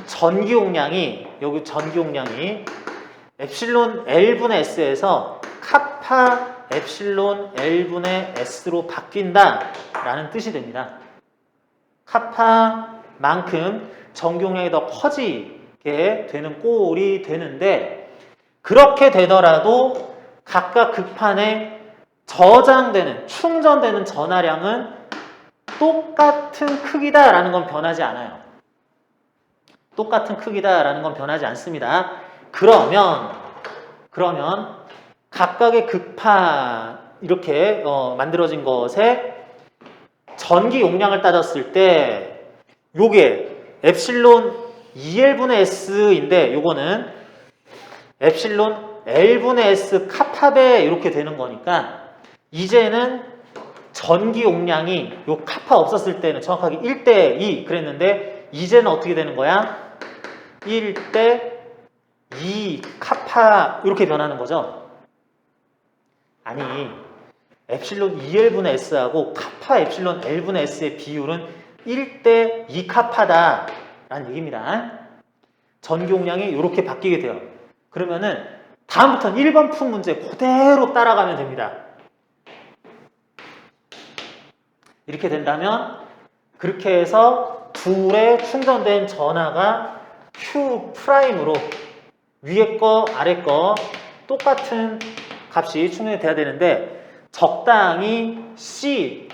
전기 용량이 여기 전기 용량이 엡실론 L분의 S에서 카파 엡실론 L분의 S로 바뀐다라는 뜻이 됩니다. 카파만큼 전기 용량이 더 커지게 되는 꼴이 되는데 그렇게 되더라도 각각 극판에 저장되는 충전되는 전하량은 똑같은 크기다라는 건 변하지 않아요. 똑같은 크기다라는 건 변하지 않습니다. 그러면 각각의 극판 이렇게 만들어진 것에 전기 용량을 따졌을 때 요게 엡실론 2L분의 S인데 요거는 엡실론 L분의 S 카파배 이렇게 되는 거니까 이제는 전기 용량이 요 카파 없었을 때는 정확하게 1대2 그랬는데 이제는 어떻게 되는 거야? 1대2 카파 이렇게 변하는 거죠. 아니 엡실론 2L분의 S하고 카파 엡실론 L분의 S의 비율은 1대2 카파다 라는 얘기입니다. 전기 용량이 이렇게 바뀌게 돼요. 그러면은 다음부터는 1번 푼 문제 그대로 따라가면 됩니다. 이렇게 된다면 그렇게 해서 둘의 충전된 전하가 Q'으로 위에 거 아래 거 똑같은 값이 충전이 돼야 되는데 적당히 C에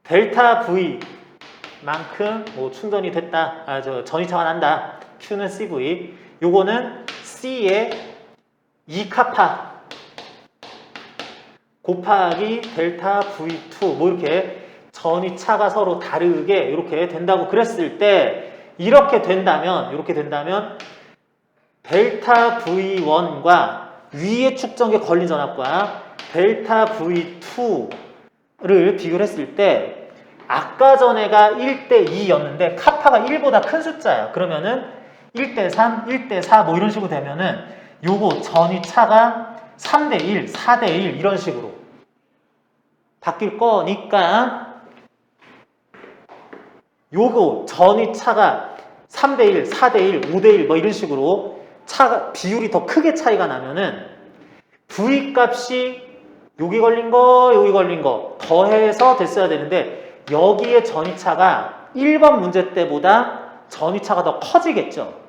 델타 V만큼 뭐 충전이 됐다. 전이차가 난다. Q는 CV. 요거는 C의 2카파 곱하기 델타 V2 뭐 이렇게 전이차가 서로 다르게 이렇게 된다고 그랬을 때 이렇게 된다면 델타 V1과 위에 축전기에 걸린 전압과 델타 V2를 비교했을 때 아까 전에가 1대2였는데 카파가 1보다 큰 숫자야. 그러면은 1대3, 1대4 뭐 이런 식으로 되면은 요거 전이차가 3대1, 4대1 이런 식으로 바뀔 거니까 요거 전이차가 3대1, 4대1, 5대1 뭐 이런 식으로 비율이 더 크게 차이가 나면은 V 값이 여기 걸린 거 더해서 됐어야 되는데 여기에 전이차가 1번 문제 때보다 전이차가 더 커지겠죠.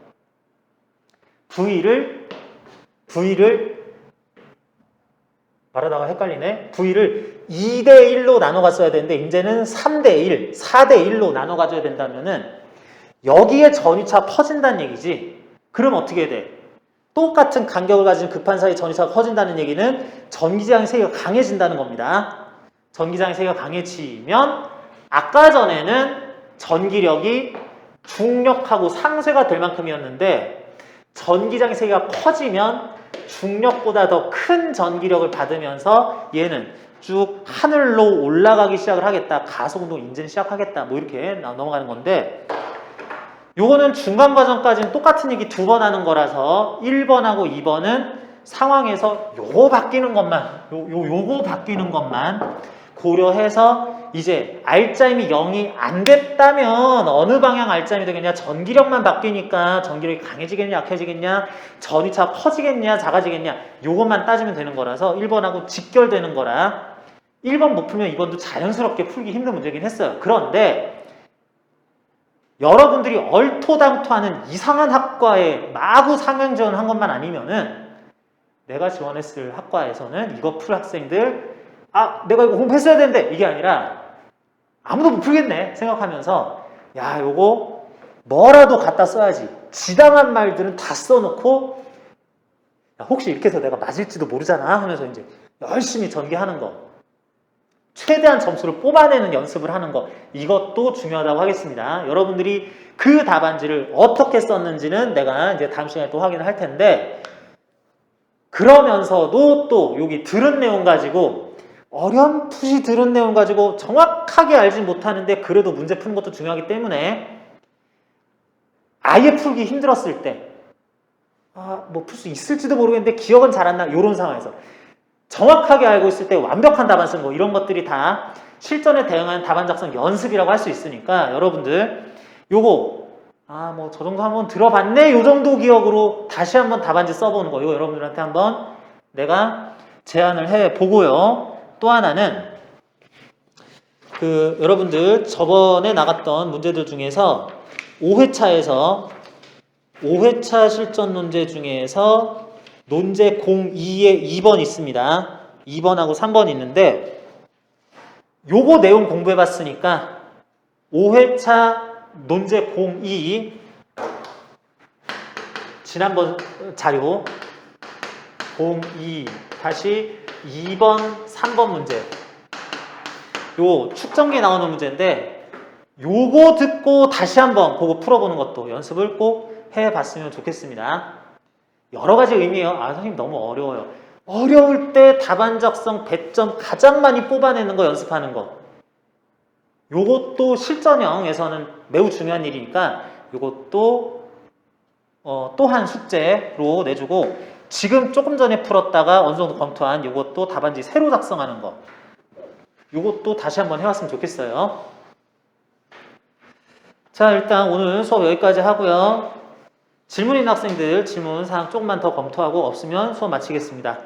V를 말하다가 헷갈리네. V를 2대1로 나눠 갔어야 되는데 이제는 3대1, 4대1로 나눠 가져야 된다면은 여기에 전이차가 커진다는 얘기지. 그럼 어떻게 돼? 똑같은 간격을 가진 극판 사이 전이차가 커진다는 얘기는 전기장의 세기가 강해진다는 겁니다. 전기장의 세기가 강해지면 아까 전에는 전기력이 중력하고 상쇄가 될 만큼이었는데 전기장의 세기가 커지면 중력보다 더 큰 전기력을 받으면서 얘는 쭉 하늘로 올라가기 시작을 하겠다. 가속운동 인증 시작하겠다. 뭐 이렇게 넘어가는 건데 요거는 중간 과정까지는 똑같은 얘기 두 번 하는 거라서 1번하고 2번은 상황에서 요거 바뀌는 것만 요거 바뀌는 것만 고려해서 이제 알짜임이 0이 안 됐다면 어느 방향 알짜임이 되겠냐, 전기력만 바뀌니까 전기력이 강해지겠냐 약해지겠냐, 전위차가 커지겠냐 작아지겠냐, 요것만 따지면 되는 거라서 1번하고 직결되는 거라 1번 못 풀면 2번도 자연스럽게 풀기 힘든 문제긴 했어요. 그런데 여러분들이 얼토당토하는 이상한 학과에 마구 상영 지원한 것만 아니면은 내가 지원했을 학과에서는 이거 풀 학생들 내가 이거 공부했어야 되는데 이게 아니라 아무도 못 풀겠네 생각하면서 야 요거 뭐라도 갖다 써야지, 지당한 말들은 다 써놓고 혹시 이렇게 해서 내가 맞을지도 모르잖아 하면서 이제 열심히 전개하는 거, 최대한 점수를 뽑아내는 연습을 하는 거, 이것도 중요하다고 하겠습니다. 여러분들이 그 답안지를 어떻게 썼는지는 내가 이제 다음 시간에 또 확인을 할 텐데, 그러면서도 또 여기 들은 내용 가지고 어렴풋이 들은 내용 가지고 정확하게 알지 못하는데 그래도 문제 푸는 것도 중요하기 때문에 아예 풀기 힘들었을 때 뭐 풀 수 있을지도 모르겠는데 기억은 잘 안 나, 이런 상황에서 정확하게 알고 있을 때 완벽한 답안 쓰는 거, 이런 것들이 다 실전에 대응하는 답안 작성 연습이라고 할 수 있으니까 여러분들 요거 뭐 저 정도 한번 들어봤네 요 정도 기억으로 다시 한번 답안지 써보는 거, 이거 여러분들한테 한번 내가 제안을 해보고요. 또 하나는 여러분들 저번에 나갔던 문제들 중에서 5회차에서 5회차 실전 논제 중에서 논제 02에 2번 있습니다. 2번하고 3번 있는데 요거 내용 공부해 봤으니까 5회차 논제 02 지난번 자료 02 다시 2번 3번 문제, 요 축전기에 나오는 문제인데 요거 듣고 다시 한번 그거 풀어보는 것도 연습을 꼭 해봤으면 좋겠습니다. 여러 가지 의미예요. 선생님 너무 어려워요. 어려울 때 답안 작성 100점 가장 많이 뽑아내는 거 연습하는 거, 요것도 실전형에서는 매우 중요한 일이니까 요것도 또한 숙제로 내주고, 지금 조금 전에 풀었다가 어느 정도 검토한 요것도 답안지 새로 작성하는 거, 요것도 다시 한번 해왔으면 좋겠어요. 자, 일단 오늘 수업 여기까지 하고요. 질문 있는 학생들 질문 사항 조금만 더 검토하고 없으면 수업 마치겠습니다.